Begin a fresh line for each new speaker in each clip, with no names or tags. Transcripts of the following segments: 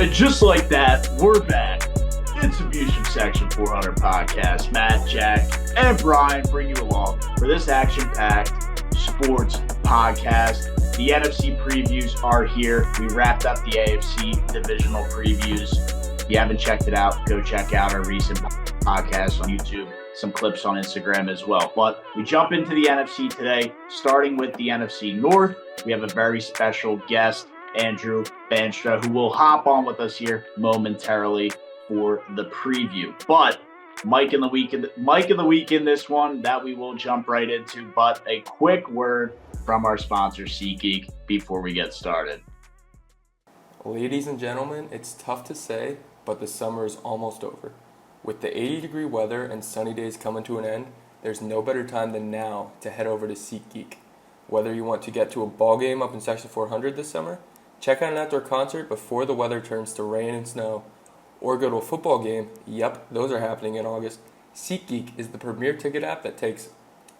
And just like that, we're back. Distribution Section 400 podcast. Matt, Jack, and Brian bring you along for this action-packed sports podcast. The NFC previews are here. We wrapped up the AFC Divisional previews. If you haven't checked it out, go check out our recent podcast on YouTube, some clips on Instagram as well. But we jump into the NFC today, starting with the NFC North. We have a very special guest, Andrew Banstra, who will hop on with us here momentarily for the preview. But Mike of the week in this one that we will jump right into. But a quick word from our sponsor, SeatGeek, before we get started.
Ladies and gentlemen, it's tough to say, but the summer is almost over. With the 80-degree weather and sunny days coming to an end, there's no better time than now to head over to SeatGeek. Whether you want to get to a ball game up in Section 400 this summer, check out an outdoor concert before the weather turns to rain and snow, or go to a football game, yep, those are happening in August, SeatGeek is the premier ticket app that takes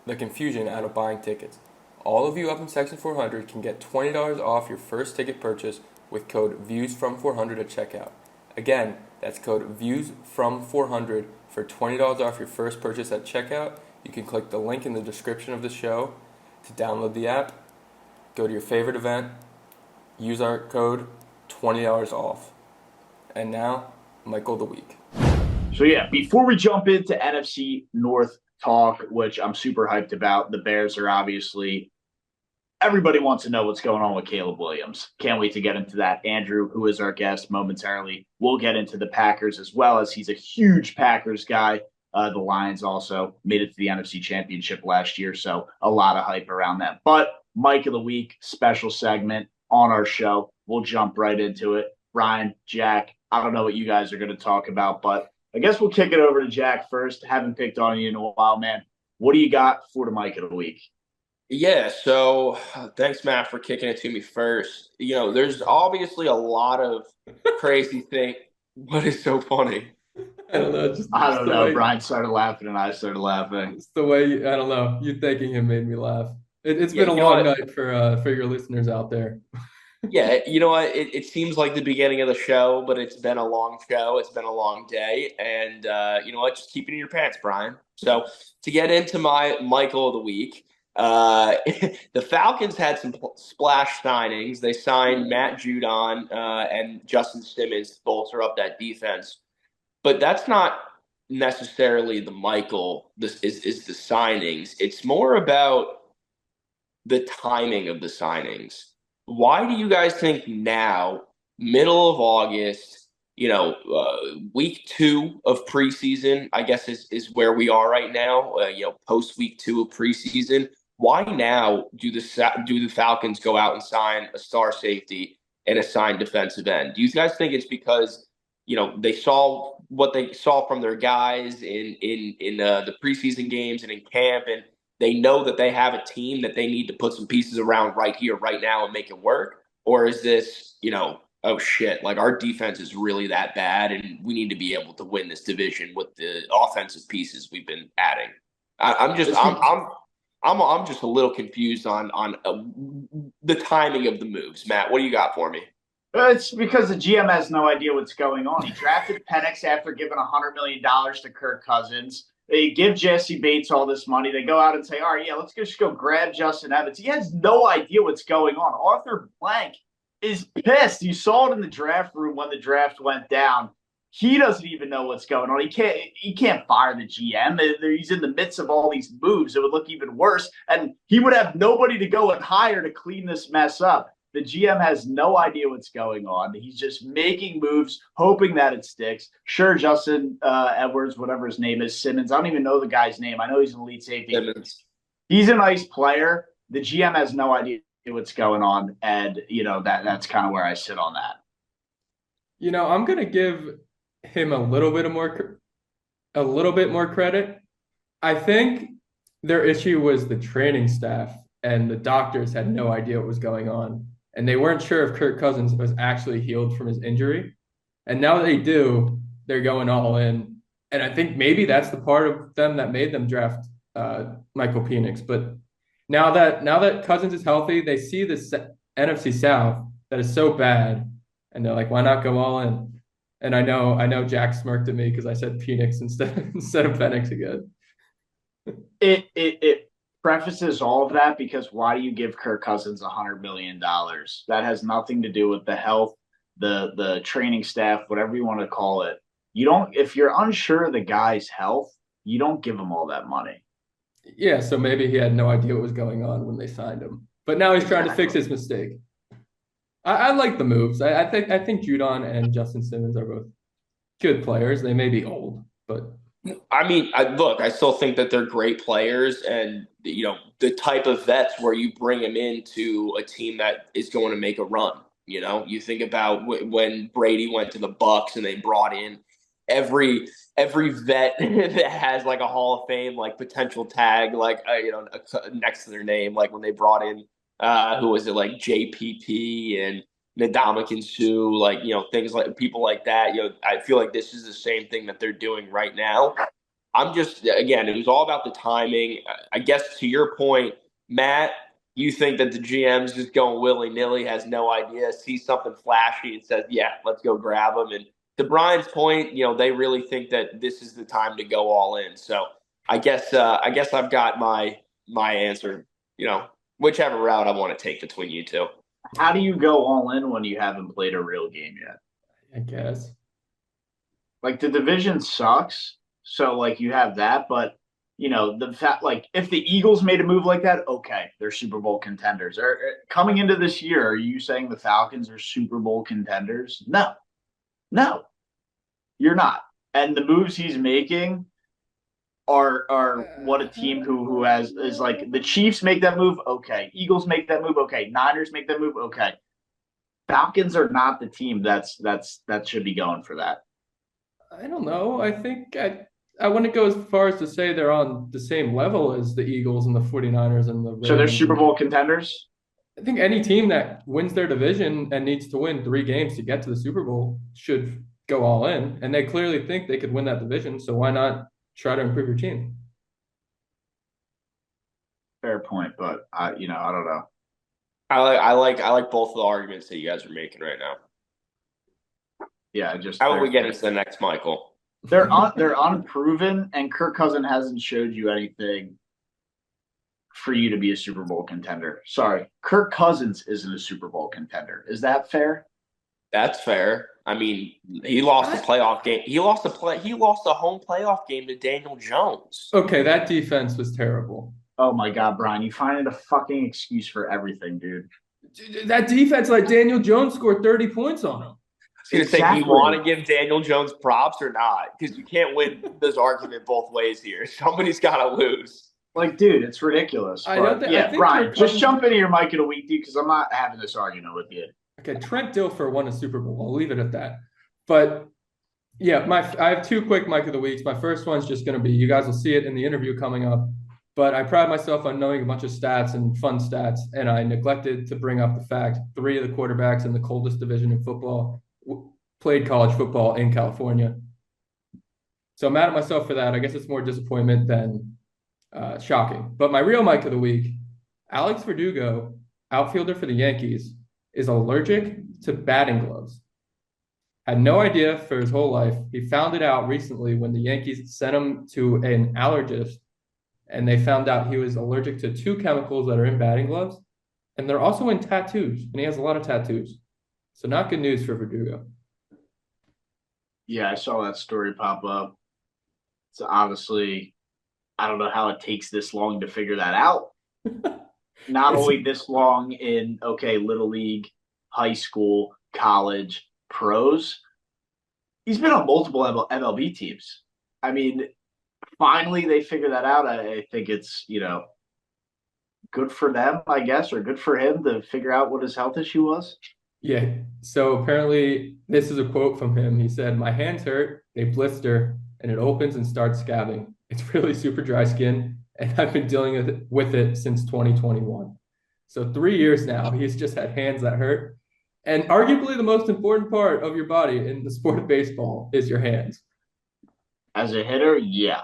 the confusion out of buying tickets. All of you up in Section 400 can get $20 off your first ticket purchase with code VIEWSFROM400 at checkout. Again, that's code VIEWSFROM400 for $20 off your first purchase at checkout. You can click the link in the description of the show to download the app, go to your favorite event, use our code, $20 off. And now, Michael of the week.
So yeah, before we jump into NFC North talk, which I'm super hyped about, the Bears are obviously, everybody wants to know what's going on with Caleb Williams. Can't wait to get into that. Andrew, who is our guest momentarily, we'll get into the Packers as well, as he's a huge Packers guy. The Lions also made it to the NFC Championship last year, so a lot of hype around that. But Mike of the week, special segment on our show. We'll jump right into it. Brian, Jack, I don't know what you guys are going to talk about, but I guess we'll kick it over to Jack first. Haven't picked on you in a while, man. What do you got for the Mike of the week?
Yeah, so thanks, Matt, for kicking it to me first. You know, there's obviously a lot of crazy things. What is so funny?
I don't know.
I don't know. Brian started laughing and I started laughing.
It's the way, I don't know. You thanking him made me laugh. It's been a long night for your listeners out there.
Yeah, you know what? It seems like the beginning of the show, but it's been a long show. It's been a long day. And you know what? Just keep it in your pants, Brian. So to get into my Michael of the week, the Falcons had some splash signings. They signed Matt Judon and Justin Simmons to bolster up that defense. But that's not necessarily the Michael. This is the signings. It's more about the timing of the signings. Why do you guys think now, middle of August, week 2 of preseason, I guess is where we are right now, post week 2 of preseason, why now do the Falcons go out and sign a star safety and a signed defensive end? Do you guys think it's because, they saw what they saw from their guys in the preseason games and in camp, and they know that they have a team that they need to put some pieces around right here, right now, and make it work? Or is this, oh shit, like our defense is really that bad and we need to be able to win this division with the offensive pieces we've been adding? I'm just a little confused on the timing of the moves. Matt, what do you got for me?
It's because the GM has no idea what's going on. He drafted Penix after giving $100 million to Kirk Cousins. They give Jesse Bates all this money. They go out and say, all right, yeah, let's just go grab Justin Evans. He has no idea what's going on. Arthur Blank is pissed. You saw it in the draft room when the draft went down. He doesn't even know what's going on. He can't fire the GM. He's in the midst of all these moves. It would look even worse. And he would have nobody to go and hire to clean this mess up. The GM has no idea what's going on. He's just making moves, hoping that it sticks. Sure, Justin Edwards, whatever his name is, Simmons. I don't even know the guy's name. I know he's an elite safety.
Simmons.
He's a nice player. The GM has no idea what's going on, and that's kind of where I sit on that.
I'm gonna give him a little bit more credit. I think their issue was the training staff, and the doctors had no idea what was going on. And they weren't sure if Kirk Cousins was actually healed from his injury. And now they do, they're going all in. And I think maybe that's the part of them that made them draft Michael Penix. But now that Cousins is healthy, they see this NFC South that is so bad. And they're like, why not go all in? And I know Jack smirked at me because I said Phoenix instead of Phoenix again.
It prefaces all of that because why do you give Kirk Cousins $100 million? That has nothing to do with the health, the training staff, whatever you want to call it. You don't, if you're unsure of the guy's health, you don't give him all that money.
Yeah, so maybe he had no idea what was going on when they signed him. But now he's trying to fix his mistake. I like the moves. I think Judon and Justin Simmons are both good players. They may be old, but
I mean, I still think that they're great players, and the type of vets where you bring them into a team that is going to make a run. You think about when Brady went to the Bucks and they brought in every vet that has like a Hall of Fame like potential tag next to their name, like when they brought in who was it, like JPP and Ndamukong Suh, things like people like that. I feel like this is the same thing that they're doing right now. I'm just, again, it was all about the timing. I guess to your point, Matt, you think that the GM's just going willy-nilly, has no idea, sees something flashy and says, yeah, let's go grab them. And to Brian's point, they really think that this is the time to go all in. So I guess I've got my answer, whichever route I want to take between you two.
How do you go all in when you haven't played a real game yet?
I guess.
Like the division sucks, so like you have that, but the fact, like if the Eagles made a move like that, okay, they're Super Bowl contenders. Or coming into this year, are you saying the Falcons are Super Bowl contenders? No, you're not. And the moves he's making are what a team who has is like the Chiefs make that move, okay. Eagles make that move, okay. Niners make that move, okay. Falcons are not the team that should be going for that.
I don't know. I think I wouldn't go as far as to say they're on the same level as the Eagles and the 49ers and the Ravens.
So they're Super Bowl contenders?
I think any team that wins their division and needs to win 3 games to get to the Super Bowl should go all in. And they clearly think they could win that division, so why not try to improve your team?
Fair point, but I don't know.
I like both of the arguments that you guys are making right now.
Yeah,
how about we get into the next, Michael?
They're unproven, and Kirk Cousins hasn't showed you anything for you to be a Super Bowl contender. Sorry, Kirk Cousins isn't a Super Bowl contender. Is that fair?
That's fair. I mean, he lost the playoff game. He lost the home playoff game to Daniel Jones.
Okay, that defense was terrible.
Oh my God, Brian, you find it a fucking excuse for everything, dude.
That defense, like Daniel Jones scored 30 points on him.
I was going to say, do you want to give Daniel Jones props or not? Because you can't win this argument both ways here. Somebody's got to lose.
Like, dude, it's ridiculous. Brian, just jump into your mic in a week, dude, because I'm not having this argument with you.
Okay, Trent Dilfer won a Super Bowl. I'll leave it at that. But yeah, I have 2 quick Mike of the Weeks. My first one's just going to be, you guys will see it in the interview coming up, but I pride myself on knowing a bunch of stats and fun stats, and I neglected to bring up the fact 3 of the quarterbacks in the coldest division in football played college football in California. So I'm mad at myself for that. I guess it's more disappointment than shocking. But my real Mike of the Week, Alex Verdugo, outfielder for the Yankees, is allergic to batting gloves. Had no idea for his whole life. He found it out recently when the Yankees sent him to an allergist, and they found out he was allergic to 2 chemicals that are in batting gloves, and they're also in tattoos, and he has a lot of tattoos. So not good news for Verdugo.
Yeah, I saw that story pop up. So obviously, I don't know how it takes this long to figure that out. Not only this long in, Little League, high school, college, pros. He's been on multiple MLB teams. I mean, finally they figure that out. I think it's, good for them, I guess, or good for him to figure out what his health issue was.
Yeah. So apparently this is a quote from him. He said, "My hands hurt, they blister, and it opens and starts scabbing. It's really super dry skin, and I've been dealing with it since 2021. So 3 years now, he's just had hands that hurt. And arguably the most important part of your body in the sport of baseball is your hands.
As a hitter, yeah.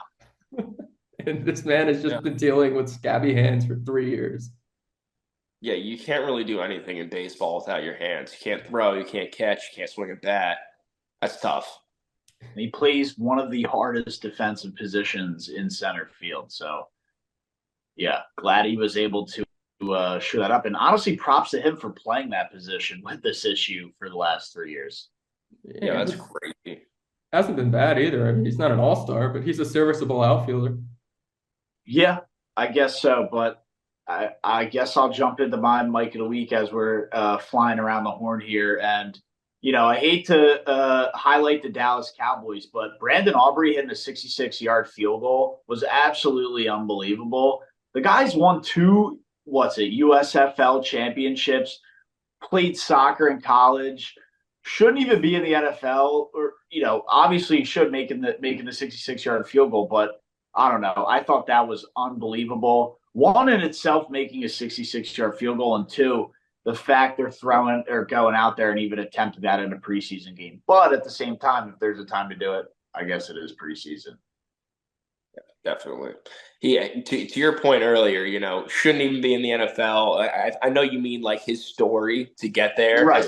And this man has just been dealing with scabby hands for 3 years.
Yeah, you can't really do anything in baseball without your hands. You can't throw, you can't catch, you can't swing a bat. That's tough.
And he plays one of the hardest defensive positions in center field. So, yeah, glad he was able to show that up. And honestly, props to him for playing that position with this issue for the last 3 years.
Yeah, that's crazy.
Hasn't been bad either. I mean, he's not an all-star, but he's a serviceable outfielder.
Yeah, I guess so. But I guess I'll jump into my Mike of the Week as we're flying around the horn here. And, I hate to highlight the Dallas Cowboys, but Brandon Aubrey hitting a 66-yard field goal was absolutely unbelievable. The guy's won 2, USFL championships, played soccer in college, shouldn't even be in the NFL, or obviously he should making the 66-yard field goal, but I don't know. I thought that was unbelievable. One in itself, making a 66-yard field goal, and two, the fact they're throwing or going out there and even attempting that in a preseason game. But at the same time, if there's a time to do it, I guess it is preseason.
Definitely. Yeah, to your point earlier, shouldn't even be in the NFL. I know you mean like his story to get there.
Right.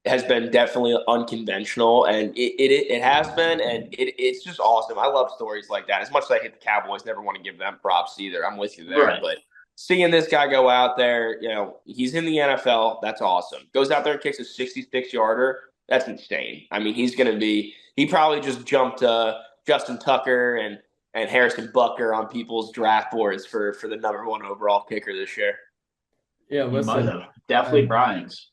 Has been definitely unconventional, and it has been, and it's just awesome. I love stories like that. As much as I hate the Cowboys, never want to give them props either. I'm with you there,
right.
But seeing this guy go out there, he's in the NFL. That's awesome. Goes out there and kicks a 66-yarder. That's insane. I mean, he probably just jumped Justin Tucker and Harrison Butker on people's draft boards for the number 1 overall kicker this year.
Yeah, listen,
definitely Brian's.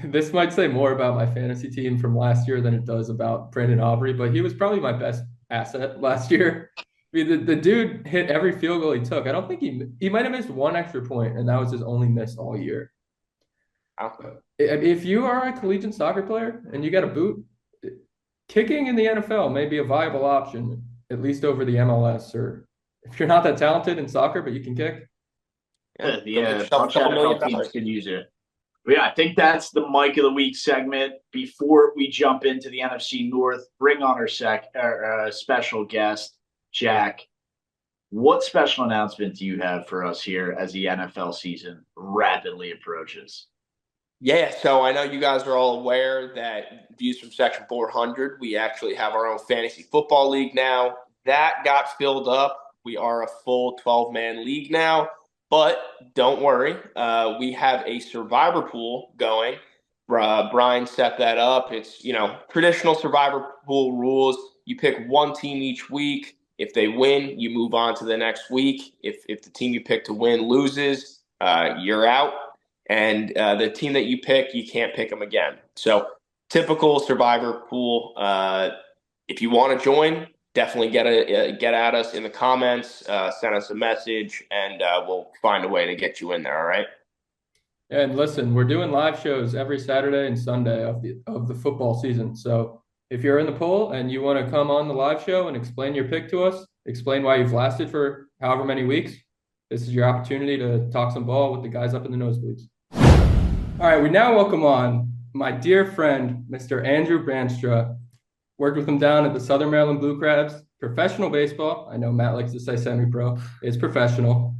This might say more about my fantasy team from last year than it does about Brandon Aubrey, but he was probably my best asset last year. I mean, the dude hit every field goal he took. I don't think he might have missed 1 extra point, and that was his only miss all year.
Okay.
If you are a collegiate soccer player and you got a boot, kicking in the NFL may be a viable option, at least over the MLS. Or if you're not that talented in soccer, but you can kick.
Yeah, NFL teams can use it. But yeah, I think that's the Mike of the Week segment. Before we jump into the NFC North, bring on our special guest, Jack. What special announcement do you have for us here as the NFL season rapidly approaches?
Yeah, so I know you guys are all aware that Views from Section 400, we actually have our own fantasy football league now. That got filled up. We are a full 12-man league now. But don't worry, we have a survivor pool going. Brian set that up. It's, traditional survivor pool rules. You pick 1 team each week. If they win, you move on to the next week. If the team you pick to win loses, you're out. And the team that you pick, you can't pick them again. So typical survivor pool. If you want to join, definitely get at us in the comments, send us a message, and we'll find a way to get you in there. All right.
And listen, we're doing live shows every Saturday and Sunday of the football season. So if you're in the poll and you want to come on the live show and explain your pick to us, explain why you've lasted for however many weeks, this is your opportunity to talk some ball with the guys up in the nosebleeds. All right, we now welcome on my dear friend, Mr. Andrew Banstra. Worked with him down at the Southern Maryland Blue Crabs. Professional baseball. I know Matt likes to say semi-pro. It's professional.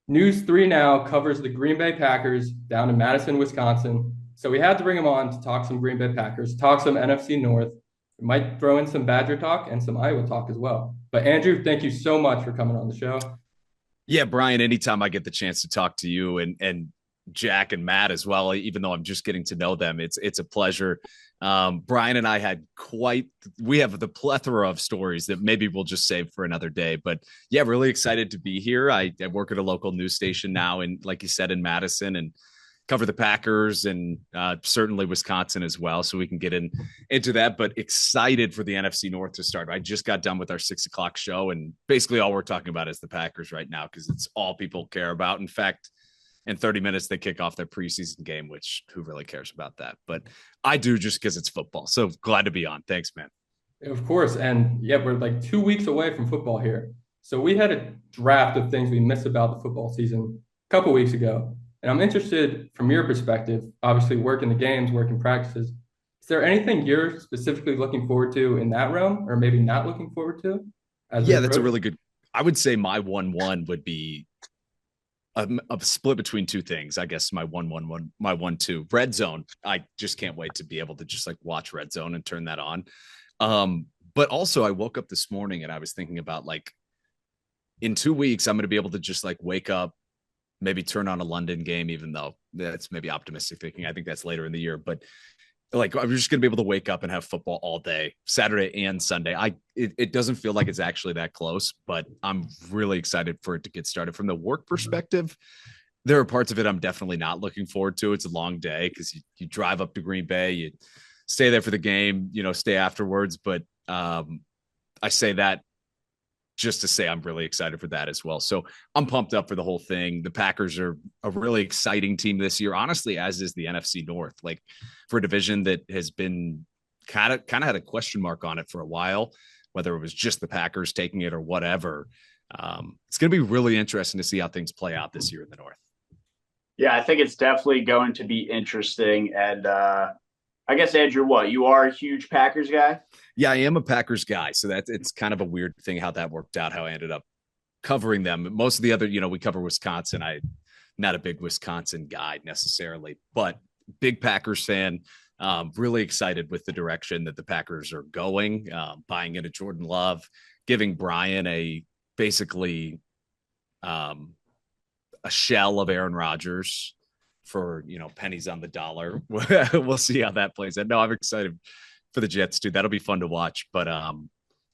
News 3 Now covers the Green Bay Packers down in Madison, Wisconsin. So we had to bring him on to talk some Green Bay Packers, talk some NFC North. We might throw in some Badger talk and some Iowa talk as well. But Andrew, thank you so much for coming on the show.
Yeah, Brian, anytime I get the chance to talk to you and Jack and Matt as well, even though I'm just getting to know them, it's a pleasure. Brian and I we have the plethora of stories that maybe we'll just save for another day, but yeah, really excited to be here. I work at a local news station now, and like you said, in Madison, and cover the Packers and certainly Wisconsin as well. So we can get into that, but excited for the NFC North to start. I just got done with our 6:00 show, and basically all we're talking about is the Packers right now, because it's all people care about. In fact, in 30 minutes, they kick off their preseason game, which who really cares about that? But I do, just because it's football. So glad to be on. Thanks, man.
Of course. And yeah, we're like 2 weeks away from football here. So we had a draft of things we missed about the football season a couple weeks ago. And I'm interested from your perspective, obviously working the games, working practices. Is there anything you're specifically looking forward to in that realm, or maybe not looking forward to?
Yeah, that's a really good. I would say my 1-1 would be a split between two things. I guess my 1-1-1, my 1-2 red zone. I just can't wait to be able to just like watch red zone and turn that on. But also I woke up this morning and I was thinking about like in 2 weeks, I'm going to be able to just like wake up, maybe turn on a London game, even though that's maybe optimistic thinking. I think that's later in the year, but like I'm just going to be able to wake up and have football all day, Saturday and Sunday. It doesn't feel like it's actually that close, but I'm really excited for it to get started. From the work perspective, there are parts of it I'm definitely not looking forward to. It's a long day because you drive up to Green Bay, you stay there for the game, stay afterwards. But I say that just to say I'm really excited for that as well. So I'm pumped up for the whole thing. The Packers are a really exciting team this year, honestly, as is the NFC North, like for a division that has been kind of had a question mark on it for a while, whether it was just the Packers taking it or whatever. It's going to be really interesting to see how things play out this year in the North.
Yeah, I think it's definitely going to be interesting. And I guess, Andrew, you are a huge Packers guy?
Yeah, I am a Packers guy. So it's kind of a weird thing how that worked out, how I ended up covering them. Most of the other, we cover Wisconsin. I'm not a big Wisconsin guy necessarily, but big Packers fan. Really excited with the direction that the Packers are going, buying into Jordan Love, giving Brian basically a shell of Aaron Rodgers for, pennies on the dollar. We'll see how that plays out. No, I'm excited for the Jets too. That'll be fun to watch, but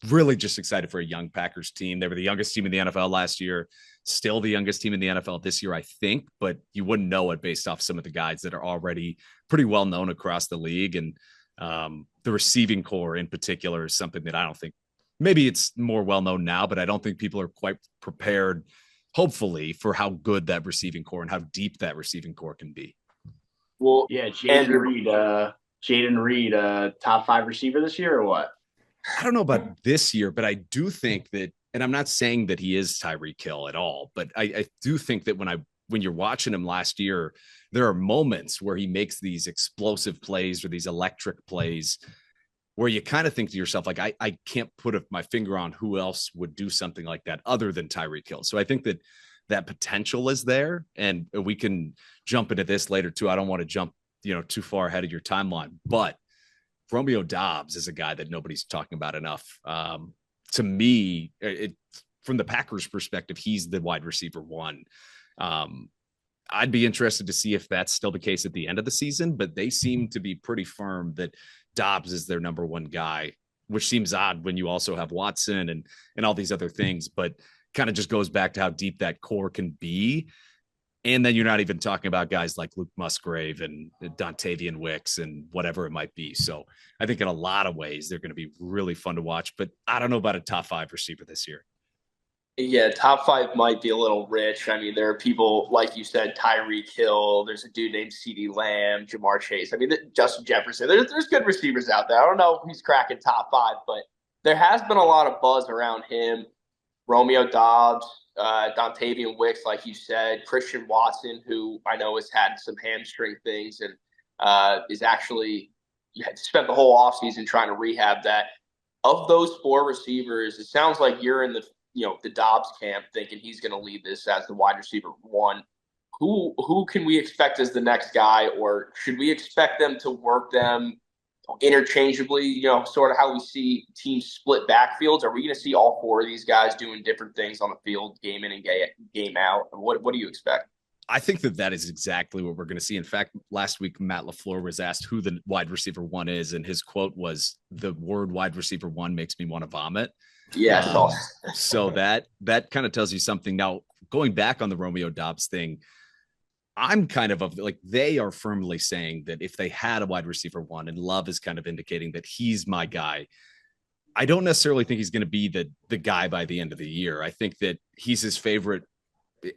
really just excited for a young Packers team. They were the youngest team in the NFL last year, still the youngest team in the NFL this year, I think, but you wouldn't know it based off some of the guys that are already pretty well known across the league. And the receiving core in particular is something that I don't think, maybe it's more well known now, but I don't think people are quite prepared, hopefully, for how good that receiving core and how deep that receiving core can be.
Well, yeah, Jaden Reed, top 5 receiver this year or what?
I don't know about this year, but I do think that, and I'm not saying that he is Tyreek Hill at all, but I do think that when you're watching him last year, there are moments where he makes these explosive plays or these electric plays where you kind of think to yourself, like, I can't put my finger on who else would do something like that other than Tyreek Hill. So I think that potential is there, and we can jump into this later too. I don't want to jump, too far ahead of your timeline, but Romeo Doubs is a guy that nobody's talking about enough. To me, from the Packers perspective, he's the wide receiver 1. I'd be interested to see if that's still the case at the end of the season, but they seem to be pretty firm that Doubs is their number 1 guy, which seems odd when you also have Watson and all these other things, but kind of just goes back to how deep that core can be. And then you're not even talking about guys like Luke Musgrave and Dontavian Wicks and whatever it might be. So I think in a lot of ways, they're going to be really fun to watch, but I don't know about a top 5 receiver this year.
Yeah, top 5 might be a little rich. I mean, there are people, like you said, Tyreek Hill. There's a dude named CeeDee Lamb, Jamar Chase. I mean, Justin Jefferson. There's good receivers out there. I don't know if he's cracking top 5, but there has been a lot of buzz around him. Romeo Doubs, Dontavian Wicks, like you said, Christian Watson, who I know has had some hamstring things and is actually spent the whole offseason trying to rehab that. Of those 4 receivers, it sounds like you're in the Doubs camp thinking he's going to lead this as the wide receiver 1. Who can we expect as the next guy, or should we expect them to work them interchangeably, sort of how we see teams split backfields? Are we going to see all 4 of these guys doing different things on the field, game in and game out? What do you expect?
I think that is exactly what we're going to see. In fact, last week, Matt LaFleur was asked who the wide receiver 1 is, and his quote was, "The word wide receiver 1 makes me want to vomit."
Yeah.
So that kind of tells you something. Now, going back on the Romeo Doubs thing, I'm kind of like, they are firmly saying that if they had a wide receiver 1, and Love is kind of indicating that he's my guy, I don't necessarily think he's going to be the guy by the end of the year. I think that he's his favorite.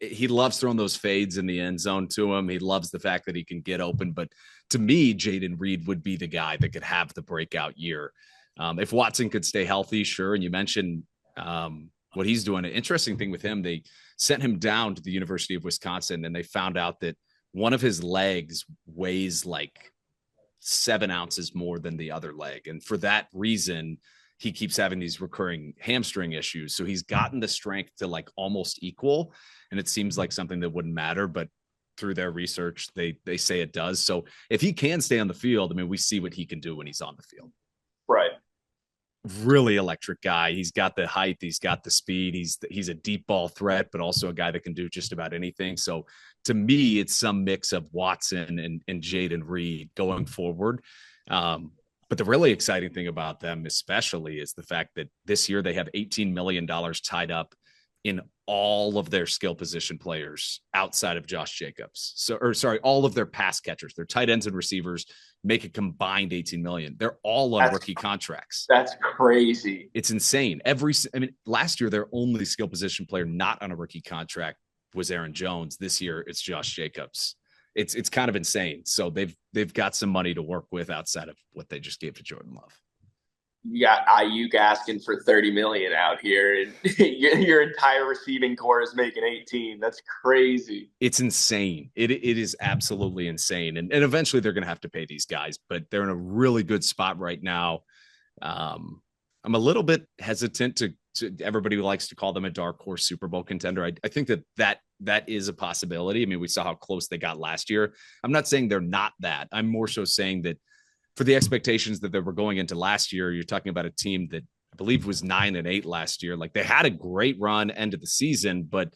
He loves throwing those fades in the end zone to him. He loves the fact that he can get open. But to me, Jaden Reed would be the guy that could have the breakout year. If Watson could stay healthy, sure. And you mentioned what he's doing. An interesting thing with him, they sent him down to the University of Wisconsin, and they found out that one of his legs weighs like 7 ounces more than the other leg. And for that reason, he keeps having these recurring hamstring issues. So he's gotten the strength to like almost equal. And it seems like something that wouldn't matter, but through their research, they say it does. So if he can stay on the field, I mean, we see what he can do when he's on the field.
Right.
Really electric guy. He's got the height. He's got the speed. He's a deep ball threat, but also a guy that can do just about anything. So to me, it's some mix of Watson and Jaden Reed going forward. But the really exciting thing about them, especially, is the fact that this year they have $18 million tied up in all of their skill position players outside of Josh Jacobs. All of their pass catchers, their tight ends and receivers make a combined $18 million. They're all on rookie contracts.
That's crazy.
It's insane. Last year, their only skill position player not on a rookie contract was Aaron Jones. This year, it's Josh Jacobs. It's kind of insane. So they've got some money to work with outside of what they just gave to Jordan Love.
You got Ayuk asking for $30 million out here, and your entire receiving core is making 18. That's crazy.
It's insane. It is absolutely insane. And eventually they're going to have to pay these guys, but they're in a really good spot right now. I'm a little bit hesitant to everybody who likes to call them a dark horse Super Bowl contender. I think that is a possibility. I mean, we saw how close they got last year. I'm not saying they're not that. I'm more so saying that for the expectations that they were going into last year, you're talking about a team that I believe was 9-8 last year. Like, they had a great run end of the season, but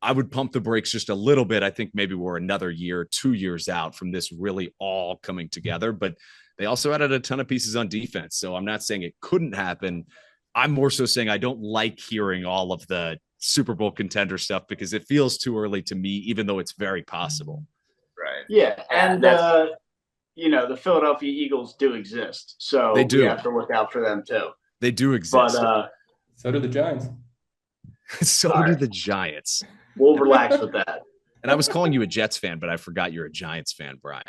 I would pump the brakes just a little bit. I think maybe we're another year, 2 years out from this really all coming together, but they also added a ton of pieces on defense. So I'm not saying it couldn't happen. I'm more so saying I don't like hearing all of the Super Bowl contender stuff because it feels too early to me, even though it's very possible.
Right.
Yeah. And, the Philadelphia Eagles do exist. So
they do.
We have to look out for them too.
They do exist.
But
so do the Giants.
Do the Giants.
We'll relax with that.
And I was calling you a Jets fan, but I forgot you're a Giants fan, Brian.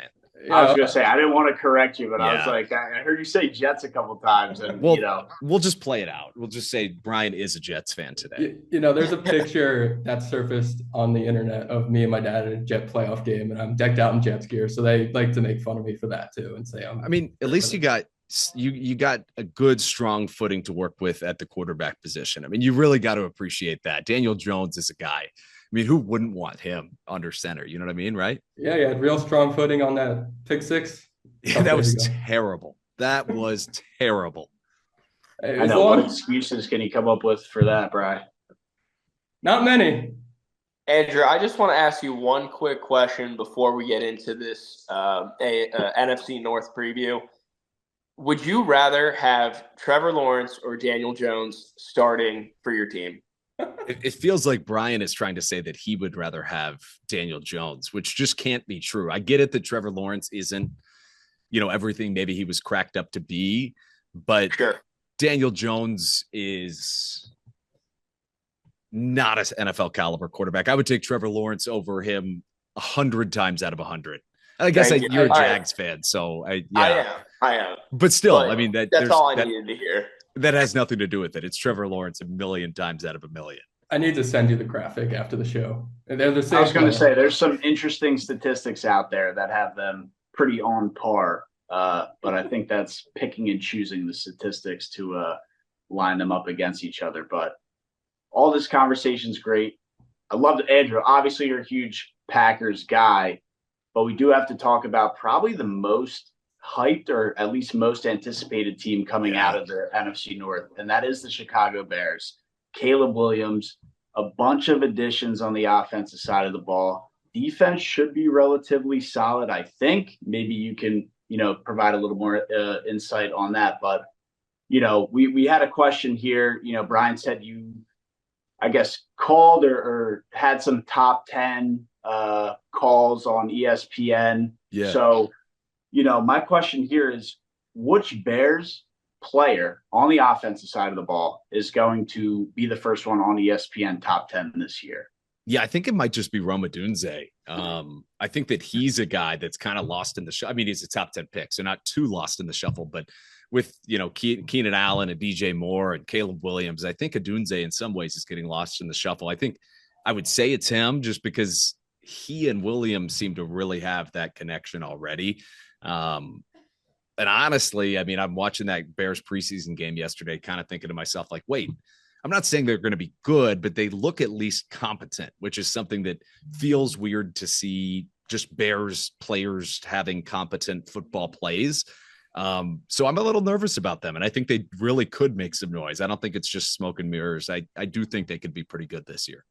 I was going to say, I didn't want to correct you, but I was like, I heard you say Jets a couple times. And,
we'll just play it out. We'll just say Brian is a Jets fan today.
There's a picture that surfaced on the internet of me and my dad at a Jet playoff game, and I'm decked out in Jets gear. So they like to make fun of me for that too and say, at
least you got a good, strong footing to work with at the quarterback position. I mean, you really got to appreciate that. Daniel Jones is a guy. I mean, who wouldn't want him under center? You know what I mean, right?
Yeah, you had real strong footing on that pick six.
Yeah, that was terrible. That was terrible.
I know. What excuses can he come up with for that, Brian?
Not many.
Andrew, I just want to ask you one quick question before we get into this NFC North preview. Would you rather have Trevor Lawrence or Daniel Jones starting for your team?
It feels like Brian is trying to say that he would rather have Daniel Jones, which just can't be true. I get it that Trevor Lawrence isn't, everything maybe he was cracked up to be, but
sure.
Daniel Jones is not an NFL caliber quarterback. I would take Trevor Lawrence over him 100 times out of 100. I guess you're a Jags fan, so I
am.
But still,
but that's all I needed to hear.
That has nothing to do with it. It's Trevor Lawrence 1,000,000 times out of 1,000,000.
I need to send you the graphic after the show.
I was going to say, there's some interesting statistics out there that have them pretty on par. But I think that's picking and choosing the statistics to line them up against each other. But all this conversation's great. I love Andrew. Obviously, you're a huge Packers guy, but we do have to talk about probably the most hyped or at least most anticipated team coming out of the NFC North, and that is the Chicago Bears. Caleb Williams, a bunch of additions on the offensive side of the ball. Defense should be relatively solid, I think. Maybe you can, provide a little more insight on that. But, we had a question here. Brian said you, I guess, called or had some top 10 calls on ESPN.
Yeah.
So, my question here is, which Bears player on the offensive side of the ball is going to be the first one on ESPN top 10 this year?
Yeah, I think it might just be Rome Odunze. I think that he's a guy that's kind of lost in the shuffle. I mean, he's a top 10 pick, so not too lost in the shuffle, but with, Keenan Allen and DJ Moore and Caleb Williams, I think Odunze in some ways is getting lost in the shuffle. I think I would say it's him just because he and Williams seem to really have that connection already. And honestly, I mean, I'm watching that Bears preseason game yesterday, kind of thinking to myself, like, wait, I'm not saying they're going to be good, but they look at least competent, which is something that feels weird to see, just Bears players having competent football plays. So I'm a little nervous about them, and I think they really could make some noise. I don't think it's just smoke and mirrors. I do think they could be pretty good this year.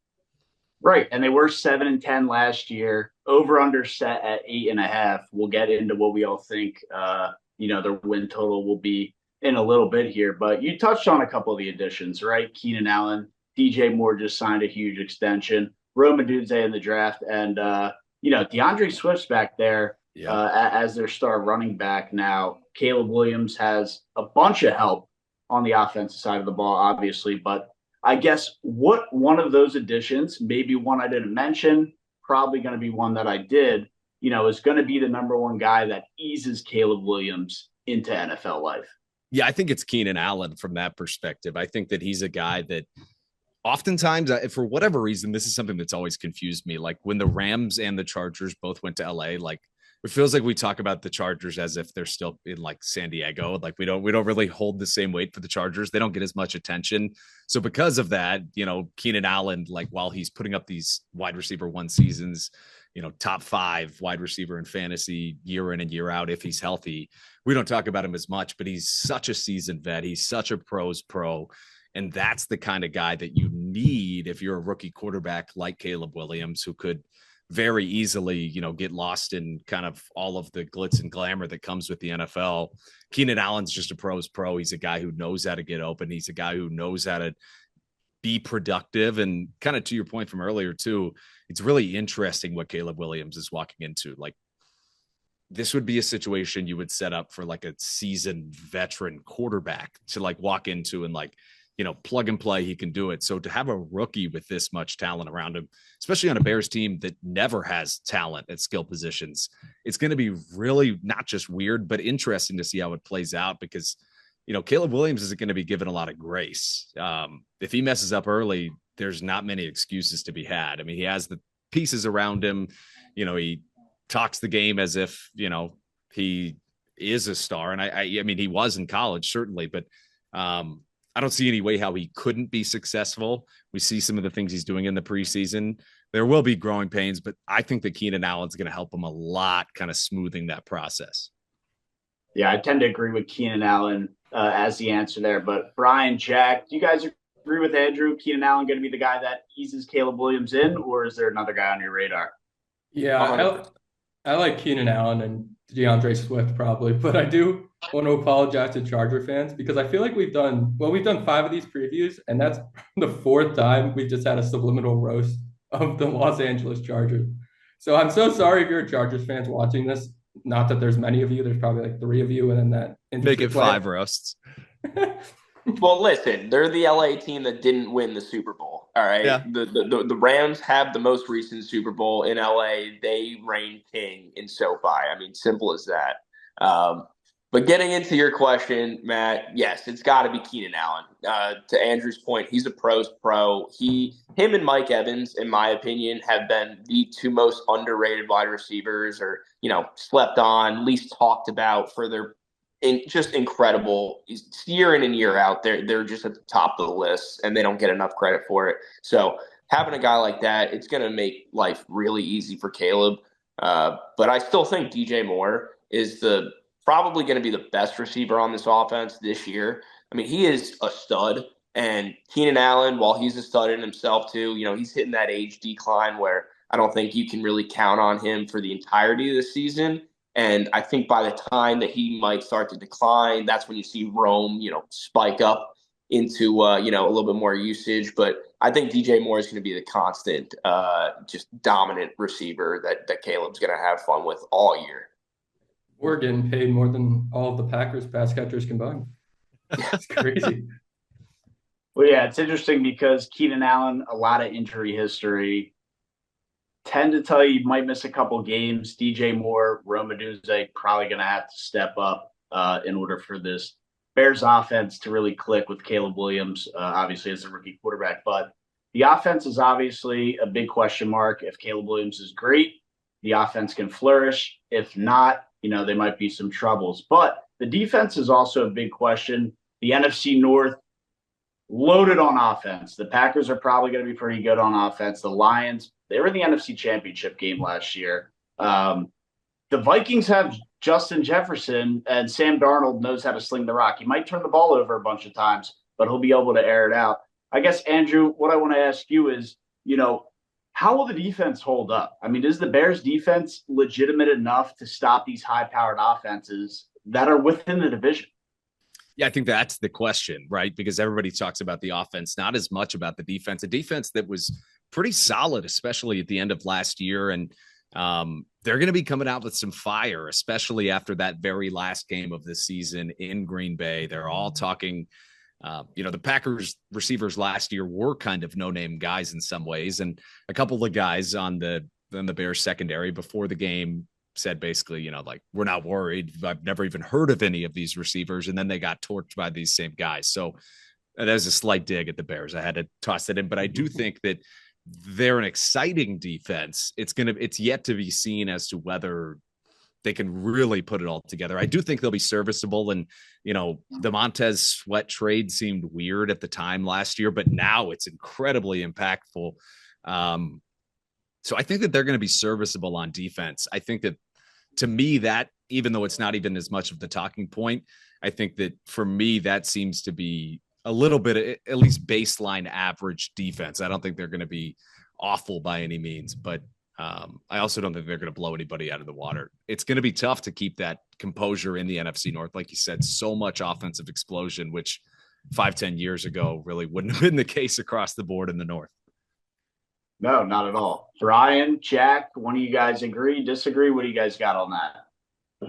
Right. And they were 7-10 last year, over under set at 8.5. We'll get into what we all think, their win total will be in a little bit here, but you touched on a couple of the additions, right? Keenan Allen, DJ Moore just signed a huge extension, Rome Odunze in the draft, and, DeAndre Swift's back there as their star running back now. Caleb Williams has a bunch of help on the offensive side of the ball, obviously, but I guess what one of those additions, maybe one I didn't mention, probably going to be one that I did, is going to be the number one guy that eases Caleb Williams into NFL life.
Yeah, I think it's Keenan Allen from that perspective. I think that he's a guy that oftentimes, for whatever reason, this is something that's always confused me. Like when the Rams and the Chargers both went to LA, like it feels like we talk about the Chargers as if they're still in like San Diego. Like we don't really hold the same weight for the Chargers. They don't get as much attention. So because of that, Keenan Allen, like while he's putting up these wide receiver one seasons, top 5 wide receiver in fantasy year in and year out, if he's healthy, we don't talk about him as much, but he's such a seasoned vet. He's such a pro's pro. And that's the kind of guy that you need if you're a rookie quarterback like Caleb Williams, who could very easily, get lost in kind of all of the glitz and glamour that comes with the NFL. Keenan Allen's just a pro's pro. He's a guy who knows how to get open. He's a guy who knows how to be productive. And kind of to your point from earlier too, it's really interesting what Caleb Williams is walking into. Like this would be a situation you would set up for like a seasoned veteran quarterback to like walk into and like, plug and play, he can do it. So to have a rookie with this much talent around him, especially on a Bears team that never has talent at skill positions, it's going to be really not just weird, but interesting to see how it plays out because, Caleb Williams isn't going to be given a lot of grace. If he messes up early, there's not many excuses to be had. I mean, he has the pieces around him. He talks the game as if, he is a star. And I mean, he was in college, certainly, but, I don't see any way how he couldn't be successful. We see some of the things he's doing in the preseason. There will be growing pains, but I think that Keenan Allen's going to help him a lot, kind of smoothing that process.
Yeah, I tend to agree with Keenan Allen as the answer there. But Brian, Jack, do you guys agree with Andrew? Keenan Allen going to be the guy that eases Caleb Williams in, or is there another guy on your radar?
Yeah, I like Keenan Allen and DeAndre Swift probably, but I do want to apologize to Charger fans because I feel like we've done 5 of these previews, and that's the 4th time we've just had a subliminal roast of the Los Angeles Chargers. So I'm so sorry if you're a Chargers fans watching this. Not that there's many of you. There's probably like 3 of you, and then that
make it 5 roasts.
Well, listen, they're the LA team that didn't win the Super Bowl. All right. Yeah. The Rams have the most recent Super Bowl in LA. They reign king in SoFi. I mean, simple as that. But getting into your question, Matt, yes, it's got to be Keenan Allen. To Andrew's point, he's a pro's pro. Him and Mike Evans, in my opinion, have been the 2 most underrated wide receivers or, slept on, least talked about for their just incredible year in and year out. They're just at the top of the list and they don't get enough credit for it. So having a guy like that, it's going to make life really easy for Caleb. But I still think DJ Moore is probably going to be the best receiver on this offense this year. I mean, he is a stud, and Keenan Allen, while he's a stud in himself too, he's hitting that age decline where I don't think you can really count on him for the entirety of the season. And I think by the time that he might start to decline, that's when you see Rome, spike up into, a little bit more usage. But I think DJ Moore is going to be the constant, just dominant receiver that Caleb's going to have fun with all year.
We're getting paid more than all of the Packers pass catchers combined. That's crazy.
Well, yeah, it's interesting because Keenan Allen, a lot of injury history. Tend to tell you might miss a couple games. DJ Moore, Rome Odunze probably going to have to step up in order for this Bears offense to really click with Caleb Williams, obviously as a rookie quarterback. But the offense is obviously a big question mark. If Caleb Williams is great, the offense can flourish. If not, there might be some troubles. But The defense is also a big question. The NFC North loaded on offense. The Packers are probably going to be pretty good on offense. The Lions, they were in the NFC Championship game last year. The Vikings have Justin Jefferson, and Sam Darnold knows how to sling the rock. He might turn the ball over a bunch of times, but he'll be able to air it out. I guess, Andrew, what I want to ask you is, how will the defense hold up? I mean, is the Bears defense legitimate enough to stop these high-powered offenses that are within the division?
Yeah, I think that's the question, right? Because everybody talks about the offense, not as much about the defense. A defense that was pretty solid, especially at the end of last year. And they're going to be coming out with some fire, especially after that very last game of the season in Green Bay. They're all talking, the Packers receivers last year were kind of no-name guys in some ways. And a couple of guys on the Bears secondary before the game said basically, we're not worried. I've never even heard of any of these receivers. And then they got torched by these same guys. So that was a slight dig at the Bears. I had to toss it in, but I do think that they're an exciting defense. It's yet to be seen as to whether they can really put it all together. I do think they'll be serviceable. And, the Montez Sweat trade seemed weird at the time last year, but now it's incredibly impactful. So I think that they're going to be serviceable on defense. I think that, to me, that even though it's not even as much of the talking point, I think that for me, that seems to be a little bit, at least baseline average defense. I don't think they're going to be awful by any means, but I also don't think they're going to blow anybody out of the water. It's going to be tough to keep that composure in the NFC North. Like you said, so much offensive explosion, which 5-10 years ago really wouldn't have been the case across the board in the North.
No, not at all. Brian, Jack, one of you guys agree, disagree? What do you guys got on that?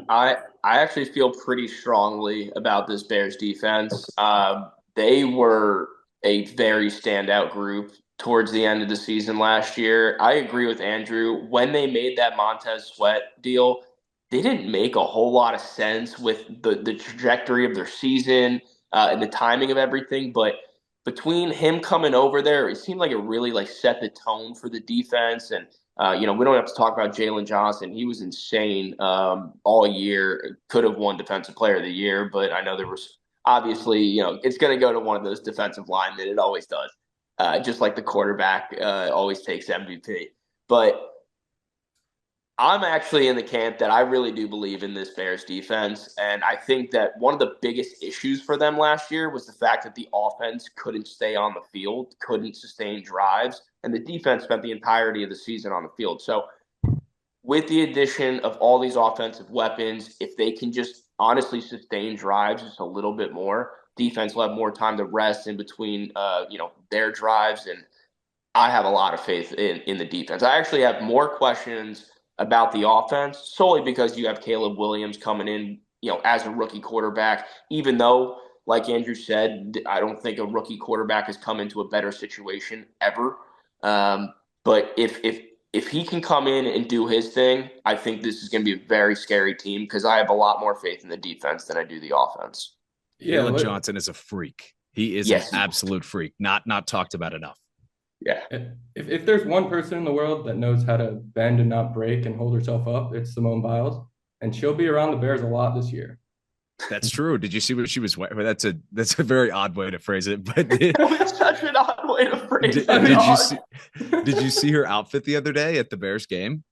I actually feel pretty strongly about this Bears defense. They were a very standout group towards the end of the season last year. I agree with Andrew. When they made that Montez Sweat deal, they didn't make a whole lot of sense with the trajectory of their season and the timing of everything, but between him coming over there, it seemed like it really set the tone for the defense. And, we don't have to talk about Jalen Johnson. He was insane all year. Could have won Defensive Player of the Year, but I know there was obviously, it's going to go to one of those defensive linemen. It always does. Just like the quarterback always takes MVP. But I'm actually in the camp that I really do believe in this Bears defense. And I think that one of the biggest issues for them last year was the fact that the offense couldn't stay on the field, couldn't sustain drives, and the defense spent the entirety of the season on the field. So with the addition of all these offensive weapons, if they can just honestly sustain drives just a little bit more, defense will have more time to rest in between, their drives. And I have a lot of faith in the defense. I actually have more questions about the offense solely because you have Caleb Williams coming in, as a rookie quarterback, even though, like Andrew said, I don't think a rookie quarterback has come into a better situation ever. But if he can come in and do his thing, I think this is going to be a very scary team because I have a lot more faith in the defense than I do the offense.
Jalen Johnson is a freak. He is an absolute freak, not talked about enough.
Yeah.
If there's one person in the world that knows how to bend and not break and hold herself up, it's Simone Biles, and she'll be around the Bears a lot this year.
That's true. Did you see what she was wearing? That's a very odd way to phrase it. But
it's such an odd way to phrase it.
Did you see her outfit the other day at the Bears game?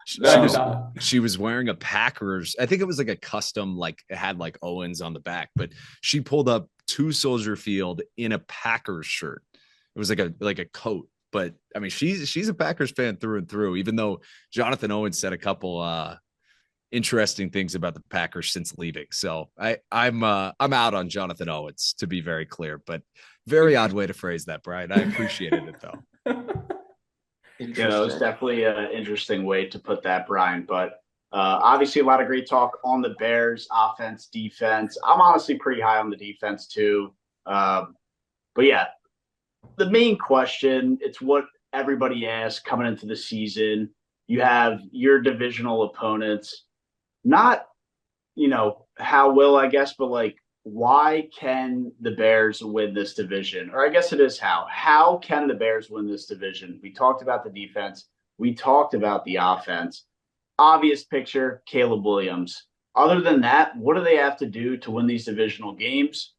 She was wearing a Packers. I think it was like a custom, it had Owens on the back, but she pulled up to Soldier Field in a Packers shirt. It was like a coat, but I mean, she's a Packers fan through and through, even though Jonathan Owens said a couple interesting things about the Packers since leaving. So I'm out on Jonathan Owens, to be very clear, but very odd way to phrase that, Brian. I appreciated it though.
It's definitely an interesting way to put that, Brian, but obviously a lot of great talk on the Bears offense, defense. I'm honestly pretty high on the defense too. But yeah, the main question, it's what everybody asks coming into the season. You have your divisional opponents, not, how will, I guess, but why can the Bears win this division? Or I guess it is how. How can the Bears win this division? We talked about the defense. We talked about the offense. Obvious picture, Caleb Williams. Other than that, what do they have to do to win these divisional games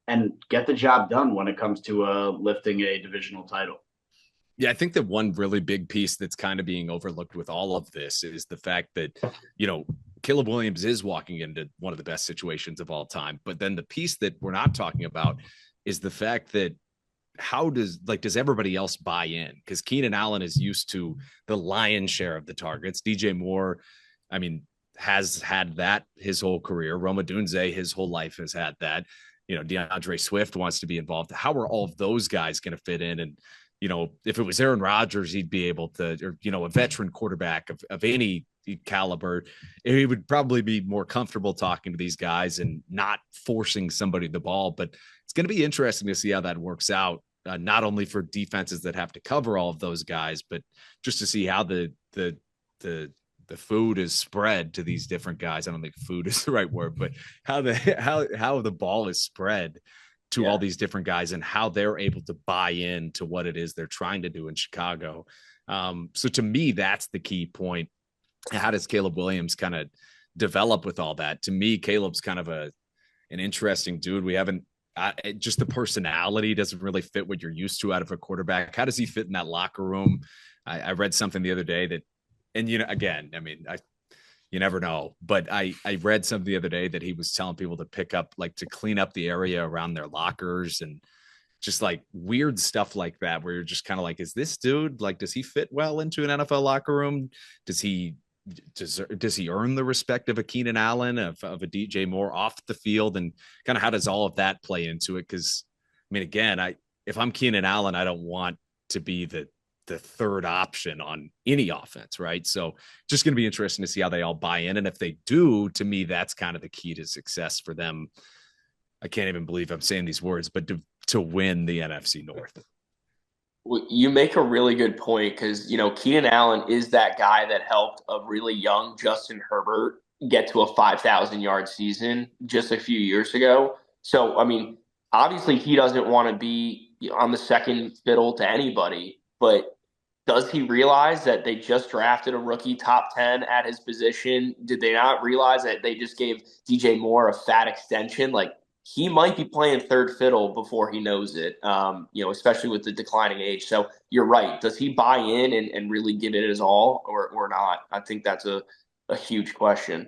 and get the job done when it comes to lifting a divisional title?
Yeah, I think that one really big piece that's kind of being overlooked with all of this is the fact that, Caleb Williams is walking into one of the best situations of all time. But then the piece that we're not talking about is the fact that does everybody else buy in? Because Keenan Allen is used to the lion's share of the targets. DJ Moore, has had that his whole career. Roma Dunze, his whole life has had that. DeAndre Swift wants to be involved. How are all of those guys going to fit in? And, if it was Aaron Rodgers, he'd be able to, or, a veteran quarterback of any caliber, he would probably be more comfortable talking to these guys and not forcing somebody the ball. But it's going to be interesting to see how that works out, not only for defenses that have to cover all of those guys, but just to see how the food is spread to these different guys. I don't think food is the right word, but how the ball is spread to all these different guys and how they're able to buy in to what it is they're trying to do in Chicago. So to me, that's the key point. How does Caleb Williams kind of develop with all that? To me, Caleb's kind of an interesting dude. We haven't just the personality doesn't really fit what you're used to out of a quarterback. How does he fit in that locker room? I read something the other day that, and again, you never know, but I read something the other day that he was telling people to clean up the area around their lockers and just like weird stuff like that, where you're just kind of like, is this dude, does he fit well into an NFL locker room? Does he earn the respect of a Keenan Allen, of a DJ Moore off the field? And kind of how does all of that play into it? Because again, if I'm Keenan Allen, I don't want to be the third option on any offense, right? So just going to be interesting to see how they all buy in. And if they do, to me, that's kind of the key to success for them. I can't even believe I'm saying these words, but to win the NFC North.
Well, you make a really good point because, Keenan Allen is that guy that helped a really young Justin Herbert get to a 5,000-yard season just a few years ago. So, obviously he doesn't want to be on the second fiddle to anybody, but does he realize that they just drafted a rookie top 10 at his position? Did they not realize that they just gave DJ Moore a fat extension? He might be playing third fiddle before he knows it, especially with the declining age. So you're right. Does he buy in and really give it his all or not? I think that's a huge question.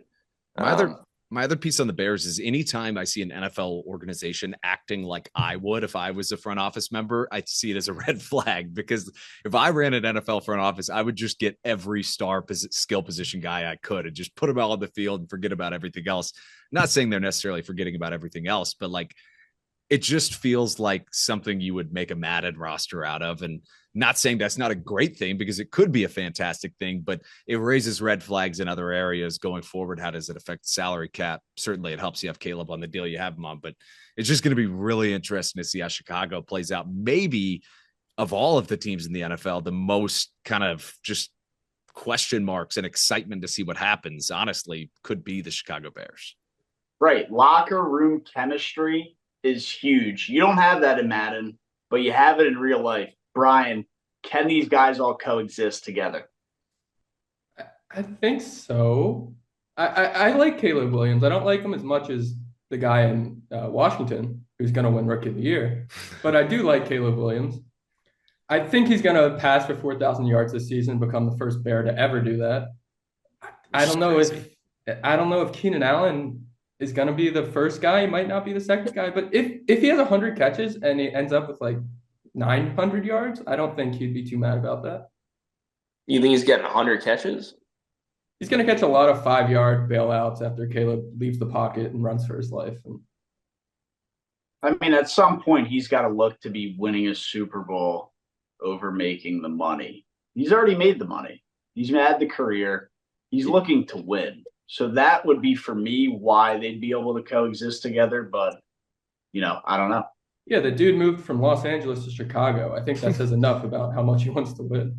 My other piece on the Bears is anytime I see an NFL organization acting like I would if I was a front office member, I see it as a red flag, because if I ran an NFL front office, I would just get every skill position guy I could and just put them all on the field and forget about everything else. Not saying they're necessarily forgetting about everything else, but it just feels like something you would make a Madden roster out of. And not saying that's not a great thing, because it could be a fantastic thing, but it raises red flags in other areas going forward. How does it affect the salary cap? Certainly it helps you have Caleb on the deal you have him on, but it's just going to be really interesting to see how Chicago plays out. Maybe of all of the teams in the NFL, the most kind of just question marks and excitement to see what happens, honestly, could be the Chicago Bears.
Right. Locker room chemistry is huge. You don't have that in Madden, but you have it in real life. Brian, can these guys all coexist together?
I think so. I like Caleb Williams. I don't like him as much as the guy in Washington who's going to win Rookie of the Year, but I do like Caleb Williams. I think he's going to pass for 4,000 yards this season, become the first Bear to ever do that. I don't know if Keenan Allen is going to be the first guy. He might not be the second guy, but if he has 100 catches and he ends up with 900 yards, I don't think he'd be too mad about that.
You think he's getting 100 catches?
He's going to catch a lot of 5-yard bailouts after Caleb leaves the pocket and runs for his life.
At some point, he's got to look to be winning a Super Bowl over making the money. He's already made the money. He's had the career. He's looking to win. So that would be, for me, why they'd be able to coexist together. But, I don't know.
Yeah, the dude moved from Los Angeles to Chicago. I think that says enough about how much he wants to win.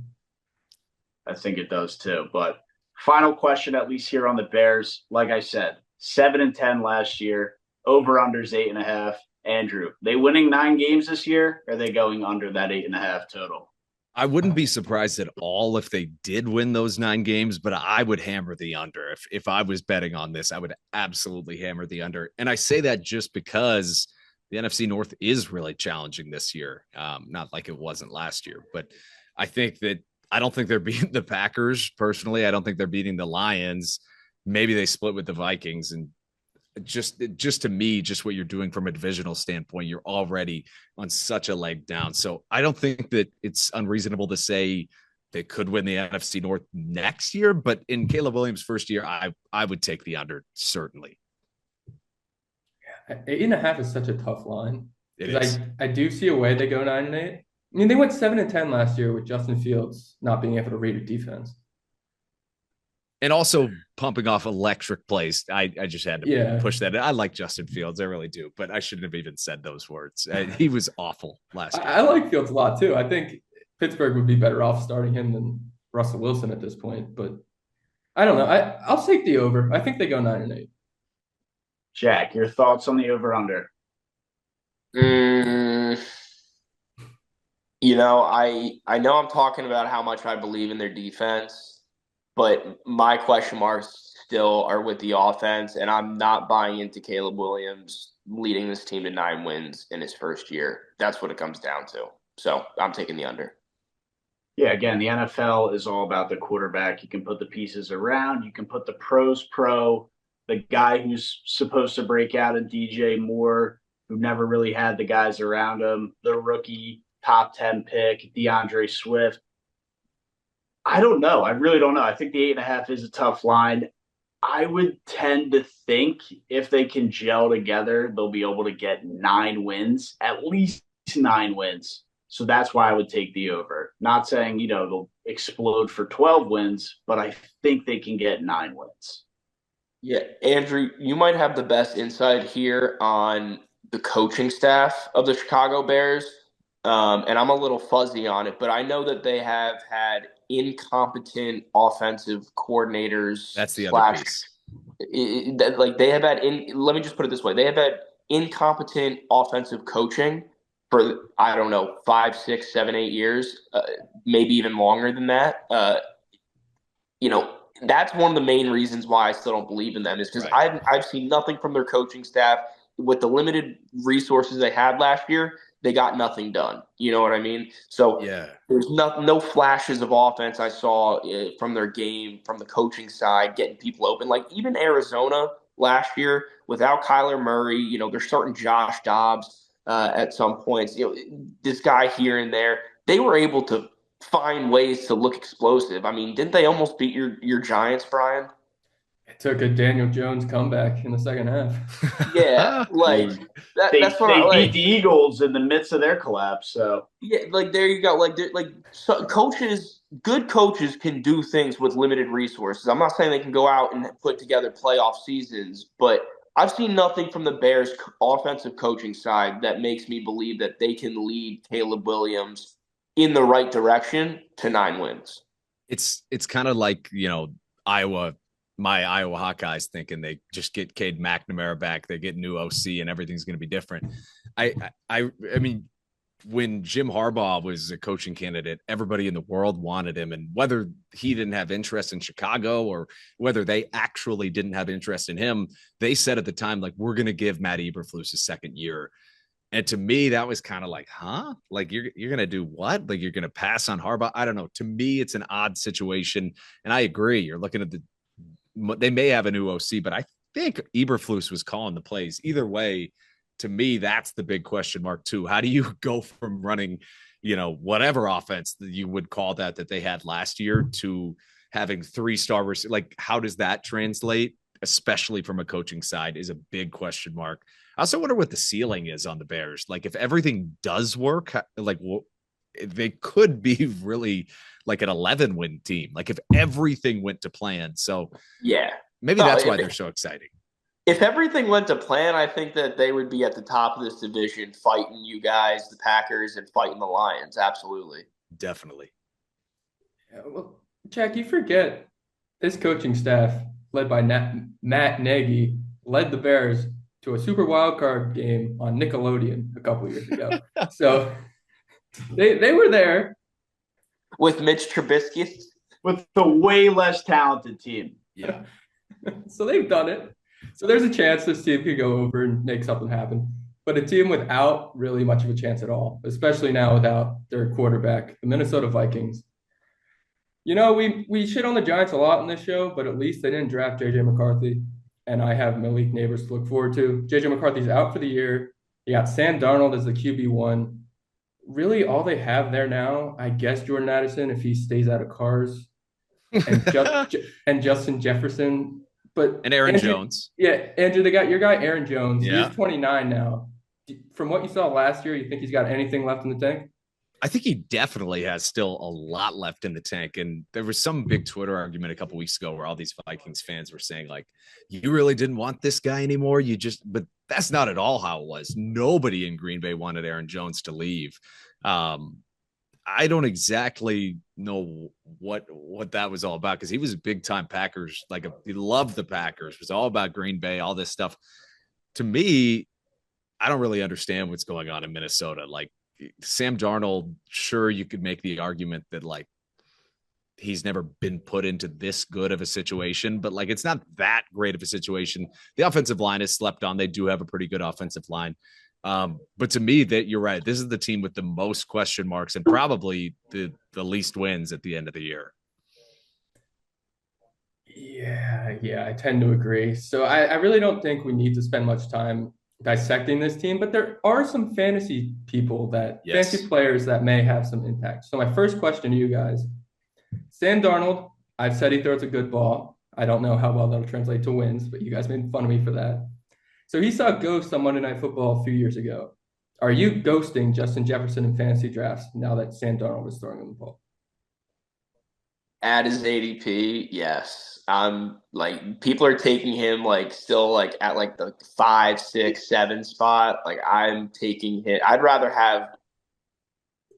I think it does too. But final question, at least here on the Bears. Like I said, 7-10 last year. Over-unders 8.5. Andrew, they winning 9 games this year? Or are they going under that 8.5 total?
I wouldn't be surprised at all if they did win those 9 games, but I would hammer the under. If I was betting on this, I would absolutely hammer the under. And I say that just because the NFC North is really challenging this year. Not like it wasn't last year, but I don't think they're beating the Packers personally. I don't think they're beating the Lions. Maybe they split with the Vikings, and just to me, just what you're doing from a divisional standpoint, you're already on such a leg down. So I don't think that it's unreasonable to say they could win the NFC North next year, but in Caleb Williams' first year, I would take the under, certainly.
8.5 is such a tough line.
It is.
I do see a way they go 9-8. I mean, they went 7-10 last year with Justin Fields not being able to read a defense.
And also pumping off electric plays. I just had to push that. I like Justin Fields. I really do. But I shouldn't have even said those words. He was awful last year.
I like Fields a lot, too. I think Pittsburgh would be better off starting him than Russell Wilson at this point. But I don't know. I'll take the over. I think they go 9-8.
Jack, your thoughts on the over-under?
You know, I know I'm talking about how much I believe in their defense, but my question marks still are with the offense, and I'm not buying into Caleb Williams leading this team to 9 wins in his first year. That's what it comes down to. So I'm taking the under.
Yeah, again, the NFL is all about the quarterback. You can put the pieces around. You can put the pros pro, the guy who's supposed to break out in DJ Moore, who never really had the guys around him, the rookie top 10 pick, DeAndre Swift. I don't know. I really don't know. I think the 8.5 is a tough line. I would tend to think if they can gel together, they'll be able to get 9 wins, at least 9 wins. So that's why I would take the over. Not saying, they'll explode for 12 wins, but I think they can get 9 wins.
Yeah, Andrew, you might have the best insight here on the coaching staff of the Chicago Bears. And I'm a little fuzzy on it, but I know that they have had incompetent offensive coordinators.
That's the other piece.
They have had let me just put it this way. They have had incompetent offensive coaching for, I don't know, 5, 6, 7, 8 years, maybe even longer than that. That's one of the main reasons why I still don't believe in them is because I've seen nothing from their coaching staff with the limited resources they had last year. They got nothing done. You know what I mean? So there's no flashes of offense I saw from their game, from the coaching side, getting people open. Like even Arizona last year, without Kyler Murray, they're starting Josh Dobbs at some points. This guy here and there, they were able to find ways to look explosive. I mean, didn't they almost beat your Giants, Brian?
It took a Daniel Jones comeback in the second half.
Yeah, that's what
they beat the Eagles in the midst of their collapse. So
there you go. Good coaches can do things with limited resources. I'm not saying they can go out and put together playoff seasons, but I've seen nothing from the Bears' offensive coaching side that makes me believe that they can lead Caleb Williams in the right direction to 9 wins.
It's kind of like Iowa. My Iowa Hawkeyes thinking they just get Cade McNamara back, they get new OC, and everything's going to be different. I mean, when Jim Harbaugh was a coaching candidate, everybody in the world wanted him, and whether he didn't have interest in Chicago or whether they actually didn't have interest in him, they said at the time, like, we're going to give Matt Eberflus a second year. And to me, that was kind of like, huh? Like, you're going to do what? Like, you're going to pass on Harbaugh? I don't know. To me, it's an odd situation, and I agree. You're looking at they may have a new OC, but I think Eberflus was calling the plays. Either way, to me, that's the big question mark too. How do you go from running, whatever offense that you would call that they had last year to having 3-star receivers? Like, how does that translate, especially from a coaching side, is a big question mark. I also wonder what the ceiling is on the Bears. Like, if everything does work, like, they could be really like an 11-win team, like if everything went to plan. So maybe that's why they're so exciting.
If everything went to plan, I think that they would be at the top of this division, fighting you guys, the Packers, and fighting the Lions. Absolutely.
Definitely.
Yeah, well, Jack, you forget this coaching staff led by Matt Nagy led the Bears to a Super Wildcard game on Nickelodeon a couple years ago. So they were there.
With Mitch Trubisky?
With the way less talented team.
Yeah. So they've done it. So there's a chance this team could go over and make something happen. But a team without really much of a chance at all, especially now without their quarterback, the Minnesota Vikings. You know, we shit on the Giants a lot in this show, but at least they didn't draft J.J. McCarthy, and I have Malik Neighbors to look forward to. J.J. McCarthy's out for the year. You got Sam Darnold as the QB1. Really, all they have there now, I guess Jordan Addison, if he stays out of cars, and Justin Jefferson. But
and Aaron
Andrew,
Jones.
Yeah, Andrew, they got your guy Aaron Jones.
Yeah.
He's 29 now. From what you saw last year, you think he's got anything left in the tank?
I think he definitely has still a lot left in the tank. And there was some big Twitter argument a couple weeks ago where all these Vikings fans were saying, like, you really didn't want this guy anymore. But that's not at all how it was. Nobody in Green Bay wanted Aaron Jones to leave. I don't exactly know what that was all about, because he was a big time Packers. He loved the Packers. It was all about Green Bay, all this stuff. To me, I don't really understand what's going on in Minnesota. Like, Sam Darnold, sure, you could make the argument that like he's never been put into this good of a situation, but like it's not that great of a situation. The offensive line is slept on. They do have a pretty good offensive line. But to me, that you're right. This is the team with the most question marks and probably the least wins at the end of the year.
Yeah, I tend to agree. So I really don't think we need to spend much time dissecting this team, but there are some fantasy fantasy players that may have some impact. So my first question to you guys, Sam Darnold, I've said he throws a good ball. I don't know how well that'll translate to wins, but you guys made fun of me for that. So he saw ghosts on Monday Night Football a few years ago. Are you ghosting Justin Jefferson in fantasy drafts now that Sam Darnold is throwing him the ball?
At his ADP, yes. Like people are taking him still at the 5, 6, 7 spot. Like I'm taking him. I'd rather have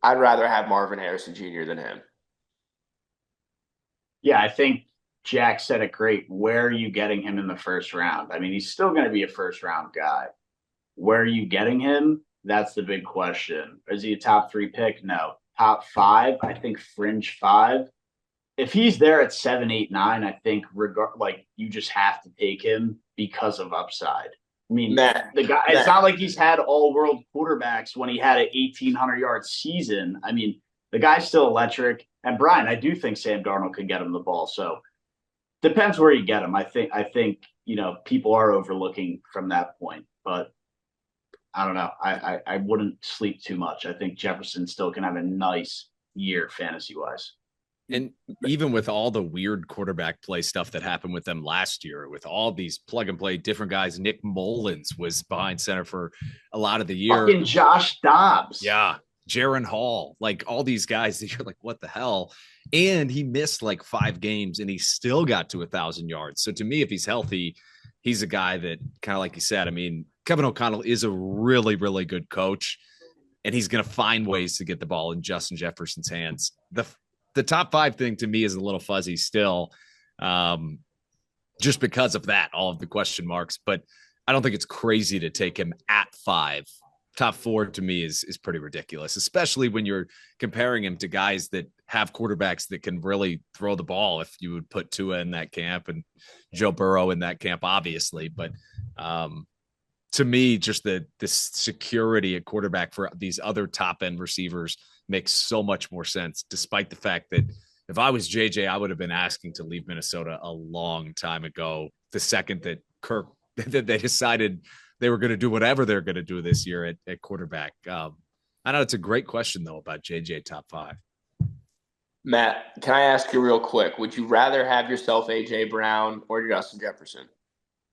Marvin Harrison Jr. than him.
Yeah, I think Jack said it great. Where are you getting him in the first round? I mean, he's still going to be a first round guy. Where are you getting him? That's the big question. Is he a top 3 pick? No. Top 5? I think fringe 5. If he's there at 7, 8, 9, I think you just have to take him because of upside. I mean, it's not like he's had all-world quarterbacks when he had an 1,800-yard season. I mean, the guy's still electric. And Brian, I do think Sam Darnold could get him the ball. So depends where you get him. I think people are overlooking from that point, but I don't know. I wouldn't sleep too much. I think Jefferson still can have a nice year fantasy-wise.
And even with all the weird quarterback play stuff that happened with them last year, with all these plug and play different guys, Nick Mullins was behind center for a lot of the year.
Fucking Josh Dobbs.
Yeah. Jaron Hall, like all these guys that you're like, what the hell? And he missed 5 games and he still got to 1,000 yards. So to me, if he's healthy, he's a guy that kind of like you said, I mean, Kevin O'Connell is a really, really good coach and he's going to find ways to get the ball in Justin Jefferson's hands. The top 5 thing to me is a little fuzzy still, just because of that, all of the question marks. But I don't think it's crazy to take him at 5. Top 4 to me is pretty ridiculous, especially when you're comparing him to guys that have quarterbacks that can really throw the ball. If you would put Tua in that camp and Joe Burrow in that camp, obviously. But to me, just the security at quarterback for these other top end receivers makes so much more sense, despite the fact that if I was JJ, I would have been asking to leave Minnesota a long time ago. The second that that they decided they were going to do whatever they're going to do this year at quarterback. I know it's a great question though about JJ top 5.
Matt, can I ask you real quick? Would you rather have yourself AJ Brown or Justin Jefferson?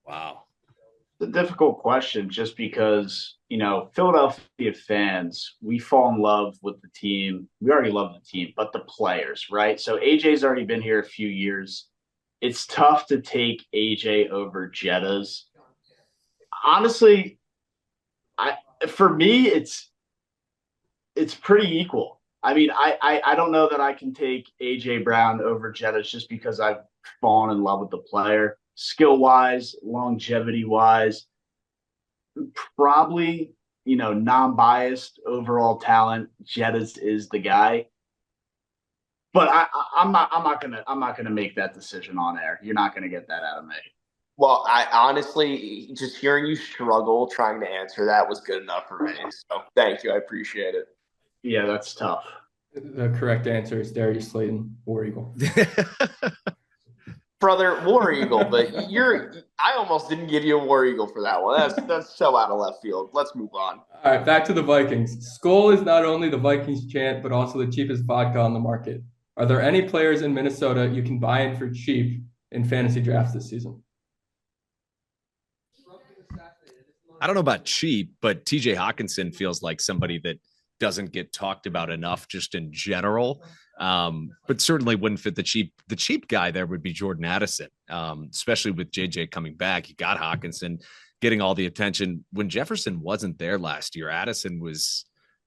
Wow.
It's a difficult question just because, Philadelphia fans, we fall in love with the team. We already love the team, but the players, right? So AJ's already been here a few years. It's tough to take AJ over Jettas. Honestly, for me, it's pretty equal. I mean, I don't know that I can take AJ Brown over Jettas just because I've fallen in love with the player. Skill-wise, longevity-wise, probably, non-biased overall talent, Jettas is the guy. But I'm not gonna make that decision on air. You're not gonna get that out of me.
Well, I honestly, just hearing you struggle trying to answer that was good enough for me. So thank you. I appreciate it.
Yeah, that's tough.
The correct answer is Darius Slayton, War Eagle.
Brother, War Eagle, but I almost didn't give you a War Eagle for that one. That's so out of left field. Let's move on.
All right, back to the Vikings. Skol is not only the Vikings chant, but also the cheapest vodka on the market. Are there any players in Minnesota you can buy in for cheap in fantasy drafts this season?
I don't know about cheap, but TJ Hawkinson feels like somebody that doesn't get talked about enough just in general. But certainly wouldn't fit the cheap. The cheap guy there would be Jordan Addison, especially with JJ coming back. You got Hawkinson getting all the attention. When Jefferson wasn't there last year, Addison was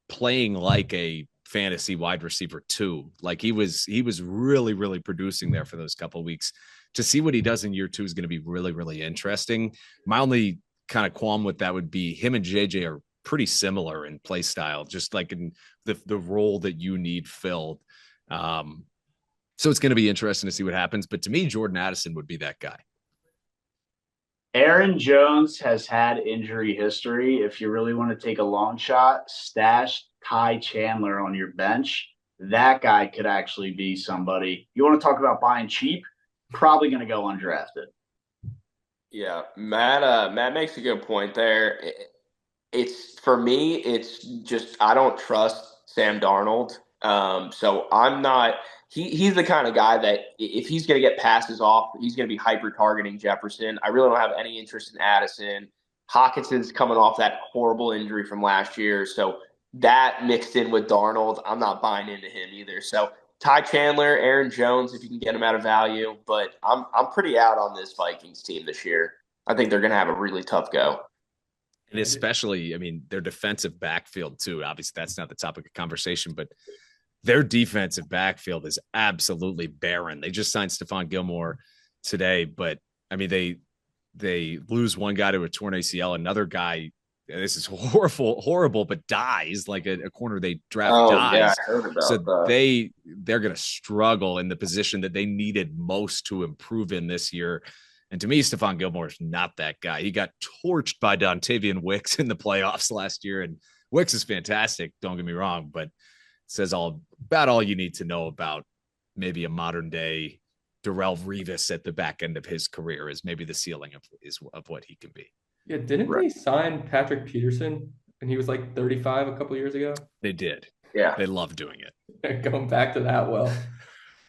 playing like a fantasy wide receiver too. Like he was really, really producing there for those couple of weeks. To see what he does in year two is going to be really, really interesting. My only kind of qualm with that would be him and JJ are pretty similar in play style, just like in the role that you need filled. So it's going to be interesting to see what happens. But to me, Jordan Addison would be that guy.
Aaron Jones has had injury history. If you really want to take a long shot, stash Ty Chandler on your bench. That guy could actually be somebody. You want to talk about buying cheap? Probably going to go undrafted.
Yeah, Matt makes a good point there. It's for me, it's just I don't trust Sam Darnold. So I'm not. He's the kind of guy that if he's going to get passes off, he's going to be hyper targeting Jefferson. I really don't have any interest in Addison. Hawkinson's coming off that horrible injury from last year, so that mixed in with Darnold, I'm not buying into him either. So Ty Chandler, Aaron Jones, if you can get him out of value, but I'm pretty out on this Vikings team this year. I think they're going to have a really tough go.
And especially, I mean, their defensive backfield too. Obviously, that's not the topic of conversation, but their defensive backfield is absolutely barren. They just signed Stephon Gilmore today, but I mean, they lose one guy to a torn ACL, another guy. This is horrible, but dies like a corner they draft dies.
Yeah, I heard about
so
that.
They're going to struggle in the position that they needed most to improve in this year. And to me, Stephon Gilmore is not that guy. He got torched by Dontavian Wicks in the playoffs last year, and Wicks is fantastic. Don't get me wrong, but says all you need to know about maybe a modern day Darrelle Revis at the back end of his career is maybe the ceiling of what he can be.
Yeah, didn't they sign Patrick Peterson and he was like 35 a couple years ago?
They did.
Yeah.
They love doing it.
Going back to that well.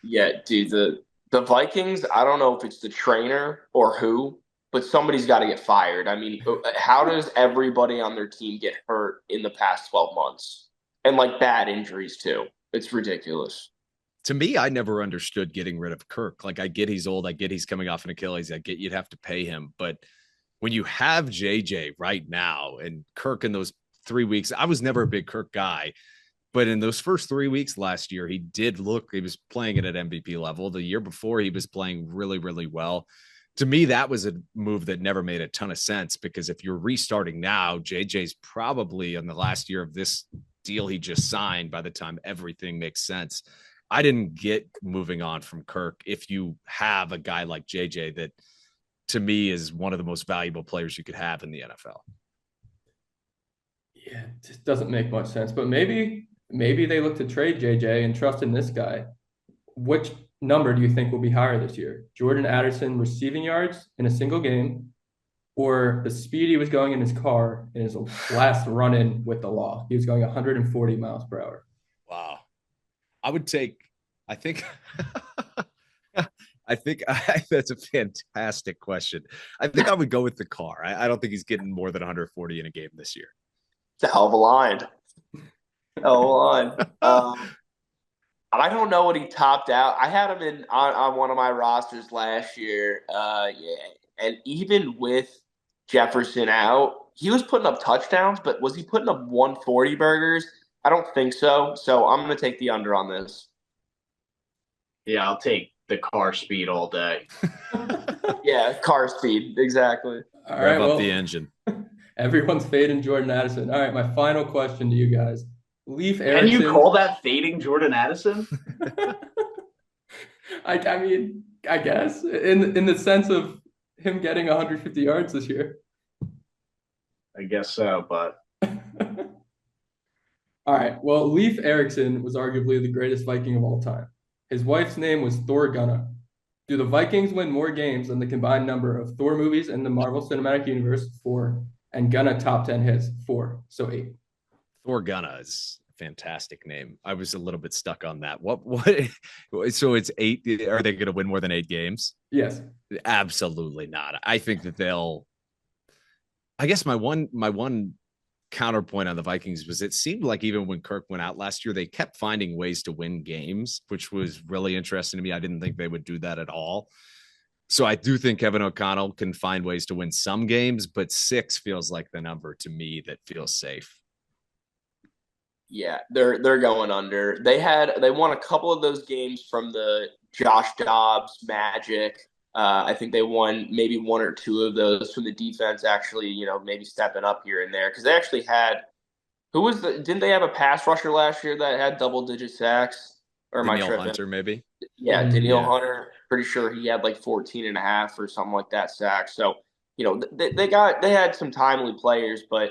Yeah, dude, the Vikings, I don't know if it's the trainer or who, but somebody's got to get fired. I mean, how does everybody on their team get hurt in the past 12 months? And like bad injuries too. It's ridiculous.
To me, I never understood getting rid of Kirk. Like, I get he's old. I get he's coming off an Achilles. I get you'd have to pay him. But when you have JJ right now and Kirk in those 3 weeks, I was never a big Kirk guy. But in those first 3 weeks last year, he was playing it at MVP level. The year before, he was playing really, really well. To me, that was a move that never made a ton of sense because if you're restarting now, JJ's probably in the last year of this deal he just signed by the time everything makes sense. I didn't get moving on from Kirk if you have a guy like JJ that to me is one of the most valuable players you could have in the NFL.
Yeah, it just doesn't make much sense. But maybe they look to trade JJ and trust in this guy. Which number do you think will be higher this year? Jordan Addison receiving yards in a single game or the speed he was going in his car in his last run-in with the law? He was going 140 miles per hour.
Wow. I think that's a fantastic question. I think I would go with the car. I don't think he's getting more than 140 in a game this year.
It's a hell of a line. I don't know what he topped out. I had him on one of my rosters last year. And even with Jefferson out, he was putting up touchdowns, but was he putting up 140 burgers? I don't think so. So I'm going to take the under on this.
Yeah, I'll take the car speed all day.
Yeah, car speed. Exactly.
All right,
Rev up the engine.
Everyone's fading Jordan Addison. All right, my final question to you guys. Leaf Erickson.
Can you call that fading Jordan Addison?
I mean, I guess in the sense of him getting 150 yards this year.
I guess so, but
All right. Well, Leif Erikson was arguably the greatest Viking of all time. His wife's name was Thor Gunna. Do the Vikings win more games than the combined number of Thor movies in the Marvel Cinematic Universe? 4. And Gunna top 10 hits? 4. So 8.
Thor Gunna is a fantastic name. I was a little bit stuck on that. What? So it's 8. Are they going to win more than 8 games?
Yes.
Absolutely not. I think that they'll. I guess my one counterpoint on the Vikings was it seemed like even when Kirk went out last year, they kept finding ways to win games, which was really interesting to me. I didn't think they would do that at all. So I do think Kevin O'Connell can find ways to win some games, but 6 feels like the number to me that feels safe.
Yeah, they're going under. They won a couple of those games from the Josh Dobbs Magic. I think they won maybe 1 or 2 of those from the defense actually, maybe stepping up here and there. Because they actually had didn't they have a pass rusher last year that had double-digit sacks? Or am I tripping?
Hunter, maybe?
Yeah, Danielle Hunter. Pretty sure he had like 14 and a half or something like that sacks. So, they had some timely players, but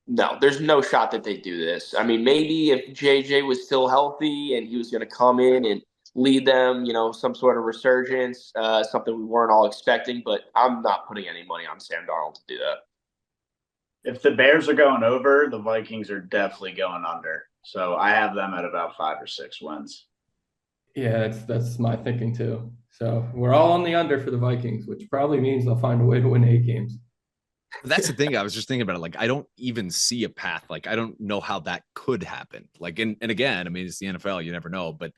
no, there's no shot that they do this. I mean, maybe if JJ was still healthy and he was going to come in and lead them, some sort of resurgence, something we weren't all expecting, but I'm not putting any money on Sam Darnold to do that.
If the Bears are going over, the Vikings are definitely going under. So I have them at about 5 or 6 wins.
Yeah, that's my thinking too. So we're all on the under for the Vikings, which probably means they'll find a way to win 8 games.
That's the thing. I was just thinking about it. Like, I don't even see a path. Like, I don't know how that could happen. Like, and again, I mean, it's the NFL. You never know, but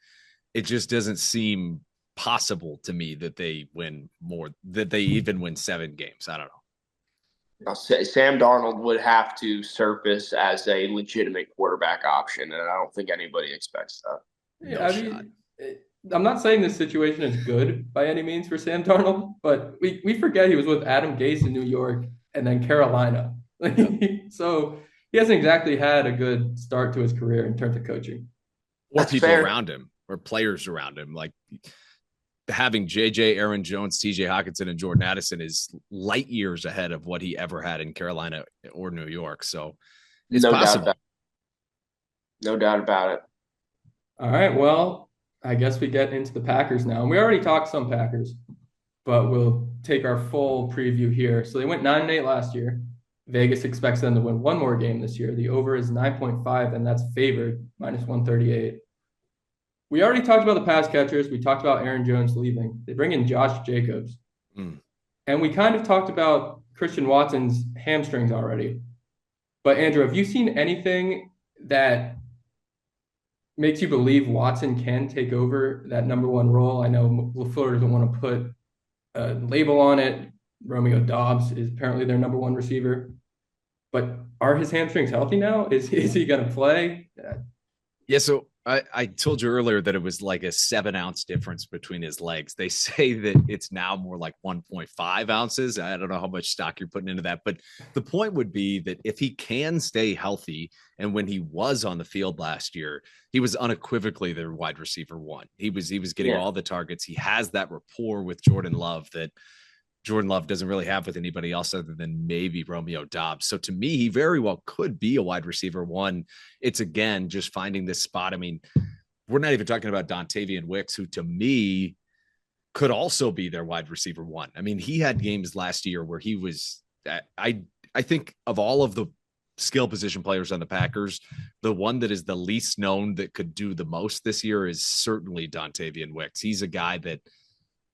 it just doesn't seem possible to me that they win more, that they even win 7 games. I don't know.
Sam Darnold would have to surface as a legitimate quarterback option, and I don't think anybody expects that.
Yeah, I'm not saying this situation is good by any means for Sam Darnold, but we forget he was with Adam Gase in New York and then Carolina. So he hasn't exactly had a good start to his career in terms of coaching.
Or people around him, or players around him. Like having JJ, Aaron Jones, TJ Hawkinson, and Jordan Addison is light years ahead of what he ever had in Carolina or New York. So it's possible.
No doubt about it.
All right, well, I guess we get into the Packers now. And we already talked some Packers, but we'll take our full preview here. So they went 9-8 last year. Vegas expects them to win 1 more game this year. The over is 9.5, and that's favored, -138. We already talked about the pass catchers. We talked about Aaron Jones leaving. They bring in Josh Jacobs. And we kind of talked about Christian Watson's hamstrings already. But Andrew, have you seen anything that makes you believe Watson can take over that number 1 role? I know LaFleur doesn't want to put a label on it. Romeo Doubs is apparently their number 1 receiver. But are his hamstrings healthy now? Is he going to play?
Yeah, so I told you earlier that it was like a 7-ounce difference between his legs. They say that it's now more like 1.5 ounces. I don't know how much stock you're putting into that, but the point would be that if he can stay healthy, and when he was on the field last year, he was unequivocally their wide receiver 1. He was getting all the targets. He has that rapport with Jordan Love that Jordan Love doesn't really have with anybody else other than maybe Romeo Doubs. So to me, he very well could be a wide receiver 1. It's, again, just finding this spot. I mean, we're not even talking about Dontavian Wicks, who to me could also be their wide receiver 1. I mean, he had games last year where he was, I think of all of the skill position players on the Packers, the one that is the least known that could do the most this year is certainly Dontavian Wicks. He's a guy that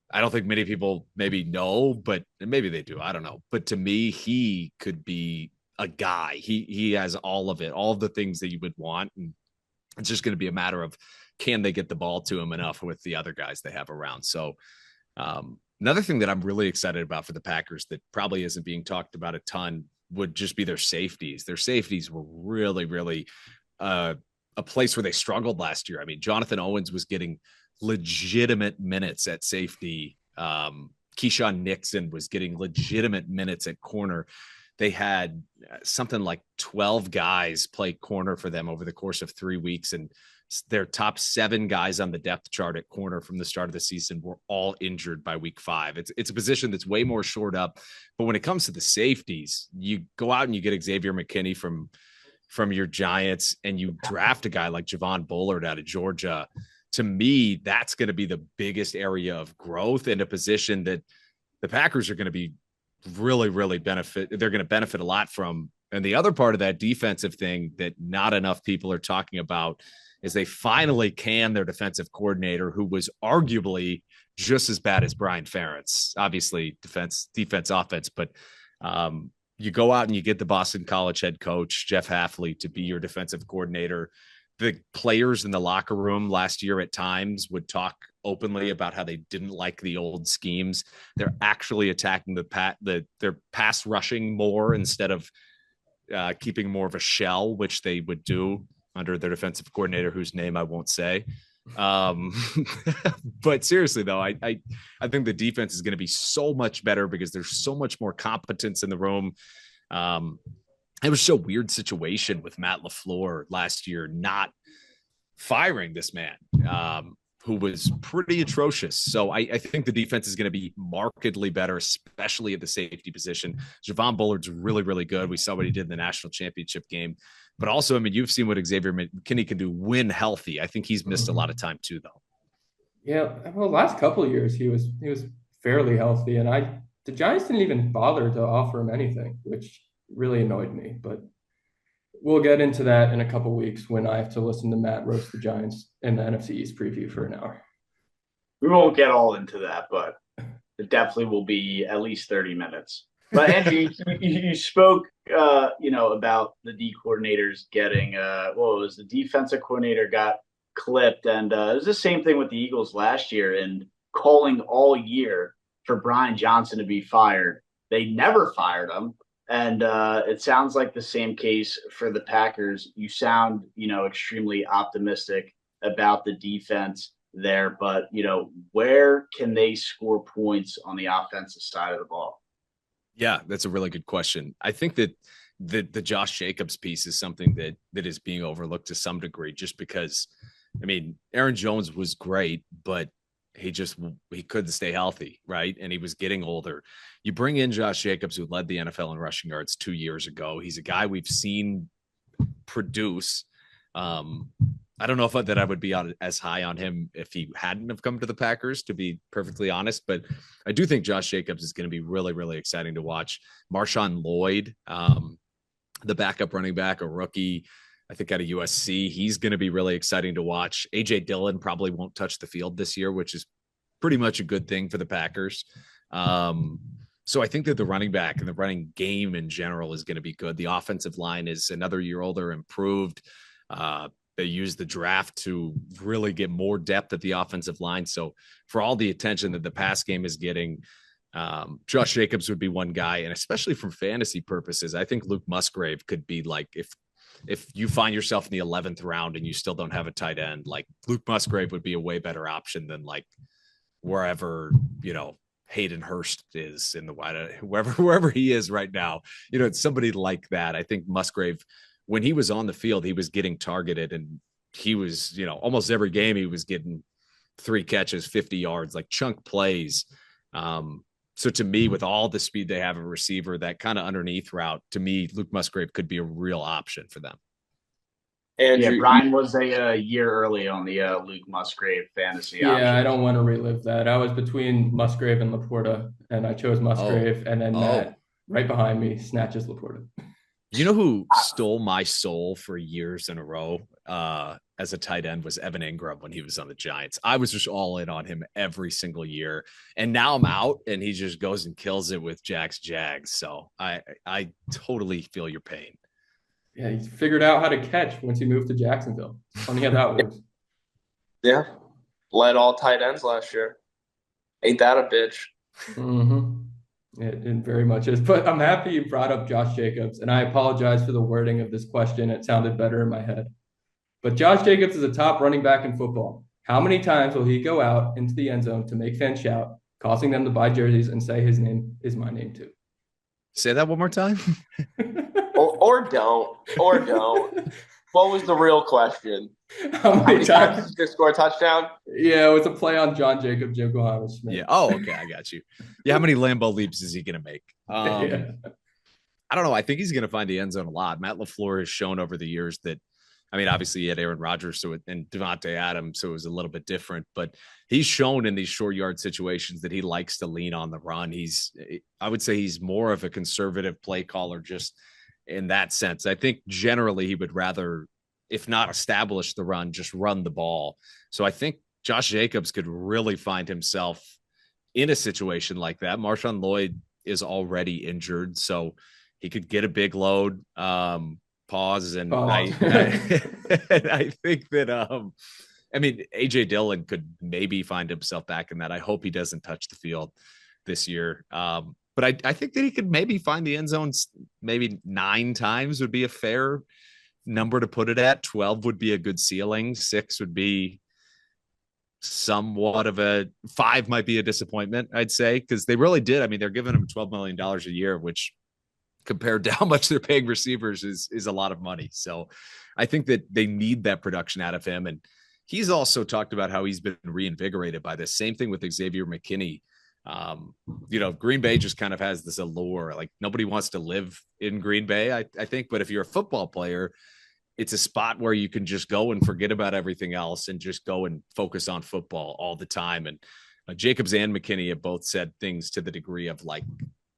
I don't think many people maybe know, but maybe they do. I don't know. But to me, he could be a guy. He has all of it, all of the things that you would want. And it's just going to be a matter of, can they get the ball to him enough with the other guys they have around? So another thing that I'm really excited about for the Packers that probably isn't being talked about a ton would just be their safeties. Their safeties were really, really a place where they struggled last year. I mean, Jonathan Owens was getting legitimate minutes at safety. Keyshawn Nixon was getting legitimate minutes at corner. They had something like 12 guys play corner for them over the course of 3 weeks. And their top 7 guys on the depth chart at corner from the start of the season were all injured by week 5. It's a position that's way more shored up. But when it comes to the safeties, you go out and you get Xavier McKinney from your Giants, and you draft a guy like Javon Bullard out of Georgia. To me, that's going to be the biggest area of growth in a position that the Packers are going to be really, really benefit. They're going to benefit a lot from. And the other part of that defensive thing that not enough people are talking about is they finally can their defensive coordinator, who was arguably just as bad as Brian Ferentz. Obviously, defense, offense, but you go out and you get the Boston College head coach, Jeff Hafley, to be your defensive coordinator. The players in the locker room last year at times would talk openly about how they didn't like the old schemes. They're actually attacking their pass rushing more instead of keeping more of a shell, which they would do under their defensive coordinator, whose name I won't say. But seriously though, I think the defense is going to be so much better because there's so much more competence in the room. It was a weird situation with Matt LaFleur last year, not firing this man, who was pretty atrocious. So I think the defense is going to be markedly better, especially at the safety position. Javon Bullard's really, really good. We saw what he did in the national championship game. But also, I mean, you've seen what Xavier McKinney can do when healthy. I think he's missed a lot of time too, though.
Yeah, well, last couple of years he was fairly healthy, and the Giants didn't even bother to offer him anything, which really annoyed me. But we'll get into that in a couple of weeks when I have to listen to Matt roast the Giants in the NFC East preview for an hour.
We won't get all into that, but it definitely will be at least 30 minutes. But Andrew, you spoke, about the D coordinators getting, the defensive coordinator got clipped, and it was the same thing with the Eagles last year, and calling all year for Brian Johnson to be fired. They never fired him, and it sounds like the same case for the Packers. You sound, extremely optimistic about the defense there, but where can they score points on the offensive side of the ball?
Yeah, that's a really good question. I think that the Josh Jacobs piece is something that is being overlooked to some degree, just because, I mean, Aaron Jones was great, but he couldn't stay healthy, right? And he was getting older. You bring in Josh Jacobs, who led the NFL in rushing yards 2 years ago. He's a guy we've seen produce. I don't know if I would be as high on him if he hadn't have come to the Packers, to be perfectly honest. But I do think Josh Jacobs is going to be really, really exciting to watch. Marshawn Lloyd, the backup running back, a rookie, I think out of USC, he's going to be really exciting to watch. A.J. Dillon probably won't touch the field this year, which is pretty much a good thing for the Packers. So I think that the running back and the running game in general is going to be good. The offensive line is another year older, improved. They used the draft to really get more depth at the offensive line. So for all the attention that the pass game is getting, Josh Jacobs would be one guy. And especially for fantasy purposes, I think Luke Musgrave could be like, if you find yourself in the 11th round and you still don't have a tight end, like Luke Musgrave would be a way better option than like wherever, Hayden Hurst is in the wherever he is right now. It's somebody like that. I think Musgrave, when he was on the field, he was getting targeted, and he was, almost every game he was getting 3 catches, 50 yards, like chunk plays. So to me, with all the speed they have a receiver, that kind of underneath route, to me, Luke Musgrave could be a real option for them.
Andrew, yeah, Brian was a year early on the Luke Musgrave fantasy option.
I don't want to relive that. I was between Musgrave and Laporta, and I chose Musgrave, and then Matt, right behind me, snatches Laporta.
You know who stole my soul for years in a row as a tight end was Evan Ingram when he was on the Giants. I was just all in on him every single year. And now I'm out, and he just goes and kills it with Jags. So I totally feel your pain.
Yeah, he figured out how to catch once he moved to Jacksonville. Funny how that works.
Yeah. Led all tight ends last year. Ain't that a bitch?
Mm-hmm. It very much is. But I'm happy you brought up Josh Jacobs, and I apologize for the wording of this question. It sounded better in my head. But Josh Jacobs is a top running back in football. How many times will he go out into the end zone to make fans shout, causing them to buy jerseys and say his name is my name too?
Say that one more time.
or don't. What was the real question?
How
How many times is he going to score a touchdown?
Yeah, it was a play on John Jacob, Jim Smith.
Yeah. Oh, okay. I got you. Yeah. How many Lambeau leaps is he going to make?
Yeah.
I don't know. I think he's going to find the end zone a lot. Matt LaFleur has shown over the years that, I mean, obviously he had Aaron Rodgers and Devontae Adams, so it was a little bit different, but he's shown in these short yard situations that he likes to lean on the run. I would say he's more of a conservative play caller just in that sense. I think generally he would rather, if not establish the run, just run the ball. So I think Josh Jacobs could really find himself in a situation like that. Marshawn Lloyd is already injured, so he could get a big load. Pause. And I think that, I mean, AJ Dillon could maybe find himself back in that. I hope he doesn't touch the field this year. But I think that he could maybe find the end zones maybe 9 times would be a fair number to put it at. 12 would be a good ceiling. 6 would be somewhat of 5 might be a disappointment, I'd say, because they really did. I mean, they're giving him $12 million a year, which compared to how much they're paying receivers is a lot of money. So I think that they need that production out of him. And he's also talked about how he's been reinvigorated by this. Same thing with Xavier McKinney. Green Bay just kind of has this allure. Like nobody wants to live in Green Bay, I think. But if you're a football player, it's a spot where you can just go and forget about everything else and just go and focus on football all the time. And Jacobs and McKinney have both said things to the degree of like,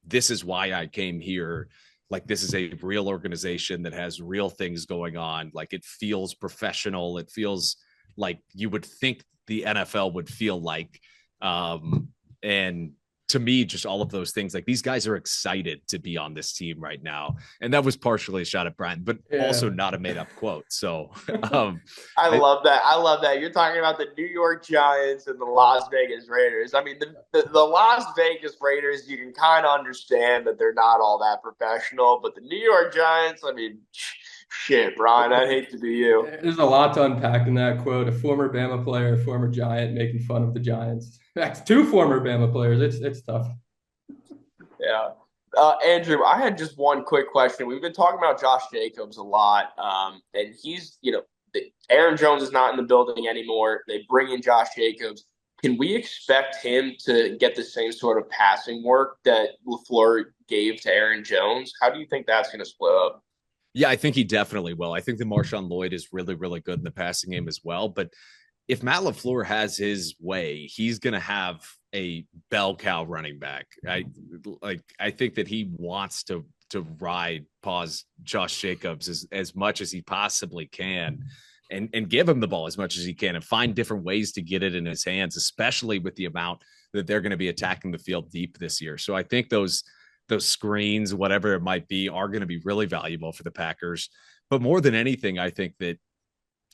this is why I came here. Like, this is a real organization that has real things going on. Like, it feels professional. It feels like you would think the NFL would feel like. And to me, just all of those things, like these guys are excited to be on this team right now. And that was partially a shot at Brian, but also not a made up quote. So
I love that. I love that. You're talking about the New York Giants and the Las Vegas Raiders. I mean, the Las Vegas Raiders, you can kind of understand that they're not all that professional, but the New York Giants, I mean, shit, Brian, I'd hate to be you.
There's a lot to unpack in that quote. A former Bama player, a former Giant making fun of the Giants. That's 2 former Bama players. It's tough.
Yeah. Andrew, I had just one quick question. We've been talking about Josh Jacobs a lot, and he's, Aaron Jones is not in the building anymore. They bring in Josh Jacobs. Can we expect him to get the same sort of passing work that LaFleur gave to Aaron Jones? How do you think that's going to split up?
Yeah, I think he definitely will. I think that Marshawn Lloyd is really, really good in the passing game as well. But if Matt LaFleur has his way, he's going to have a bell cow running back. I think that he wants to ride Josh Jacobs as much as he possibly can and give him the ball as much as he can and find different ways to get it in his hands, especially with the amount that they're going to be attacking the field deep this year. So I think those screens, whatever it might be, are going to be really valuable for the Packers. But more than anything, I think that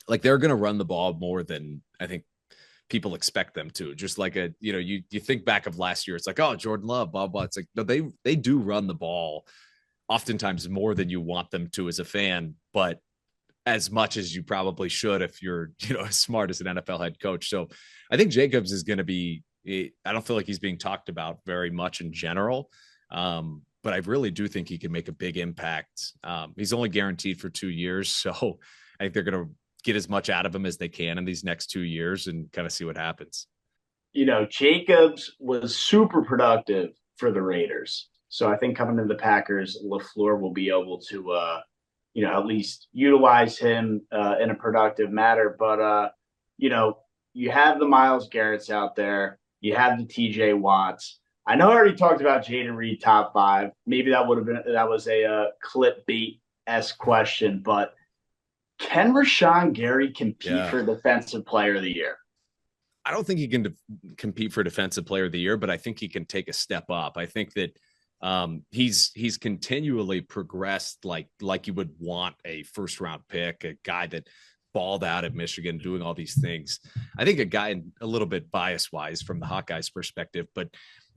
like they're going to run the ball more than I think people expect them to. Just like you think back of last year, it's like, oh, Jordan Love, blah, blah. It's like, no, they do run the ball oftentimes more than you want them to as a fan, but as much as you probably should if you're, as smart as an NFL head coach. So I think Jacobs is going to be, I don't feel like he's being talked about very much in general. But I really do think he can make a big impact. He's only guaranteed for 2 years. So I think they're going to get as much out of him as they can in these next 2 years and kind of see what happens.
Jacobs was super productive for the Raiders. So I think coming to the Packers, LaFleur will be able to, at least utilize him in a productive manner. But, you have the Myles Garretts out there. You have the TJ Watts. I know I already talked about Jaden Reed top 5. Maybe that was a clickbait-esque question, but can Rashawn Gary compete for Defensive Player of the Year?
I don't think he can compete for Defensive Player of the Year, but I think he can take a step up. I think that he's continually progressed like you would want a first round pick, a guy that balled out at Michigan, doing all these things. I think a guy a little bit bias wise from the Hawkeyes perspective, but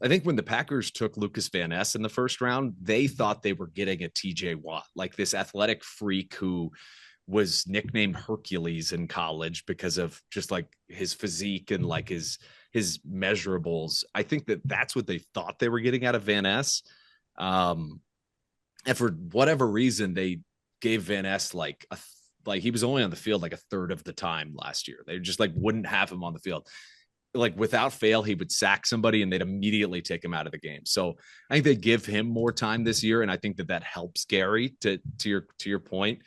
I think when the Packers took Lucas Van Ness in the first round, they thought they were getting a TJ Watt, like this athletic freak who was nicknamed Hercules in college because of just like his physique and like his measurables. I think that that's what they thought they were getting out of Van Ness. And for whatever reason, they gave Van Ness like Like he was only on the field like a third of the time last year. They just like wouldn't have him on the field. Like without fail, he would sack somebody and they'd immediately take him out of the game. So I think they give him more time this year. And I think that helps Gary to your point,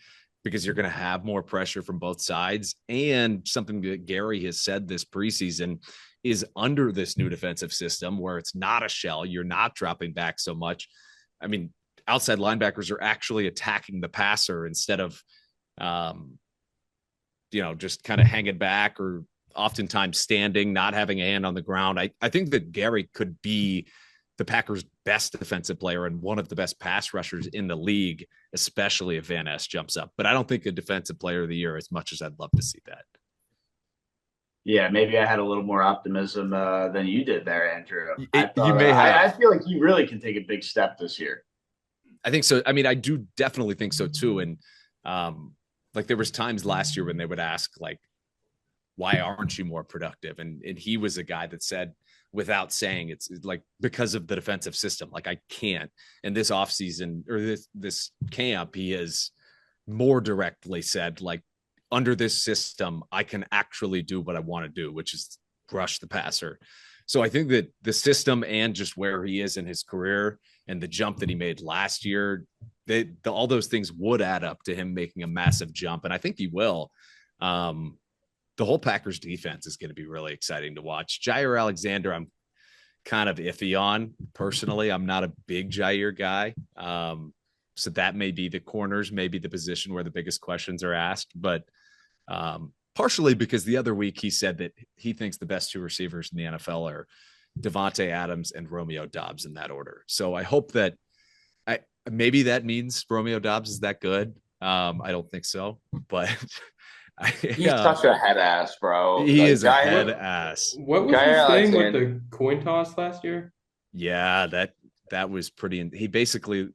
because you're going to have more pressure from both sides. And something that Gary has said this preseason is under this new defensive system where it's not a shell. You're not dropping back so much. I mean, outside linebackers are actually attacking the passer instead of, just kind of hanging back or oftentimes standing, not having a hand on the ground. I think that Gary could be the Packers' best defensive player and one of the best pass rushers in the league, especially if Van Ness jumps up. But I don't think a defensive player of the year, as much as I'd love to see that.
Yeah, maybe I had a little more optimism than you did there, Andrew.
You may have.
I feel like he really can take a big step this year.
I think so. I mean, I do definitely think so too. And like there was times last year when they would ask, like, why aren't you more productive? And he was a guy that said, without saying, it's like because of the defensive system. Like I can't. And this offseason or this camp, he has more directly said, like, under this system, I can actually do what I want to do, which is rush the passer. So I think that the system and just where he is in his career and the jump that he made last year, all those things would add up to him making a massive jump. And I think he will. The whole Packers defense is going to be really exciting to watch. Jair Alexander, I'm kind of iffy on personally. I'm not a big Jair guy. So that may be the corners, maybe the position where the biggest questions are asked, but partially because the other week he said that he thinks the best two receivers in the NFL are Devontae Adams and Romeo Doubs in that order. So I hope that maybe that means Romeo Doubs is that good. I don't think so, but
he's such a head ass, bro.
He is a head ass.
What was he saying with the coin toss last year?
Yeah, that was pretty. He basically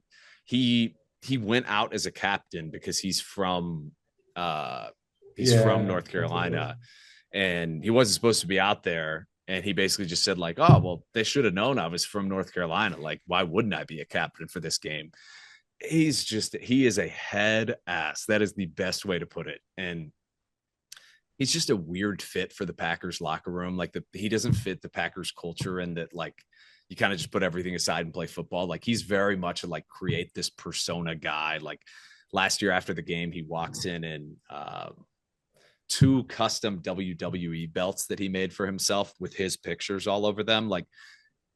he went out as a captain because he's from North Carolina, and he wasn't supposed to be out there. And he basically just said, like, oh, well, they should have known I was from North Carolina. Like, why wouldn't I be a captain for this game? He is a head ass. That is the best way to put it. And he's just a weird fit for the Packers locker room. Like he doesn't fit the Packers culture, and that like you kind of just put everything aside and play football. Like he's very much a like create this persona guy. Like last year after the game, he walks in and 2 custom WWE belts that he made for himself with his pictures all over them. Like,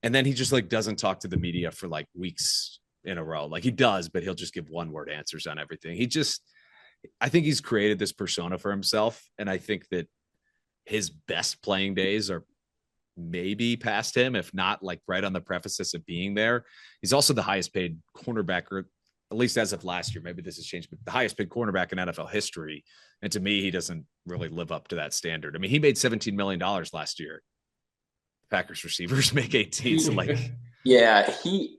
and then he just like doesn't talk to the media for like weeks in a row. Like he does, but he'll just give 1-word answers on everything. I think he's created this persona for himself. And I think that his best playing days are maybe past him, if not like right on the precipice of being there. He's also the highest paid cornerback, or at least as of last year, maybe this has changed, but the highest paid cornerback in NFL history. And to me, he doesn't really live up to that standard. I mean, he made $17 million last year. Packers receivers make 18. So like,
yeah, he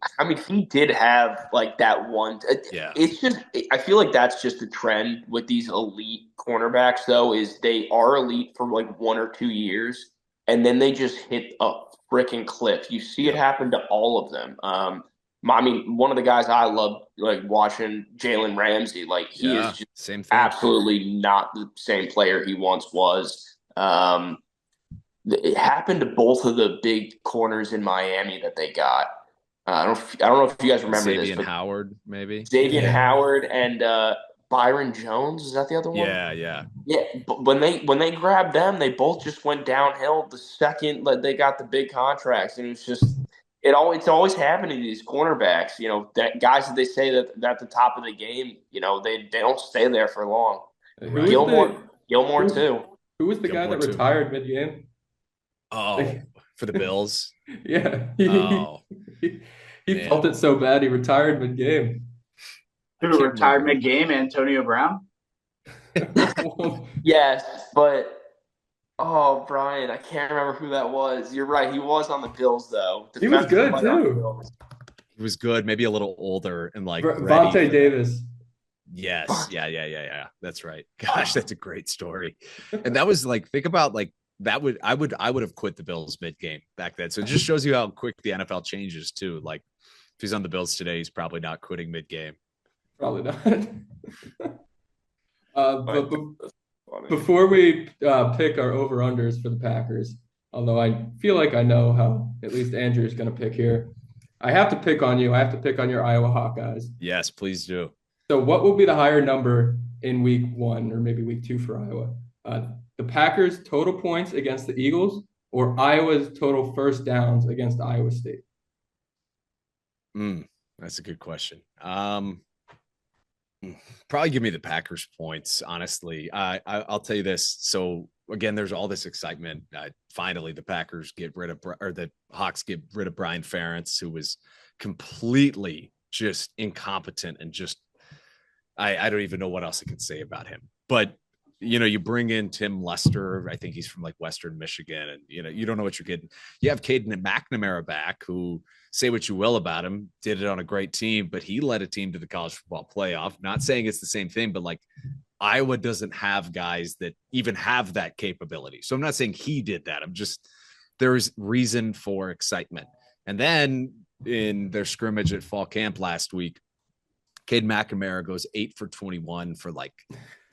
did have like that one.
Yeah.
It's just, I feel like that's just a trend with these elite cornerbacks though, is they are elite for like 1 or 2 years. And then they just hit a freaking cliff. You see it happen to all of them. I mean, one of the guys I love like watching, Jalen Ramsey, like he is just
same thing.
Absolutely not the same player he once was. It happened to both of the big corners in Miami that they got. I don't know if you guys remember this.
Xavier Howard, maybe.
Xavier Howard and Byron Jones, is that the other one?
Yeah.
But when they grabbed them, they both just went downhill the second they got the big contracts, and it's just it's always happening to these cornerbacks. You know, that guys that they say that at the top of the game, you know, they don't stay there for long. Gilmore too.
Who was the guy that retired mid-game?
Oh, for the Bills.
Yeah. He felt it so bad he retired mid-game.
Who retired mid-game? Antonio Brown?
Yes, but Brian, I can't remember who that was. You're right. He was on the Bills, though.
He was good, too.
He was good, maybe a little older and like
Vontae Davis.
Yes. Yeah. That's right. Gosh, that's a great story. And that was like, think about like, I would have quit the Bills mid-game back then. So it just shows you how quick the NFL changes too. Like if he's on the Bills today, he's probably not quitting mid-game.
Probably not. But before we pick our over-unders for the Packers, although I feel like I know how at least Andrew is going to pick here, I have to pick on you. I have to pick on your Iowa Hawkeyes.
Yes, please do.
So what will be the higher number in week 1 or maybe week 2 for Iowa? The Packers' total points against the Eagles or Iowa's total first downs against Iowa State?
That's a good question. Probably give me the Packers points, honestly. I'll tell you this. So again, there's all this excitement. Finally, the Packers the Hawks get rid of Brian Ferentz, who was completely just incompetent and just, I don't even know what else I can say about him. But, you bring in Tim Lester. I think he's from like Western Michigan, and, you don't know what you're getting. You have Caden McNamara back, who, say what you will about him, did it on a great team, but he led a team to the college football playoff. Not saying it's the same thing, but like Iowa doesn't have guys that even have that capability. So I'm not saying he did that. There's reason for excitement. And then in their scrimmage at fall camp last week, Cade McNamara goes 8 for 21 for like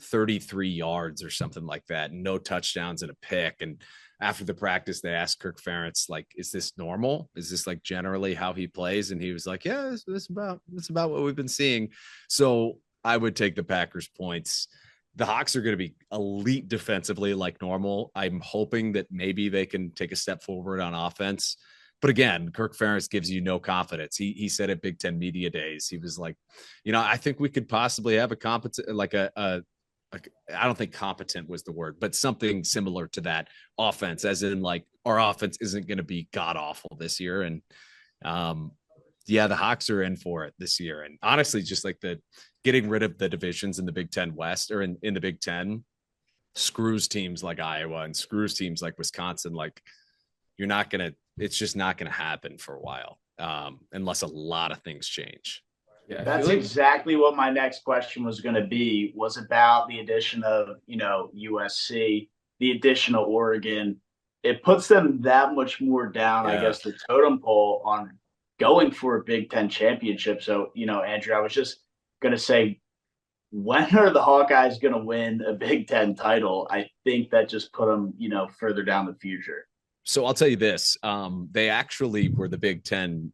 33 yards or something like that. No touchdowns and a pick. And after the practice, they asked Kirk Ferentz, like, is this normal? Is this like generally how he plays? And he was like, yeah, that's about what we've been seeing. So I would take the Packers points. The Hawks are going to be elite defensively like normal. I'm hoping that maybe they can take a step forward on offense. But again, Kirk Ferentz gives you no confidence. He said at Big Ten Media Days, he was like, I think we could possibly have a competent, like I don't think competent was the word, but something similar to that offense, as in like our offense isn't going to be god awful this year. And the Hawks are in for it this year. And honestly, just like getting rid of the divisions in the Big Ten West or in the Big Ten screws teams like Iowa and screws teams like Wisconsin. Like it's just not going to happen for a while unless a lot of things change.
Yeah, that's exactly what my next question was going to be, was about the addition of, USC, the addition of Oregon. It puts them that much more down, I guess, the totem pole on going for a Big Ten championship. So, Andrew, I was just going to say, when are the Hawkeyes going to win a Big Ten title? I think that just put them, further down the future.
So I'll tell you this. They actually were the Big Ten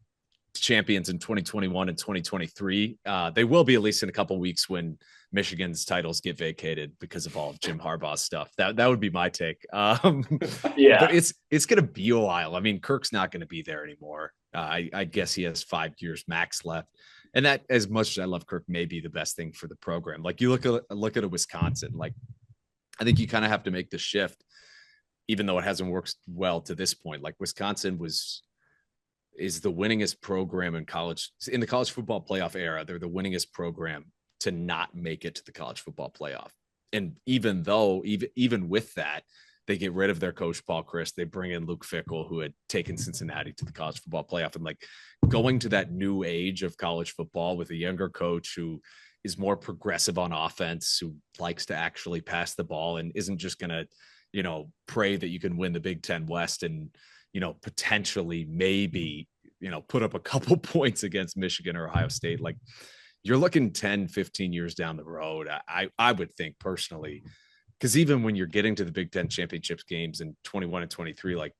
champions in 2021 and 2023. They will be at least in a couple of weeks when Michigan's titles get vacated because of all of Jim Harbaugh's stuff. That would be my take. Yeah, but it's going to be a while. I mean, Kirk's not going to be there anymore. I guess he has 5 years max left. And that, as much as I love Kirk, may be the best thing for the program. Like you look at a Wisconsin, like I think you kind of have to make the shift, even though it hasn't worked well to this point. Like Wisconsin is the winningest program in the college football playoff era. They're the winningest program to not make it to the college football playoff. And even with that, they get rid of their coach, Paul Chryst. They bring in Luke Fickell, who had taken Cincinnati to the college football playoff. And like going to that new age of college football with a younger coach who is more progressive on offense, who likes to actually pass the ball and isn't just going to, pray that you can win the Big Ten West and, potentially maybe, put up a couple points against Michigan or Ohio State. Like you're looking 10, 15 years down the road. I would think personally, because even when you're getting to the Big Ten championships games in 21 and 23, like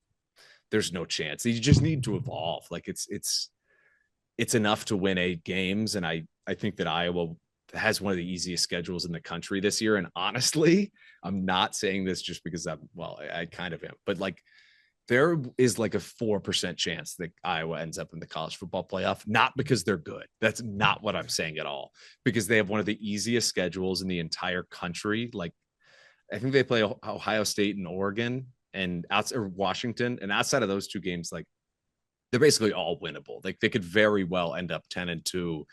there's no chance. You just need to evolve. Like it's enough to win 8 games. And I think that Iowa has one of the easiest schedules in the country this year. And honestly, I'm not saying this just because I kind of am, but like there is like a 4% chance that Iowa ends up in the college football playoff, not because they're good. That's not what I'm saying at all, because they have one of the easiest schedules in the entire country. Like I think they play Ohio State and Oregon and Washington. And outside of those 2 games, like they're basically all winnable. Like they could very well end up 10-2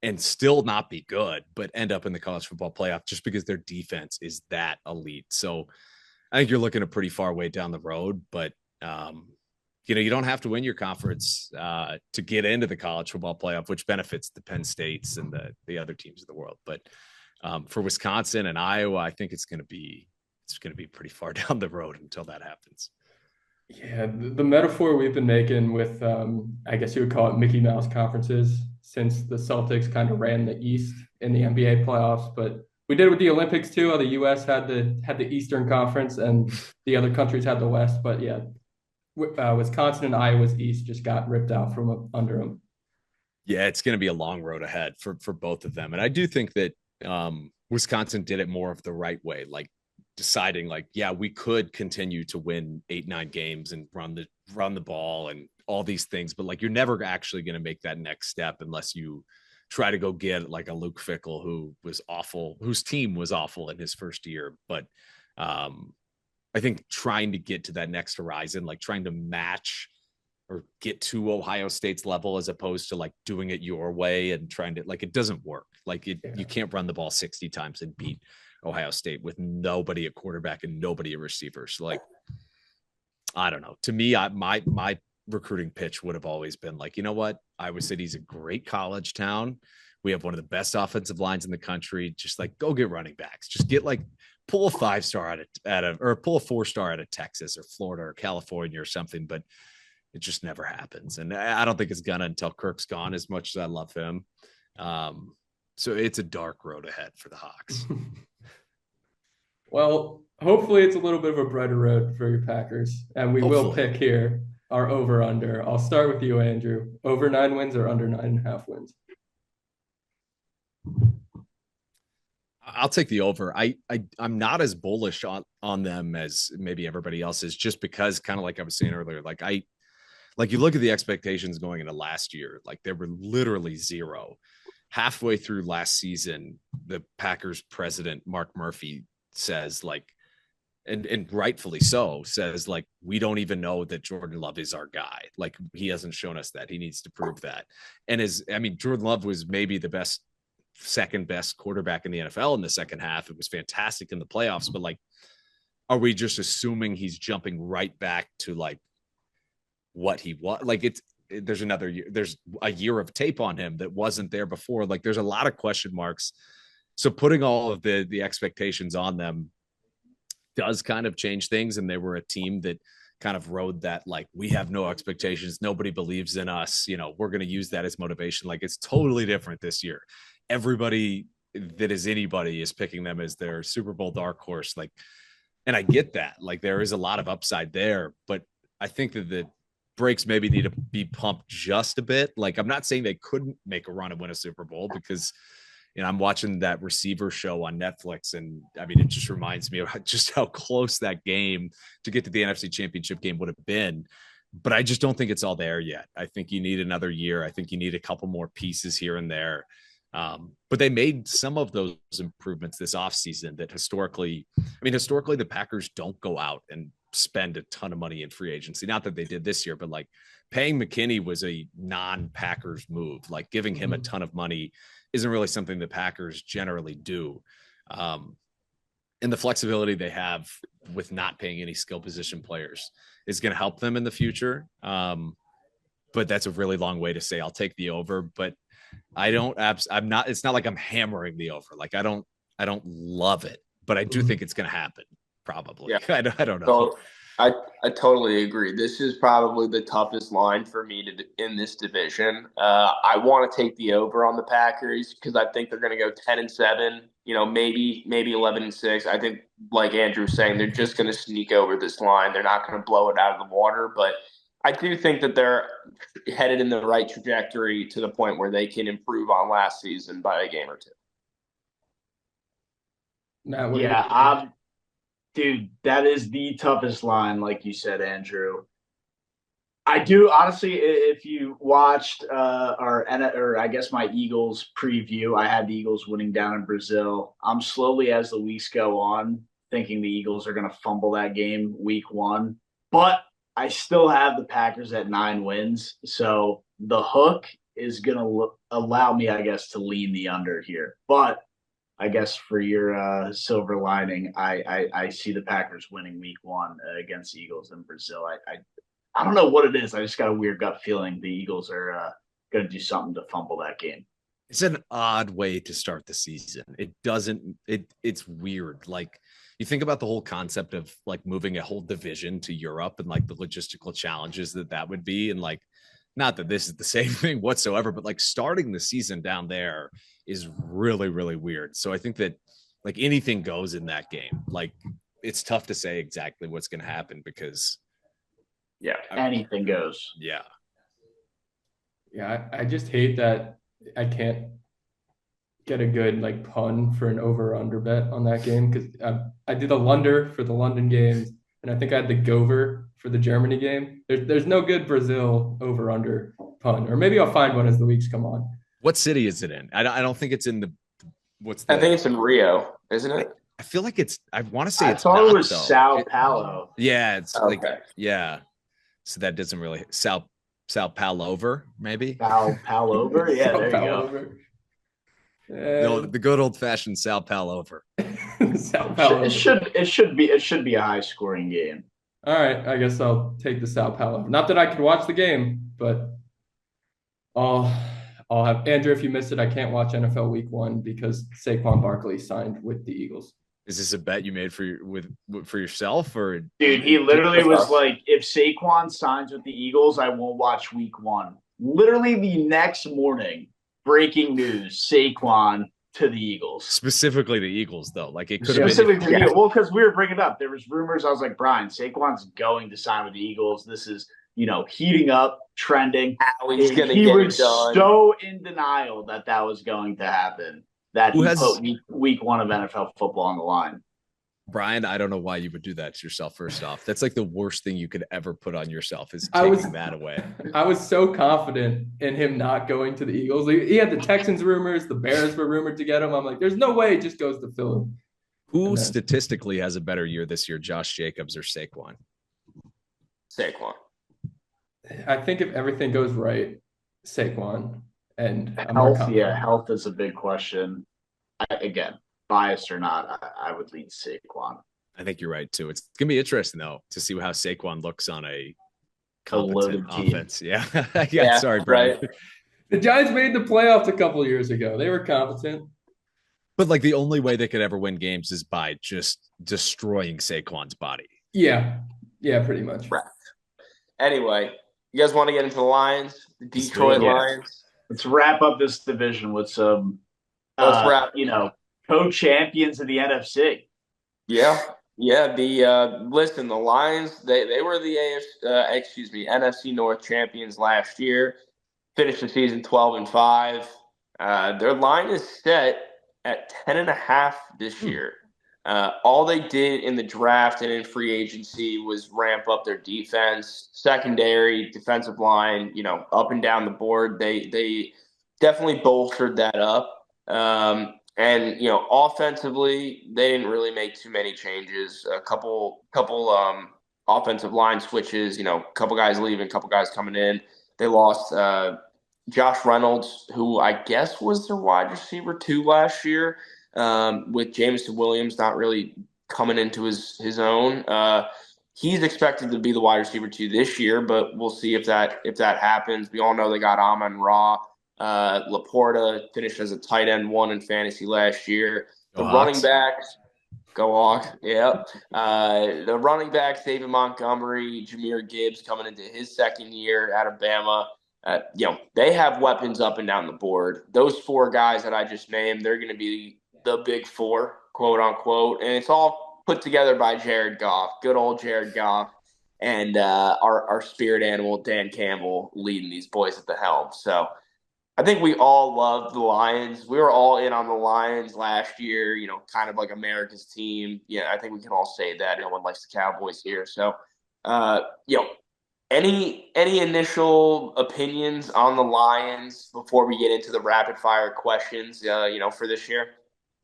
and still not be good, but end up in the college football playoff just because their defense is that elite. So I think you're looking a pretty far way down the road, but you don't have to win your conference to get into the college football playoff, which benefits the Penn States and the other teams of the world. But for Wisconsin and Iowa, I think it's going to be pretty far down the road until that happens.
Yeah, the metaphor we've been making with, I guess you would call it Mickey Mouse conferences, since the Celtics kind of ran the East in the NBA playoffs, but We did it with the Olympics too. The U.S. had the Eastern Conference, and the other countries had the West. But yeah, Wisconsin and Iowa's East just got ripped out from under them.
Yeah, it's going to be a long road ahead for both of them, and I do think that Wisconsin did it more of the right way, like deciding, like, yeah, we could continue to win 8-9 games and run the ball and all these things, but like you're never actually going to make that next step unless you try to go get like a Luke Fickell, who was awful, whose team was awful in his first year. But I think trying to get to that next horizon, like trying to match or get to Ohio State's level, as opposed to like doing it your way and trying to, like, it doesn't work. Like you can't run the ball 60 times and beat Ohio State with nobody at quarterback and nobody at receiver. So like, I don't know. To me, my recruiting pitch would have always been like, you know what? Iowa City's a great college town. We have one of the best offensive lines in the country. Just like go get running backs. Just get like pull a 5-star or pull a 4-star out of Texas or Florida or California or something. But it just never happens. And I don't think it's gonna until Kirk's gone, as much as I love him. So it's a dark road ahead for the Hawks.
Well, hopefully it's a little bit of a brighter road for your Packers. And we will pick here our over-under. I'll start with you, Andrew. Over 9 wins or under 9.5 wins?
I'll take the over. I'm not as bullish on them as maybe everybody else is, just because, kind of like I was saying earlier, like you look at the expectations going into last year, like they were literally zero. Halfway through last season, the Packers president, Mark Murphy, says like, and rightfully so, says like, we don't even know that Jordan Love is our guy. Like he hasn't shown us that. He needs to prove that. And Jordan Love was maybe the second best quarterback in the NFL in the second half. It was fantastic in the playoffs, but like, are we just assuming he's jumping right back to like what he was? Like there's a year of tape on him that wasn't there before. Like there's a lot of question marks. So putting all of the expectations on them does kind of change things. And they were a team that kind of rode that, like, we have no expectations. Nobody believes in us. You know, we're going to use that as motivation. Like it's totally different this year. Everybody that is anybody is picking them as their Super Bowl dark horse. Like, and I get that, like there is a lot of upside there, but I think that the brakes maybe need to be pumped just a bit. Like, I'm not saying they couldn't make a run and win a Super Bowl, because, you know, I'm watching that receiver show on Netflix, and I mean, it just reminds me of just how close that game to get to the NFC Championship game would have been. But I just don't think it's all there yet. I think you need another year. I think you need a couple more pieces here and there. But they made some of those improvements this offseason that historically the Packers don't go out and spend a ton of money in free agency. Not that they did this year, but like paying McKinney was a non-Packers move. Like giving him a ton of money isn't really something the Packers generally do. And the flexibility they have with not paying any skill position players is going to help them in the future. But that's a really long way to say I'll take the over, but it's not like I'm hammering the over. Like I don't love it, but I do think it's going to happen. Probably. Yeah. I don't know.
So I totally agree. This is probably the toughest line for me in this division. I want to take the over on the Packers because I think they're going to go 10-7. You know, maybe 11-6. I think, like Andrew was saying, they're just going to sneak over this line. They're not going to blow it out of the water, but I do think that they're headed in the right trajectory to the point where they can improve on last season by a game or two.
Dude, that is the toughest line, like you said, Andrew. I do, honestly, if you watched I guess my Eagles preview, I had the Eagles winning down in Brazil. I'm slowly, as the weeks go on, thinking the Eagles are going to fumble that game week 1. But I still have the Packers at 9 wins. So the hook is going to allow me, I guess, to lean the under here. But I guess for your silver lining, I see the Packers winning week 1 against the Eagles in Brazil. I don't know what it is. I just got a weird gut feeling the Eagles are going to do something to fumble that game.
It's an odd way to start the season. It's weird. Like you think about the whole concept of like moving a whole division to Europe and like the logistical challenges that would be. And like, not that this is the same thing whatsoever, but like starting the season down there is really, really weird. So I think that like anything goes in that game. Like it's tough to say exactly what's going to happen because
anything goes.
Yeah.
Yeah, I just hate that I can't get a good like pun for an over/under bet on that game because I did a Lunder for the London games, and I think I had the Gover for the Germany game. There's no good Brazil over/under pun, or maybe I'll find one as the weeks come on.
What city is it in? I don't think it's in the.
I think it's in Rio, isn't it?
I feel like it's. I want to say
I
it's.
thought
not,
it was
though.
Sao Paulo.
Yeah, it's
Okay.
So that doesn't really Sao Paulo over maybe.
Sao Paulo over. Yeah,
Sao
there you
Paulo
go.
over.
No, the good old fashioned Sao Paulo over.
Sao Paulo.
It should be a high scoring game.
All right, I guess I'll take the Sao Paulo. Not that I could watch the game, but I'll have Andrew. If you missed it, I can't watch NFL Week 1 because Saquon Barkley signed with the Eagles.
Is this a bet you made for yourself or?
Dude, he literally was like, if Saquon signs with the Eagles, I won't watch Week 1. Literally the next morning, breaking news: Saquon to the Eagles.
Specifically the Eagles, though. Like it could have
Specifically
been.
to the Eagles. Well, because we were bringing it up. There was rumors. I was like, Brian, Saquon's going to sign with the Eagles. This is, heating up, trending.
How he's going to
He
get
was
it done.
so in denial that was going to happen that he put week 1 of NFL football on the line.
Brian, I don't know why you would do that to yourself. First off, that's like the worst thing you could ever put on yourself is taking that away.
I was so confident in him not going to the Eagles. He had the Texans rumors, the Bears were rumored to get him. I'm like, there's no way he just goes to Philly.
Who statistically has a better year this year, Josh Jacobs or Saquon?
Saquon.
I think if everything goes right, Saquon. And
health is a big question. Again, biased or not, I would lean Saquon.
I think you're right too. It's gonna be interesting though to see how Saquon looks on a competent offense. Yeah. Sorry, Brian.
Right.
The Giants made the playoffs a couple of years ago. They were competent.
But like the only way they could ever win games is by just destroying Saquon's body.
Yeah, pretty much.
Right. Anyway, you guys want to get into the Lions, the Detroit Lions?
Let's wrap up this division with some, co-champions of the NFC.
Yeah. Listen, the Lions, they were the NFC North champions last year. Finished the season 12-5. Their line is set at 10.5 this year. All they did in the draft and in free agency was ramp up their defense, secondary, defensive line, up and down the board. They definitely bolstered that up. And offensively, they didn't really make too many changes. A couple offensive line switches, a couple guys leaving, a couple guys coming in. They lost Josh Reynolds, who I guess was their wide receiver 2 last year. With Jameson Williams not really coming into his own. He's expected to be the wide receiver 2 this year, but we'll see if that happens. We all know they got Amon-Ra. Laporta finished as a tight end 1 in fantasy last year. The running backs, go Hawks, yeah. The running backs, David Montgomery, Jahmyr Gibbs coming into his second year out of Bama. They have weapons up and down the board. Those 4 guys that I just named, they're going to be the big 4, quote unquote, and it's all put together by Jared Goff, good old Jared Goff, and our spirit animal Dan Campbell leading these boys at the helm. So I think we all love the Lions. We were all in on the Lions last year, kind of like America's team. Yeah, I think we can all say that. No one likes the Cowboys here. So, any initial opinions on the Lions before we get into the rapid fire questions, for this year?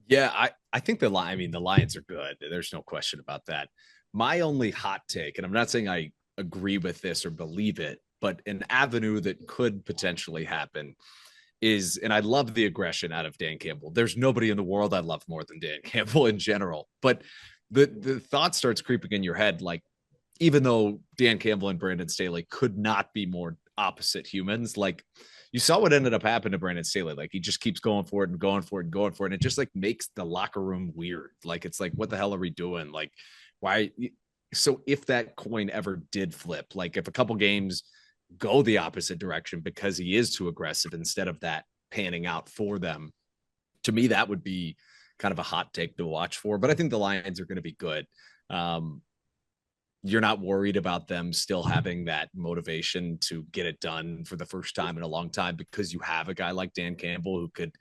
Yeah, I think the Lions are good. There's no question about that. My only hot take, and I'm not saying I agree with this or believe it, but an avenue that could potentially happen is, and I love the aggression out of Dan Campbell. There's nobody in the world I love more than Dan Campbell in general. But the thought starts creeping in your head, like, even though Dan Campbell and Brandon Staley could not be more opposite humans, like, you saw what ended up happening to Brandon Staley. Like, he just keeps going for it and going for it and going for it. And it just like makes the locker room weird. Like, it's like, what the hell are we doing? Like, why? So if that coin ever did flip, like if a couple games go the opposite direction because he is too aggressive instead of that panning out for them, to me, that would be kind of a hot take to watch for, but I think the Lions are going to be good. You're not worried about them still having that motivation to get it done for the first time in a long time because you have a guy like Dan Campbell who could,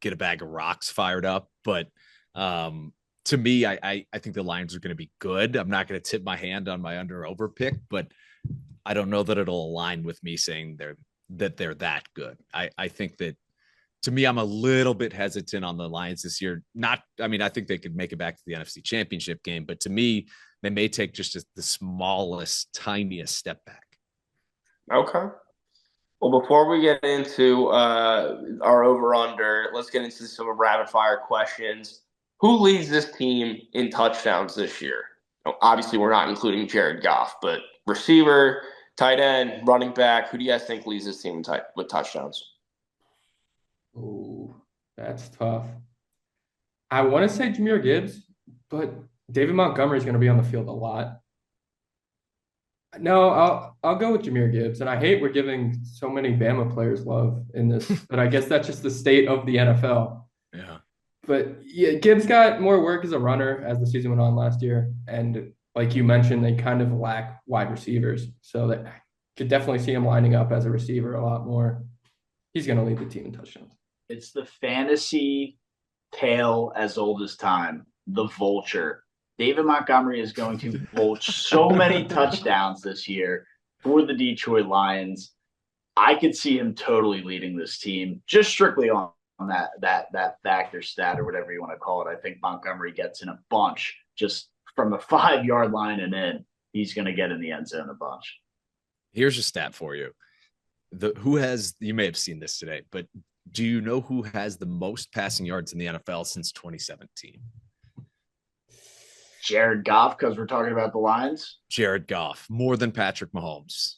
get a bag of rocks fired up. But to me, I think the Lions are going to be good. I'm not going to tip my hand on my under/over pick, but I don't know that it'll align with me saying they're that good. I think that, to me, I'm a little bit hesitant on the Lions this year. I think they could make it back to the NFC Championship game, but to me, they may take just the smallest, tiniest step back.
Okay. Well, before we get into our over-under, let's get into some rapid-fire questions. Who leads this team in touchdowns this year? Obviously, we're not including Jared Goff, but receiver, tight end, running back, who do you guys think leads this team with touchdowns?
Ooh, that's tough. I want to say Jahmyr Gibbs, but David Montgomery is going to be on the field a lot. No, I'll go with Jahmyr Gibbs, and I hate we're giving so many Bama players love in this, but I guess that's just the state of the NFL.
Yeah.
But yeah, Gibbs got more work as a runner as the season went on last year, and like you mentioned, they kind of lack wide receivers, so that I could definitely see him lining up as a receiver a lot more. He's going to lead the team in touchdowns.
It's the fantasy tale as old as time, the vulture. David Montgomery is going to vulture so many touchdowns this year for the Detroit Lions. I could see him totally leading this team, just strictly on that factor stat or whatever you want to call it. I think Montgomery gets in a bunch just from the 5-yard line and in. He's going to get in the end zone a bunch.
Here's a stat for you. You may have seen this today, but do you know who has the most passing yards in the NFL since 2017?
Jared Goff, because we're talking about the Lions.
Jared Goff, more than Patrick Mahomes.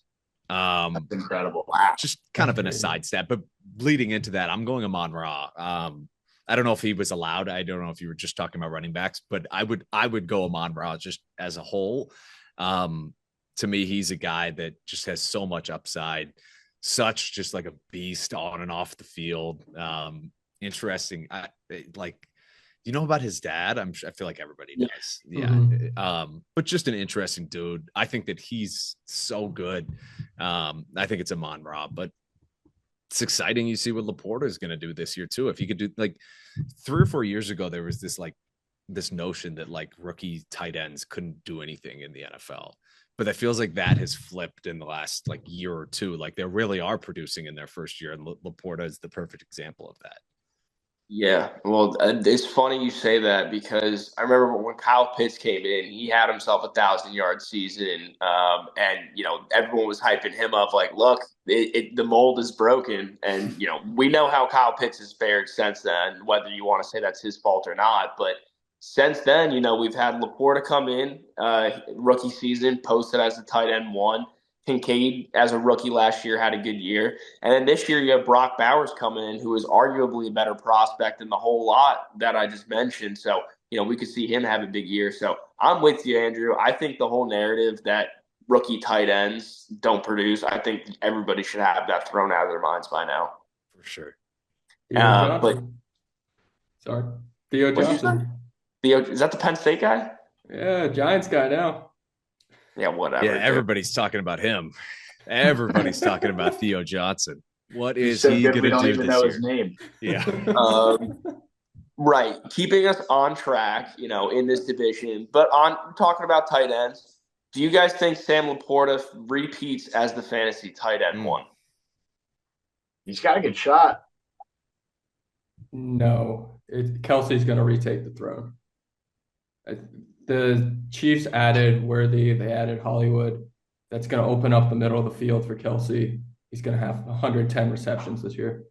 That's incredible. Wow.
Just kind of an aside stat, but bleeding into that, I'm going Amon-Ra. I don't know if he was allowed. I don't know if you were just talking about running backs, but I would go Amon-Ra just as a whole. To me, he's a guy that just has so much upside, such just like a beast on and off the field. Interesting. You know about his dad? I feel like everybody does. Yeah.
Mm-hmm.
But just an interesting dude. I think that he's so good. I think it's Amon-Ra, but it's exciting. You see what Laporta is going to do this year too. If he could do 3 or 4 years ago, there was this notion that rookie tight ends couldn't do anything in the NFL. But it feels like that has flipped in the last year or two. They really are producing in their first year, and Laporta is the perfect example of that.
Yeah, well, it's funny you say that because I remember when Kyle Pitts came in, he had himself a 1,000-yard season, and everyone was hyping him up look, the mold is broken, and we know how Kyle Pitts has fared since then, whether you want to say that's his fault or not, but since then, we've had Laporta come in, rookie season, posted as the tight end 1. Kincaid, as a rookie last year, had a good year. And then this year, you have Brock Bowers coming in, who is arguably a better prospect than the whole lot that I just mentioned. So, we could see him have a big year. So I'm with you, Andrew. I think the whole narrative that rookie tight ends don't produce, I think everybody should have that thrown out of their minds by now.
For sure.
Theo Johnson.
Theo, is that the Penn State guy?
Yeah, Giants guy now.
Yeah, whatever.
Yeah, everybody's talking about him. Everybody's talking about Theo Johnson. What is he going to do this year? We don't even know his name.
Yeah. Right. Keeping us on track, in this division. But on talking about tight ends, do you guys think Sam Laporta repeats as the fantasy tight end 1?
He's got a good shot.
No. Kelsey's going to retake the throne. The Chiefs added Worthy. They added Hollywood. That's going to open up the middle of the field for Kelsey. He's going to have 110 receptions this year.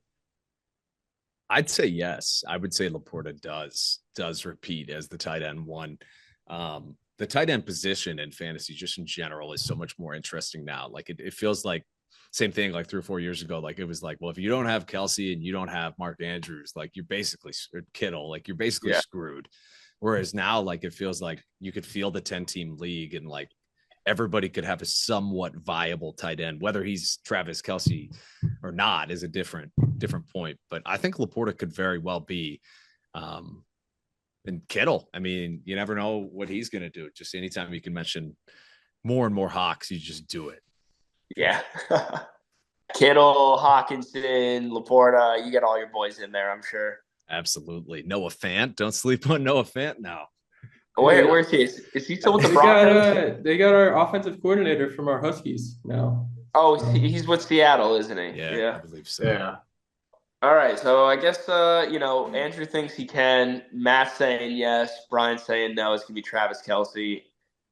I'd say yes. I would say Laporta does repeat as the tight end 1. The tight end position in fantasy, just in general, is so much more interesting now. It feels like same thing 3 or 4 years ago. It was well, if you don't have Kelsey and you don't have Mark Andrews, you're basically Kittle, you're basically screwed. Whereas now, it feels like you could field a 10-team league and everybody could have a somewhat viable tight end. Whether he's Travis Kelce or not is a different point. But I think Laporta could very well be And Kittle, I mean, you never know what he's going to do. Just anytime you can mention more and more Hawks, you just do it.
Yeah. Kittle, Hawkinson, Laporta, you get all your boys in there, I'm sure.
Absolutely. Noah Fant. Don't sleep on Noah Fant now.
Where's he? Is he still with the Broncos?
They got our offensive coordinator from our Huskies now.
Oh, he's with Seattle, isn't he?
Yeah, I believe so.
Yeah.
All right, so I guess Andrew thinks he can. Matt's saying yes. Brian's saying no. It's gonna be Travis Kelce.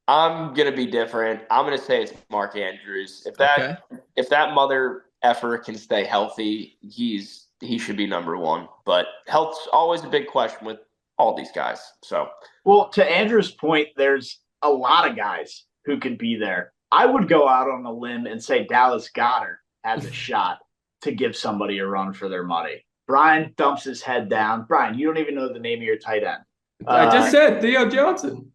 I'm gonna be different. I'm gonna say it's Mark Andrews. If that mother effer can stay healthy, he should be number one. But health's always a big question with all these guys. So,
well, to Andrew's point, there's a lot of guys who could be there. I would go out on a limb and say Dallas Goedert has a shot to give somebody a run for their money. Brian dumps his head down. Brian, you don't even know the name of your tight end.
I just said Theo Johnson.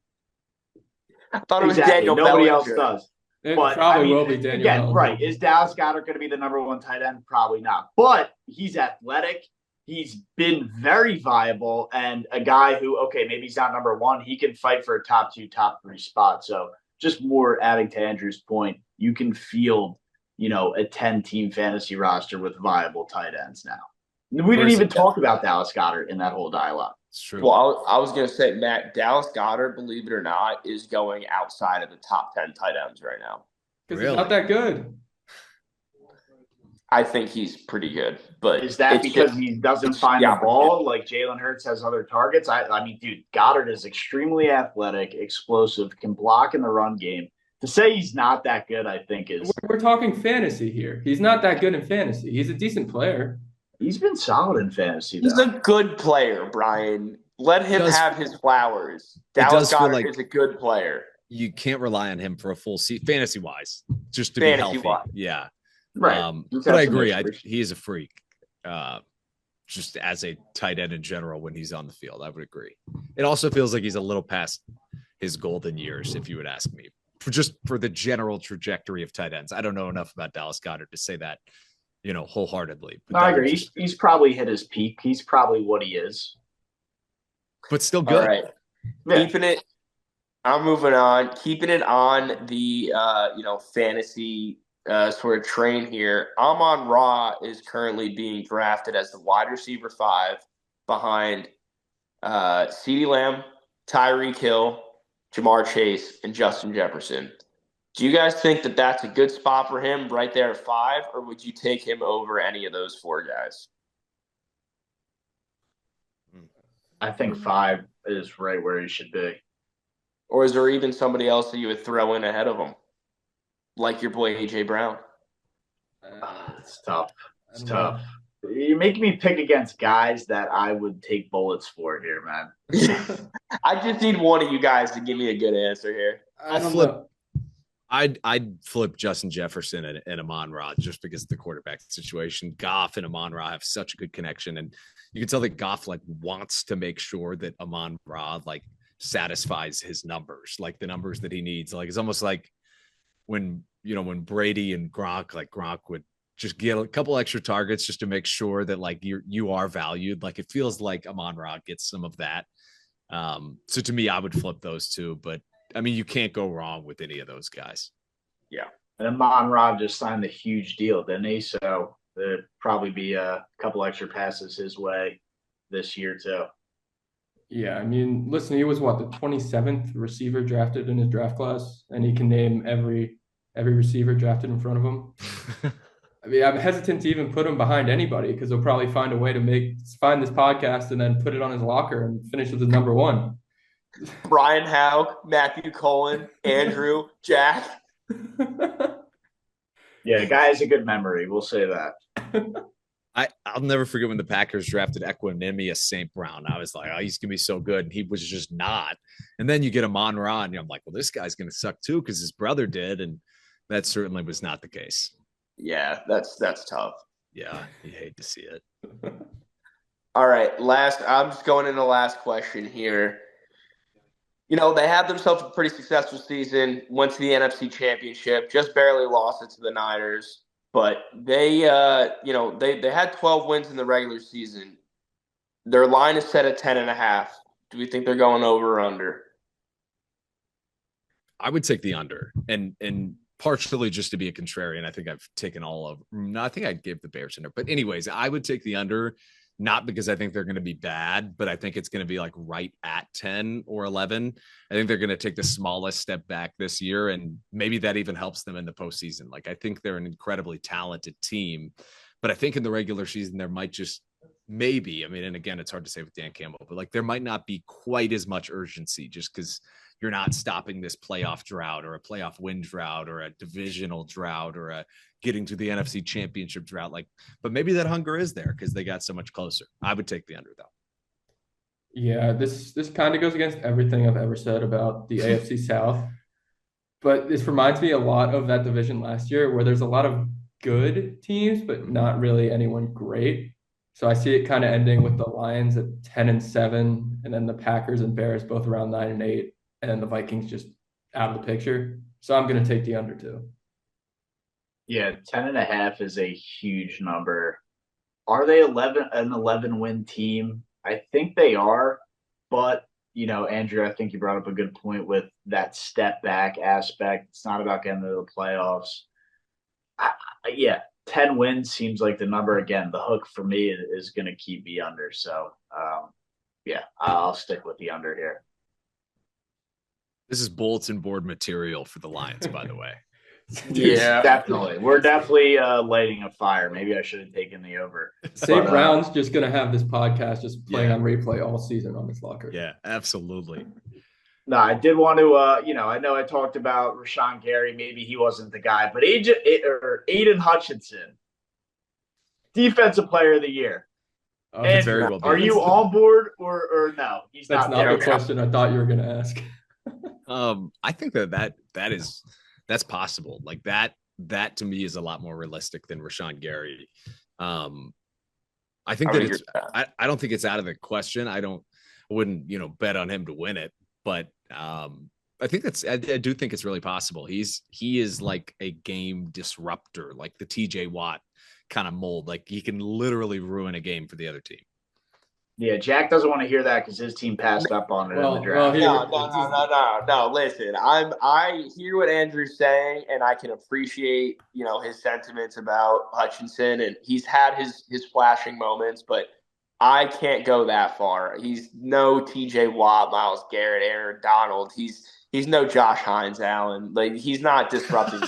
I thought it was Daniel
Nobody
Bellinger.
else does.
It probably will be Daniel Bellinger.
Right. Is Dallas Goedert going to be the number one tight end? Probably not. But he's athletic. He's been very viable and a guy who, okay, maybe he's not number one. He can fight for a top 2, top 3 spot. So just more adding to Andrew's point, you can field, a 10-team fantasy roster with viable tight ends now. We didn't even talk about Dallas Goedert in that whole dialogue.
It's true.
Well, I was going to say, Matt, Dallas Goedert, believe it or not, is going outside of the top 10 tight ends right now.
Because he's not that good.
I think he's pretty good. But
is that because he doesn't find the ball like Jalen Hurts has other targets? I mean, dude, Goddard is extremely athletic, explosive, can block in the run game. To say he's not that good, I think is –
We're talking fantasy here. He's not that good in fantasy. He's a decent player.
He's been solid in fantasy, though.
He's a good player, Brian. Let him have his flowers. Dallas Goedert is a good player.
You can't rely on him for a full season, fantasy-wise, just to be healthy. Yeah.
Right.
But I agree. He is a freak. Just as a tight end in general when he's on the field, I would agree. It also feels like he's a little past his golden years, if you would ask me. For the general trajectory of tight ends. I don't know enough about Dallas Goedert to say that, wholeheartedly. But
I agree. He's probably hit his peak. He's probably what he is.
But still good.
All right. Yeah. Keeping it – I'm moving on. Keeping it on the, fantasy sort of train here. Amon-Ra is currently being drafted as the wide receiver 5 behind CeeDee Lamb, Tyreek Hill, Jamar Chase, and Justin Jefferson. Do you guys think that that's a good spot for him right there at 5, or would you take him over any of those 4 guys?
I think 5 is right where he should be.
Or is there even somebody else that you would throw in ahead of him? Like your boy A.J. Brown?
It's tough. It's tough. You're making me pick against guys that I would take bullets for here, man.
I just need one of you guys to give me a good answer here.
I'd flip Justin Jefferson and Amon-Ra just because of the quarterback situation. Goff and Amon-Ra have such a good connection, and you can tell that Goff wants to make sure that Amon-Ra satisfies his numbers, the numbers that he needs. It's almost like when Brady and Gronk would just get a couple extra targets just to make sure that you are valued. It feels like Amon-Ra gets some of that. So to me, I would flip those two, but I mean, you can't go wrong with any of those guys.
Yeah.
And Amon-Ra just signed a huge deal, didn't he? So there'd probably be a couple extra passes his way this year too.
Yeah, I mean, listen, he was the 27th receiver drafted in his draft class, and he can name every receiver drafted in front of him. I mean, I'm hesitant to even put him behind anybody because he'll probably find a way to find this podcast and then put it on his locker and finish with his number 1.
Brian Howe, Matthew Cullen, Andrew, Jack.
Yeah, the guy has a good memory. We'll say that.
I'll never forget when the Packers drafted Equanimous St. Brown. I was like, oh, he's going to be so good. And he was just not. And then you get Amon-Ra, and I'm like, well, this guy's going to suck too because his brother did. And that certainly was not the case.
Yeah, that's tough.
Yeah, you hate to see it.
All right, I'm just going into the last question here. They had themselves a pretty successful season, went to the NFC Championship, just barely lost it to the Niners. But they had 12 wins in the regular season. Their line is set at 10.5. Do we think they're going over or under?
I would take the under, and partially just to be a contrarian. I think I've taken all of. No, I think I'd give the Bears under. But anyways, I would take the under, not because I think they're going to be bad, but I think it's going to be like right at 10 or 11. I think they're going to take the smallest step back this year, and maybe that even helps them in the postseason. Like, I think they're an incredibly talented team, but I think in the regular season there might just maybe. I mean, and again, it's hard to say with Dan Campbell, but like there might not be quite as much urgency just because you're not stopping this playoff drought or a playoff win drought or a divisional drought or a getting to the NFC Championship drought. Like, but maybe that hunger is there because they got so much closer. I would take the under though.
Yeah, this kind of goes against everything I've ever said about the AFC South. But this reminds me a lot of that division last year where there's a lot of good teams, but not really anyone great. So I see it kind of ending with the Lions at 10-7, and then the Packers and Bears both around 9-8. And then the Vikings just out of the picture. So I'm going to take the under too.
Yeah, 10.5 is a huge number. Are they an 11-win team? I think they are. But, Andrew, I think you brought up a good point with that step back aspect. It's not about getting to the playoffs. 10 wins seems like the number. Again, the hook for me is going to keep me under. So, I'll stick with the under here.
This is bulletin board material for the Lions, by the way.
Yeah, definitely. We're definitely lighting a fire. Maybe I should have taken the over.
St. Brown's just going to have this podcast just playing on replay all season on his locker.
Yeah, absolutely.
No, I did want to, I know I talked about Rashawn Gary. Maybe he wasn't the guy, but Aiden Hutchinson, Defensive Player of the Year.
And
very well
are you on board or no?
That's not the question I thought you were going to ask.
I think that's possible. Like that to me is a lot more realistic than Rashawn Gary. I think I don't think it's out of the question. I wouldn't bet on him to win it, but I do think it's really possible. He is like a game disruptor, like the TJ Watt kind of mold. Like he can literally ruin a game for the other team.
Yeah, Jack doesn't want to hear that because his team passed up on it in the draft.
No. Listen, I hear what Andrew's saying, and I can appreciate his sentiments about Hutchinson, and he's had his flashing moments, but I can't go that far. He's no T.J. Watt, Myles Garrett, Aaron Donald. He's no Josh Hines Allen. Like he's not disrupting.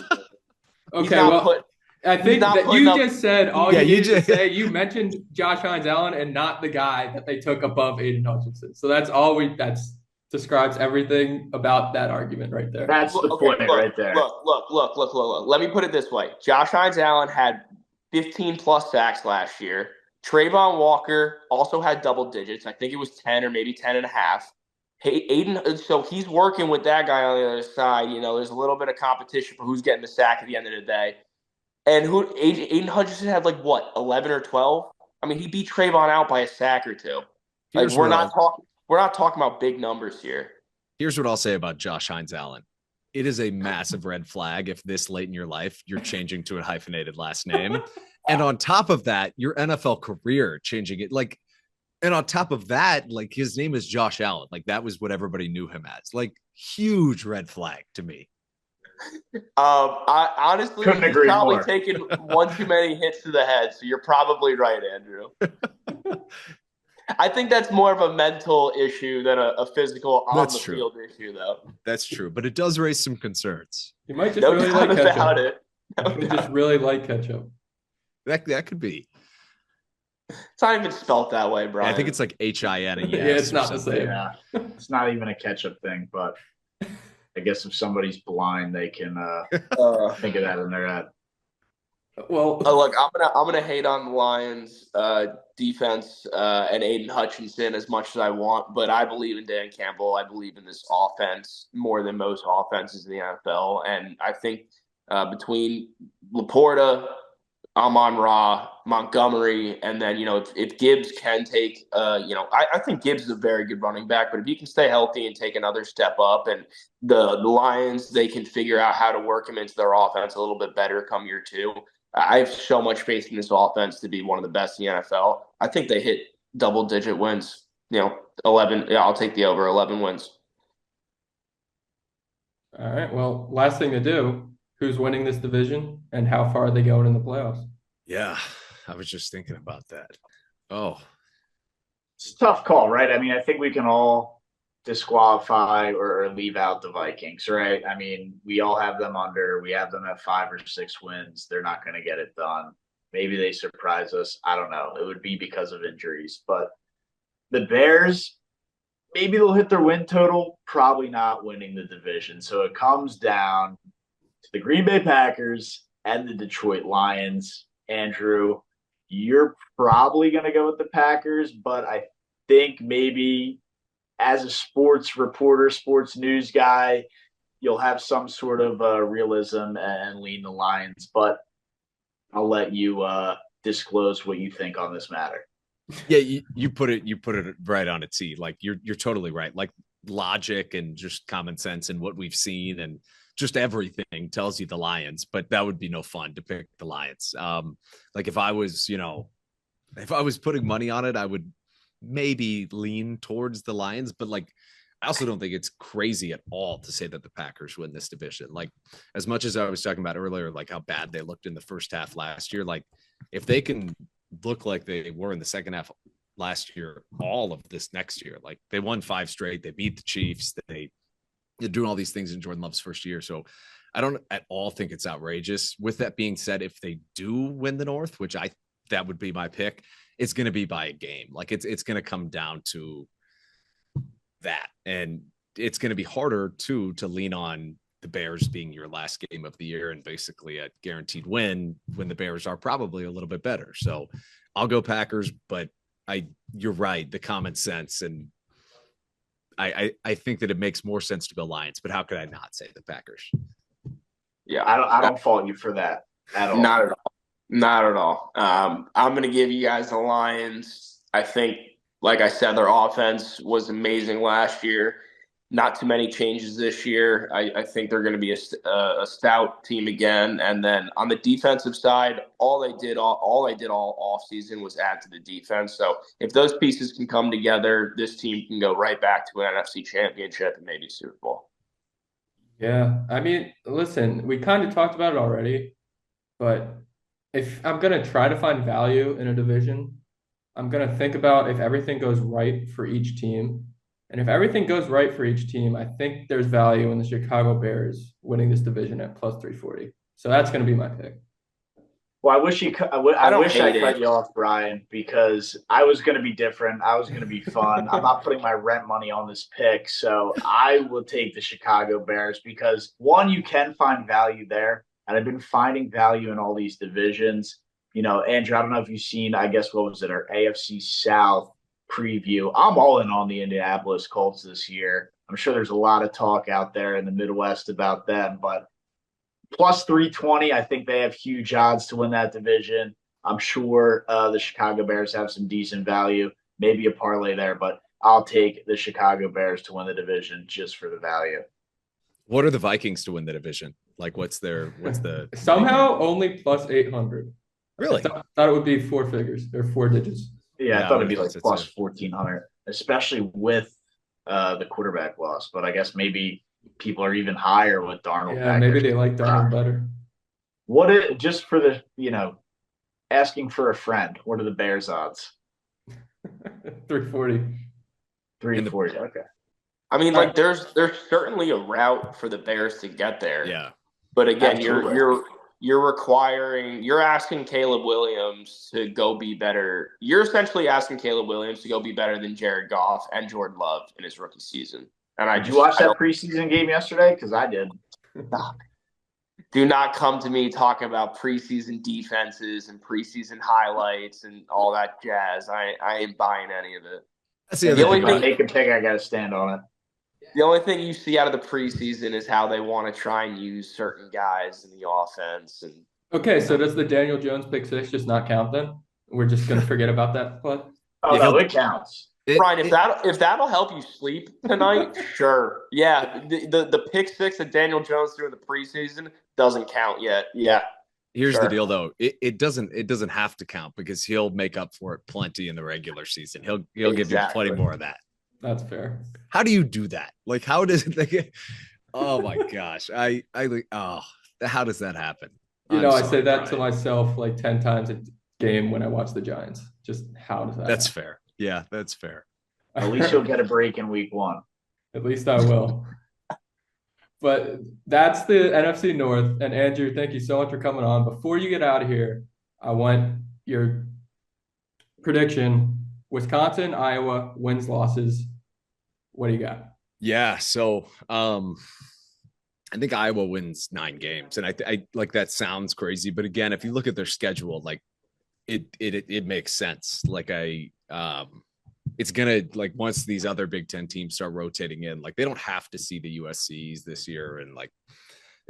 I think that you just said all you needed to say. You mentioned Josh Hines Allen and not the guy that they took above Aiden Hutchinson. So that's that describes everything about that argument right there.
That's the point right there.
Look. Let me put it this way. Josh Hines Allen had 15+ sacks last year. Trayvon Walker also had double digits. I think it was 10 or maybe 10.5. Hey, Aiden, so he's working with that guy on the other side. There's a little bit of competition for who's getting the sack at the end of the day. And Aiden Hutchinson had 11 or 12. I mean, he beat Trayvon out by a sack or two. We're not talking about big numbers here.
Here's what I'll say about Josh Hines Allen. It is a massive red flag if this late in your life you're changing to a hyphenated last name. And on top of that, your NFL career changing it. And on top of that, his name is Josh Allen. That was what everybody knew him as. Huge red flag to me.
I honestly
couldn't agree
probably
more.
Taken one too many hits to the head, so you're probably right, Andrew. I think that's more of a mental issue than a physical field issue, though.
That's true, but it does raise some concerns.
You might just really like ketchup.
You
just really like ketchup.
That could be.
It's not even spelt that way, Brian.
Yeah, I think it's like HINES.
Yeah, it's not the same.
Yeah, it's not even a ketchup thing, but I guess if somebody's blind, they can think of that in their head.
Well,
look, I'm gonna hate on the Lions defense and Aiden Hutchinson as much as I want, but I believe in Dan Campbell. I believe in this offense more than most offenses in the NFL, and I think between Laporta, Amon-Ra, Montgomery, and then if Gibbs can take I think Gibbs is a very good running back, but if he can stay healthy and take another step up, and the Lions, they can figure out how to work him into their offense a little bit better come year 2. I have so much faith in this offense to be one of the best in the NFL. I think they hit double-digit wins, 11. Yeah, I'll take the over. 11 wins.
All right. Well, last thing to do, who's winning this division and how far are they going in the playoffs?
Yeah, I was just thinking about that. Oh,
It's a tough call, right? I mean, I think we can all disqualify or leave out the Vikings, right? I mean, we all have them under. We have them at 5 or 6 wins. They're not going to get it done. Maybe they surprise us. I don't know. It would be because of injuries. But the Bears, maybe they'll hit their win total. Probably not winning the division. So it comes down to the Green Bay Packers and the Detroit Lions. Andrew, you're probably going to go with the Packers, but I think maybe as a sports reporter, sports news guy, you'll have some sort of realism and lean the Lions. But I'll let you disclose what you think on this matter.
yeah, you put it right on its seat. Like you're totally right. Like logic and just common sense and what we've seen and just everything tells you the Lions, but that would be no fun to pick the Lions. Like if I was putting money on it, I would maybe lean towards the Lions, but like I also don't think it's crazy at all to say that the Packers win this division. Like as much as I was talking about earlier, like how bad they looked in the first half last year, like if they can look like they were in the second half last year, all of this next year, like they won 5 straight, they beat the Chiefs, they're doing all these things in Jordan Love's first year. So I don't at all think it's outrageous. With that being said, if they do win the North, which that would be my pick, it's going to be by a game. Like it's going to come down to that. And it's going to be harder too, to lean on the Bears being your last game of the year and basically a guaranteed win when the Bears are probably a little bit better. So I'll go Packers, but you're right. The common sense. And I think that it makes more sense to go Lions, but how could I not say the Packers?
Yeah.
I don't fault you for that at all.
Not at all. Not at all. I'm going to give you guys the Lions. I think, like I said, their offense was amazing last year. Not too many changes this year. I think they're going to be a stout team again. And then on the defensive side, all they did all offseason was add to the defense. So if those pieces can come together, this team can go right back to an NFC Championship and maybe Super Bowl.
Yeah. I mean, listen, we kind of talked about it already, but if I'm going to try to find value in a division, I'm going to think about if everything goes right for each team. And if everything goes right for each team, I think there's value in the Chicago Bears winning this division at plus 340. So that's going to be my pick.
Well, I wish I cut you off, Brian, because I was going to be different. I was going to be fun. I'm not putting my rent money on this pick, so I will take the Chicago Bears because, one, you can find value there, and I've been finding value in all these divisions. You know, Andrew, I don't know if you've seen, I guess, what was it, our AFC South preview. I'm all in on the Indianapolis Colts this year. I'm sure there's a lot of talk out there in the Midwest about them, but plus 320, I think they have huge odds to win that division. I'm sure the Chicago Bears have some decent value, maybe a parlay there, but I'll take the Chicago Bears to win the division just for the value.
What are the Vikings to win the division? Like what's the
somehow only plus 800.
Really?
I thought it would be 4 figures or 4 digits.
Yeah, I thought it'd be like plus 1,400, especially with the quarterback loss. But I guess maybe people are even higher with Darnold.
Yeah, maybe they like Darnold better.
Just for the, asking for a friend, what are the Bears odds?
340.
340, okay.
I mean, like there's certainly a route for the Bears to get there.
Yeah.
But again, you're asking Caleb Williams to go be better. You're essentially asking Caleb Williams to go be better than Jared Goff and Jordan Love in his rookie season. And
did you watch that preseason game yesterday? Because I did.
Do not come to me talking about preseason defenses and preseason highlights and all that jazz. I ain't buying any of it.
That's the
only thing. Make a pick, I got to stand on it.
The only thing you see out of the preseason is how they want to try and use certain guys in the offense. And
okay, so does the Daniel Jones pick 6 just not count then? We're just going to forget about that play?
Oh, no, it counts.
Brian, if that'll help you sleep tonight, sure. Yeah, the pick 6 that Daniel Jones threw in the preseason doesn't count yet. Yeah.
Here's the deal, though. It doesn't have to count because he'll make up for it plenty in the regular season. He'll give you plenty more of that.
That's fair.
How do you do that? Like, how does it? Like, oh my gosh, how does that happen? I'm
I
sorry,
say that to
Brian.
myself like 10 times a game when I watch the Giants. Just how does that
That's
happen?
fair. Yeah, that's fair.
At least you'll get a break in week 1.
At least I will. But that's the NFC North. And Andrew, thank you so much for coming on. Before you get out of here, I want your prediction. Wisconsin, Iowa, wins, losses. What do you got?
Yeah, so I think Iowa wins 9 games, and I like that sounds crazy, but again, if you look at their schedule, like it makes sense. Like it's gonna like once these other Big Ten teams start rotating in, like they don't have to see the USC's this year, and like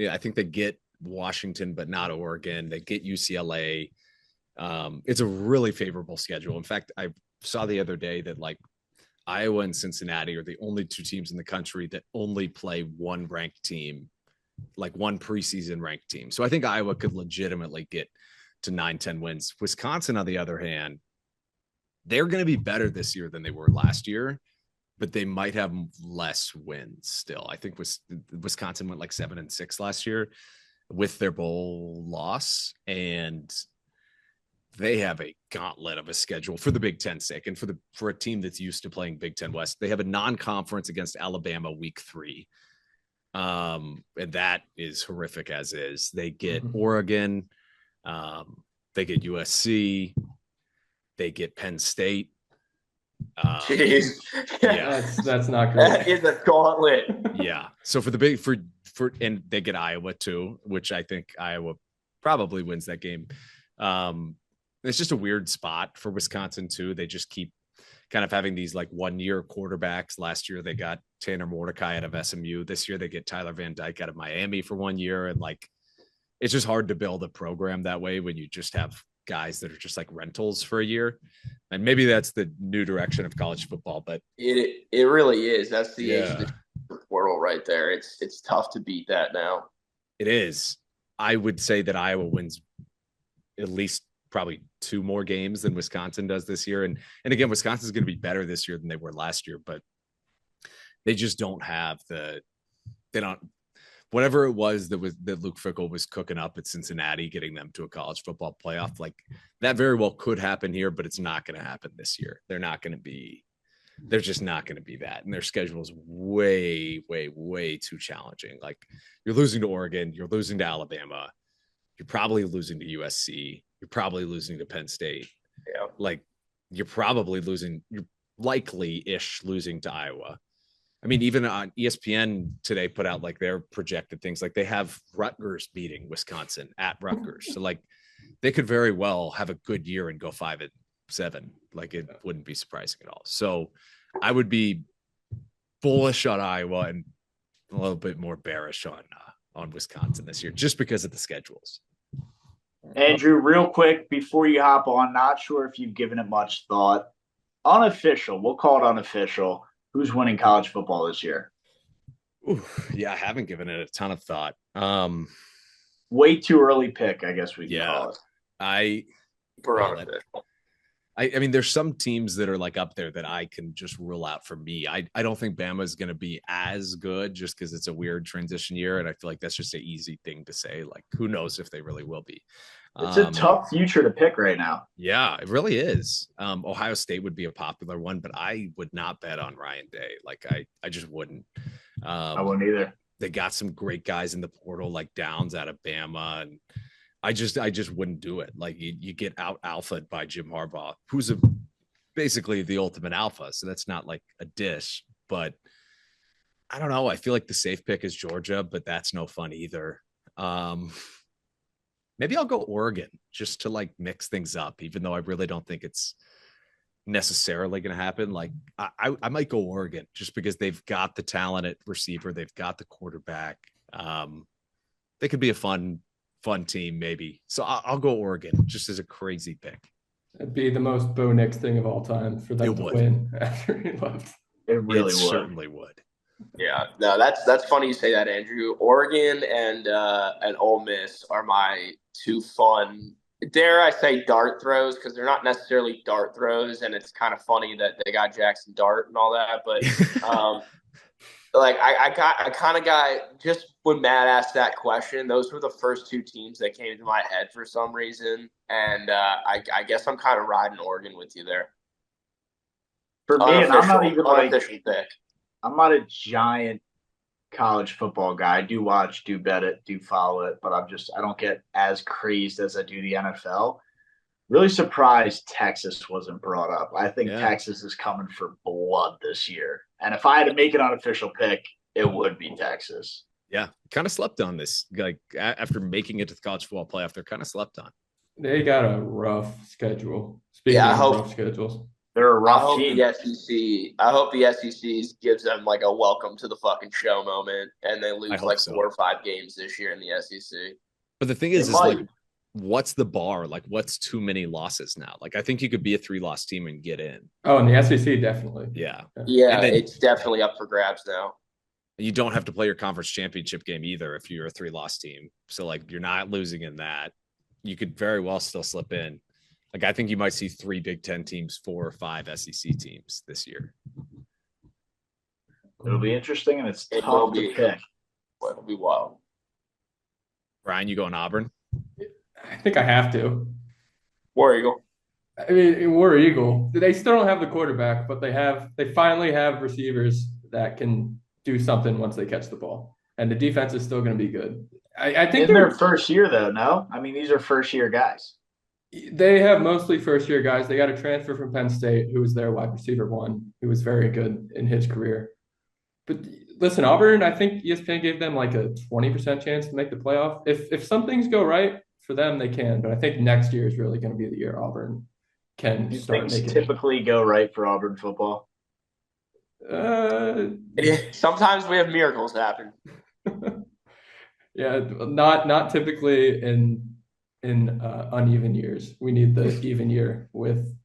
I think they get Washington, but not Oregon. They get UCLA. It's a really favorable schedule. In fact, I saw the other day that like Iowa and Cincinnati are the only 2 teams in the country that only play one ranked team, like one preseason ranked team. So I think Iowa could legitimately get to 9-10 wins. Wisconsin, on the other hand, they're going to be better this year than they were last year, but they might have less wins still. I think Wisconsin went like 7-6 last year with their bowl loss, and they have a gauntlet of a schedule for the Big Ten's sake, and for a team that's used to playing Big Ten West. They have a non-conference against Alabama week 3. And that is horrific as is. They get Oregon, they get USC, they get Penn State.
Jeez.
Yeah, that's not great.
That is a gauntlet.
Yeah. So for and they get Iowa too, which I think Iowa probably wins that game. It's just a weird spot for Wisconsin too. They just keep kind of having these like 1-year quarterbacks. Last year they got Tanner Mordecai out of SMU. This year they get Tyler Van Dyke out of Miami for 1 year. And like, it's just hard to build a program that way when you just have guys that are just like rentals for a year. And maybe that's the new direction of college football, but
it really is. That's the age of the portal right there. It's tough to beat that now.
It is. I would say that Iowa wins at least probably 2 more games than Wisconsin does this year. And again, Wisconsin is going to be better this year than they were last year, but they just don't have whatever it was that Luke Fickell was cooking up at Cincinnati, getting them to a college football playoff. Like that very well could happen here, but it's not going to happen this year. They're just not going to be that. And their schedule is way, way, way too challenging. Like you're losing to Oregon, you're losing to Alabama, you're probably losing to USC, you're probably losing to Penn State.
Yeah.
Like you're likely-ish losing to Iowa. I mean, even on ESPN today put out like their projected things, like they have Rutgers beating Wisconsin at Rutgers. So like they could very well have a good year and go 5-7. Like it wouldn't be surprising at all. So I would be bullish on Iowa and a little bit more bearish on Wisconsin this year, just because of the schedules.
Andrew, real quick before you hop on, not sure if you've given it much thought. Unofficial, we'll call it unofficial. Who's winning college football this year?
Ooh, yeah, I haven't given it a ton of thought.
Way too early pick, I guess we can call it.
I mean, there's some teams that are like up there that I can just rule out for me. I don't think Bama is going to be as good just because it's a weird transition year. And I feel like that's just an easy thing to say. Like, who knows if they really will be.
It's a tough future to pick right now.
Yeah, it really is. Ohio State would be a popular one, but I would not bet on Ryan Day. Like, I just wouldn't.
I wouldn't either.
They got some great guys in the portal, like Downs out of Bama, and I just wouldn't do it. Like you get out alphaed by Jim Harbaugh, who's basically the ultimate alpha. So that's not like a dish, but I don't know. I feel like the safe pick is Georgia, but that's no fun either. Maybe I'll go Oregon just to like mix things up, even though I really don't think it's necessarily going to happen. Like I might go Oregon just because they've got the talent at receiver. They've got the quarterback. They could be a fun team maybe. So I'll go Oregon just as a crazy pick.
It'd be the most Bo Nix thing of all time for them to win after he left.
It really would.
Certainly would.
Yeah, no, that's funny you say that, Andrew. Oregon and Ole Miss are my 2 fun dare I say dart throws, because they're not necessarily dart throws, and it's kind of funny that they got Jackson Dart and all that. But like I kind of got, just when Matt asked that question, those were the first two teams that came to my head for some reason, and I guess I'm kind of riding Oregon with you there.
For me, and I'm not even
unofficial pick.
I'm not a giant college football guy. I do watch, do bet it, do follow it, but I don't get as crazed as I do the NFL. Really surprised Texas wasn't brought up. I think Texas is coming for blood this year. And if I had to make an unofficial pick, it would be Texas.
Yeah, kind of slept on this. Like after making it to the college football playoff, they're kind of slept on.
They got a rough schedule. Speaking of rough schedules.
They're a rough team.
I hope the SEC gives them like a welcome to the fucking show moment, and they lose like 4 or 5 games this year in the SEC.
But the thing is like, what's the bar? Like, what's too many losses now? Like, I think you could be a 3-loss team and get in.
Oh, in the SEC, definitely.
Yeah.
Yeah, it's definitely up for grabs now.
You don't have to play your conference championship game either if you're a 3-loss team. So, like, you're not losing in that. You could very well still slip in. Like, I think you might see 3 Big Ten teams, 4 or 5 SEC teams this year.
It'll be interesting, and it's tough to pick.
It'll be wild.
Brian, you going Auburn?
I think I have to.
War Eagle.
I mean, War Eagle. They still don't have the quarterback, but they finally have receivers that can do something once they catch the ball. And the defense is still going to be good. I think
in their first year, though, no? I mean, these are first-year guys.
They have mostly first-year guys. They got a transfer from Penn State who was their wide receiver 1, who was very good in his career. But listen, Auburn, I think ESPN gave them like a 20% chance to make the playoff. If some things go right for them, they can. But I think next year is really going to be the year Auburn can start making.
Typically go right for Auburn football.
Sometimes we have miracles happen.
Yeah, not typically in uneven years. We need the even year with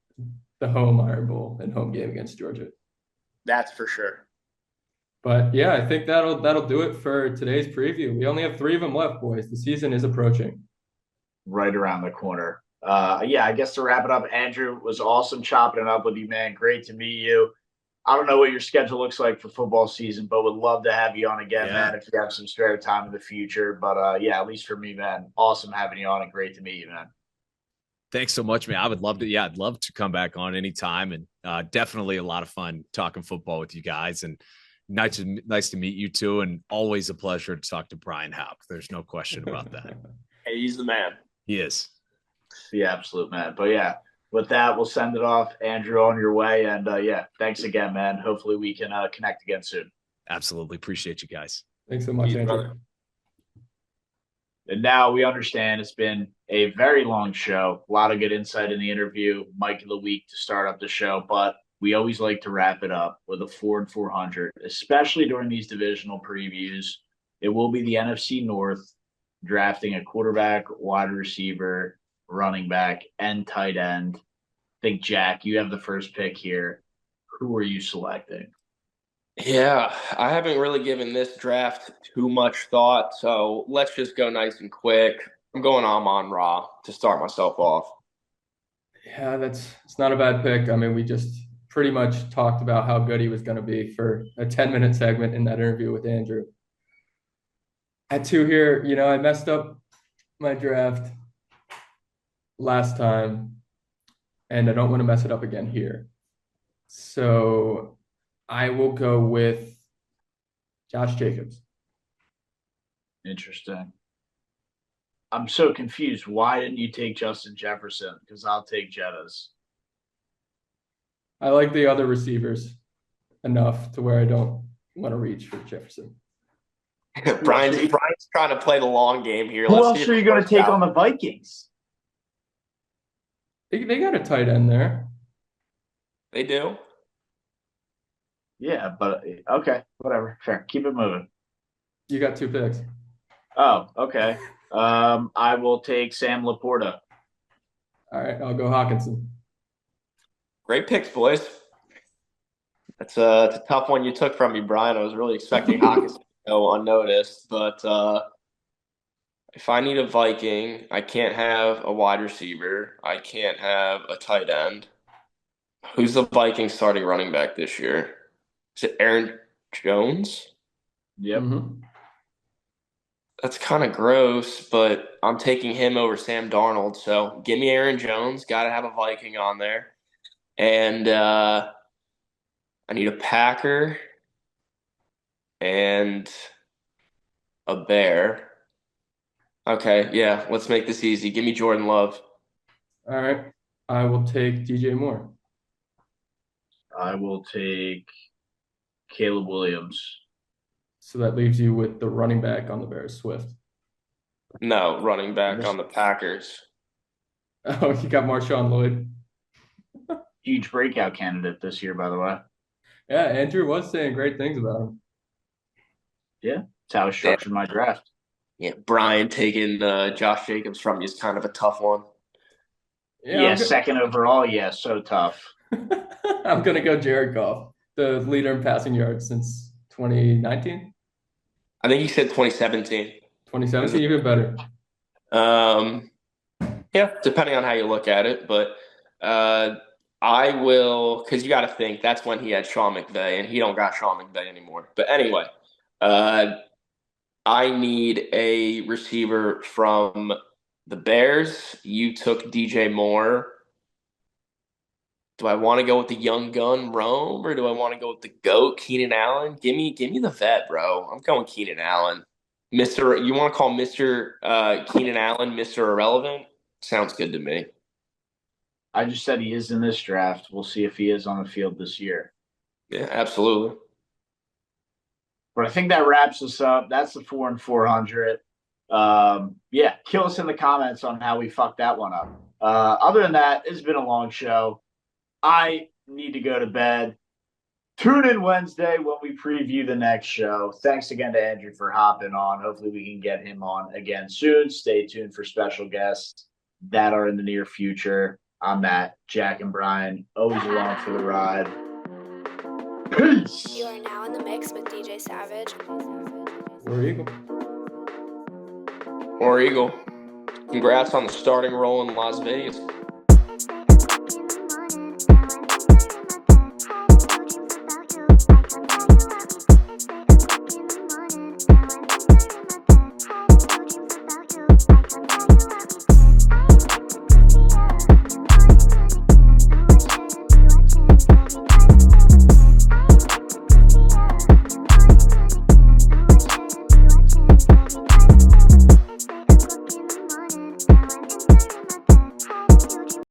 the home Iron Bowl and home game against Georgia.
That's for sure.
But yeah, I think that'll do it for today's preview. We only have 3 of them left, boys. The season is approaching.
Right around the corner. I guess to wrap it up, Andrew, was awesome chopping it up with you, man. Great to meet you. I don't know what your schedule looks like for football season, but would love to have you on again, man, if you have some spare time in the future. But, at least for me, man, awesome having you on and great to meet you, man.
Thanks so much, man. I would love to. Yeah, I'd love to come back on anytime. And definitely a lot of fun talking football with you guys. And nice to meet you too. And always a pleasure to talk to Brian Houck. There's no question about that.
Hey, he's the man.
He is.
The absolute man. But yeah, with that, we'll send it off. Andrew, on your way. And thanks again, man. Hopefully we can connect again soon.
Absolutely. Appreciate you guys.
Thanks so much, Andrew.
Brother.
And now we understand it's been a very long show. A lot of good insight in the interview. Mike of the week to start up the show. But we always like to wrap it up with a 4-400, especially during these divisional previews. It will be the NFC North, drafting a quarterback, wide receiver, running back, and tight end. I think, Jack, you have the first pick here. Who are you selecting?
Yeah, I haven't really given this draft too much thought, so let's just go nice and quick. I'm going Amon-Ra to start myself off.
Yeah, it's not a bad pick. I mean, we just pretty much talked about how good he was going to be for a 10-minute segment in that interview with Andrew. At 2 here, I messed up my draft last time, and I don't want to mess it up again here. So I will go with Josh Jacobs.
Interesting. I'm so confused. Why didn't you take Justin Jefferson? Because I'll take Jettas.
I like the other receivers enough to where I don't want to reach for Jefferson.
Brian's trying to play the long game here.
Who else are you going to take on the Vikings?
They got a tight end there.
They do?
Yeah, but okay, whatever. Fair. Keep it moving.
You got 2 picks.
Oh, okay. I will take Sam Laporta.
All right, I'll go Hawkinson.
Great picks, boys. It's a tough one you took from me, Brian. I was really expecting Hawkinson to go unnoticed, but if I need a Viking, I can't have a wide receiver. I can't have a tight end. Who's the Viking starting running back this year? Is it Aaron Jones?
Yep.
Mm-hmm.
That's kind of gross, but I'm taking him over Sam Darnold. So give me Aaron Jones. Got to have a Viking on there. And I need a Packer and a Bear. Okay, yeah, let's make this easy. Give me Jordan Love.
All right. I will take DJ Moore.
I will take Caleb Williams.
So that leaves you with the running back on the Bears, Swift.
No, running back on the Packers.
Oh, you got Marshawn Lloyd.
Huge breakout candidate this year, by the way.
Yeah, Andrew was saying great things about him.
Yeah, that's how I structured my draft.
Yeah, Brian taking Josh Jacobs from you is kind of a tough one.
Yeah, second overall. Yeah, so tough.
I'm going to go Jared Goff, the leader in passing yards since 2019.
I think he said 2017.
2017, even better.
Yeah, depending on how you look at it, but I will, because you got to think that's when he had Sean McVay, and he don't got Sean McVay anymore. But anyway, I need a receiver from the Bears. You took DJ Moore. Do I want to go with the young gun Rome, or do I want to go with the GOAT Keenan Allen? Give me the vet, bro. I'm going Keenan Allen. Mr. You want to call Mr. Keenan Allen Mr. Irrelevant? Sounds good to me.
I just said he is in this draft. We'll see if he is on the field this year.
Yeah, absolutely.
But I think that wraps us up. That's the 4 and 400. Yeah, kill us in the comments on how we fucked that one up. Other than that, it's been a long show. I need to go to bed. Tune in Wednesday when we preview the next show. Thanks again to Andrew for hopping on. Hopefully we can get him on again soon. Stay tuned for special guests that are in the near future. I'm Matt, Jack, and Brian, always along for the ride. Peace!
You are now in the mix with DJ Savage.
War Eagle.
War Eagle. Congrats on the starting role in Las Vegas.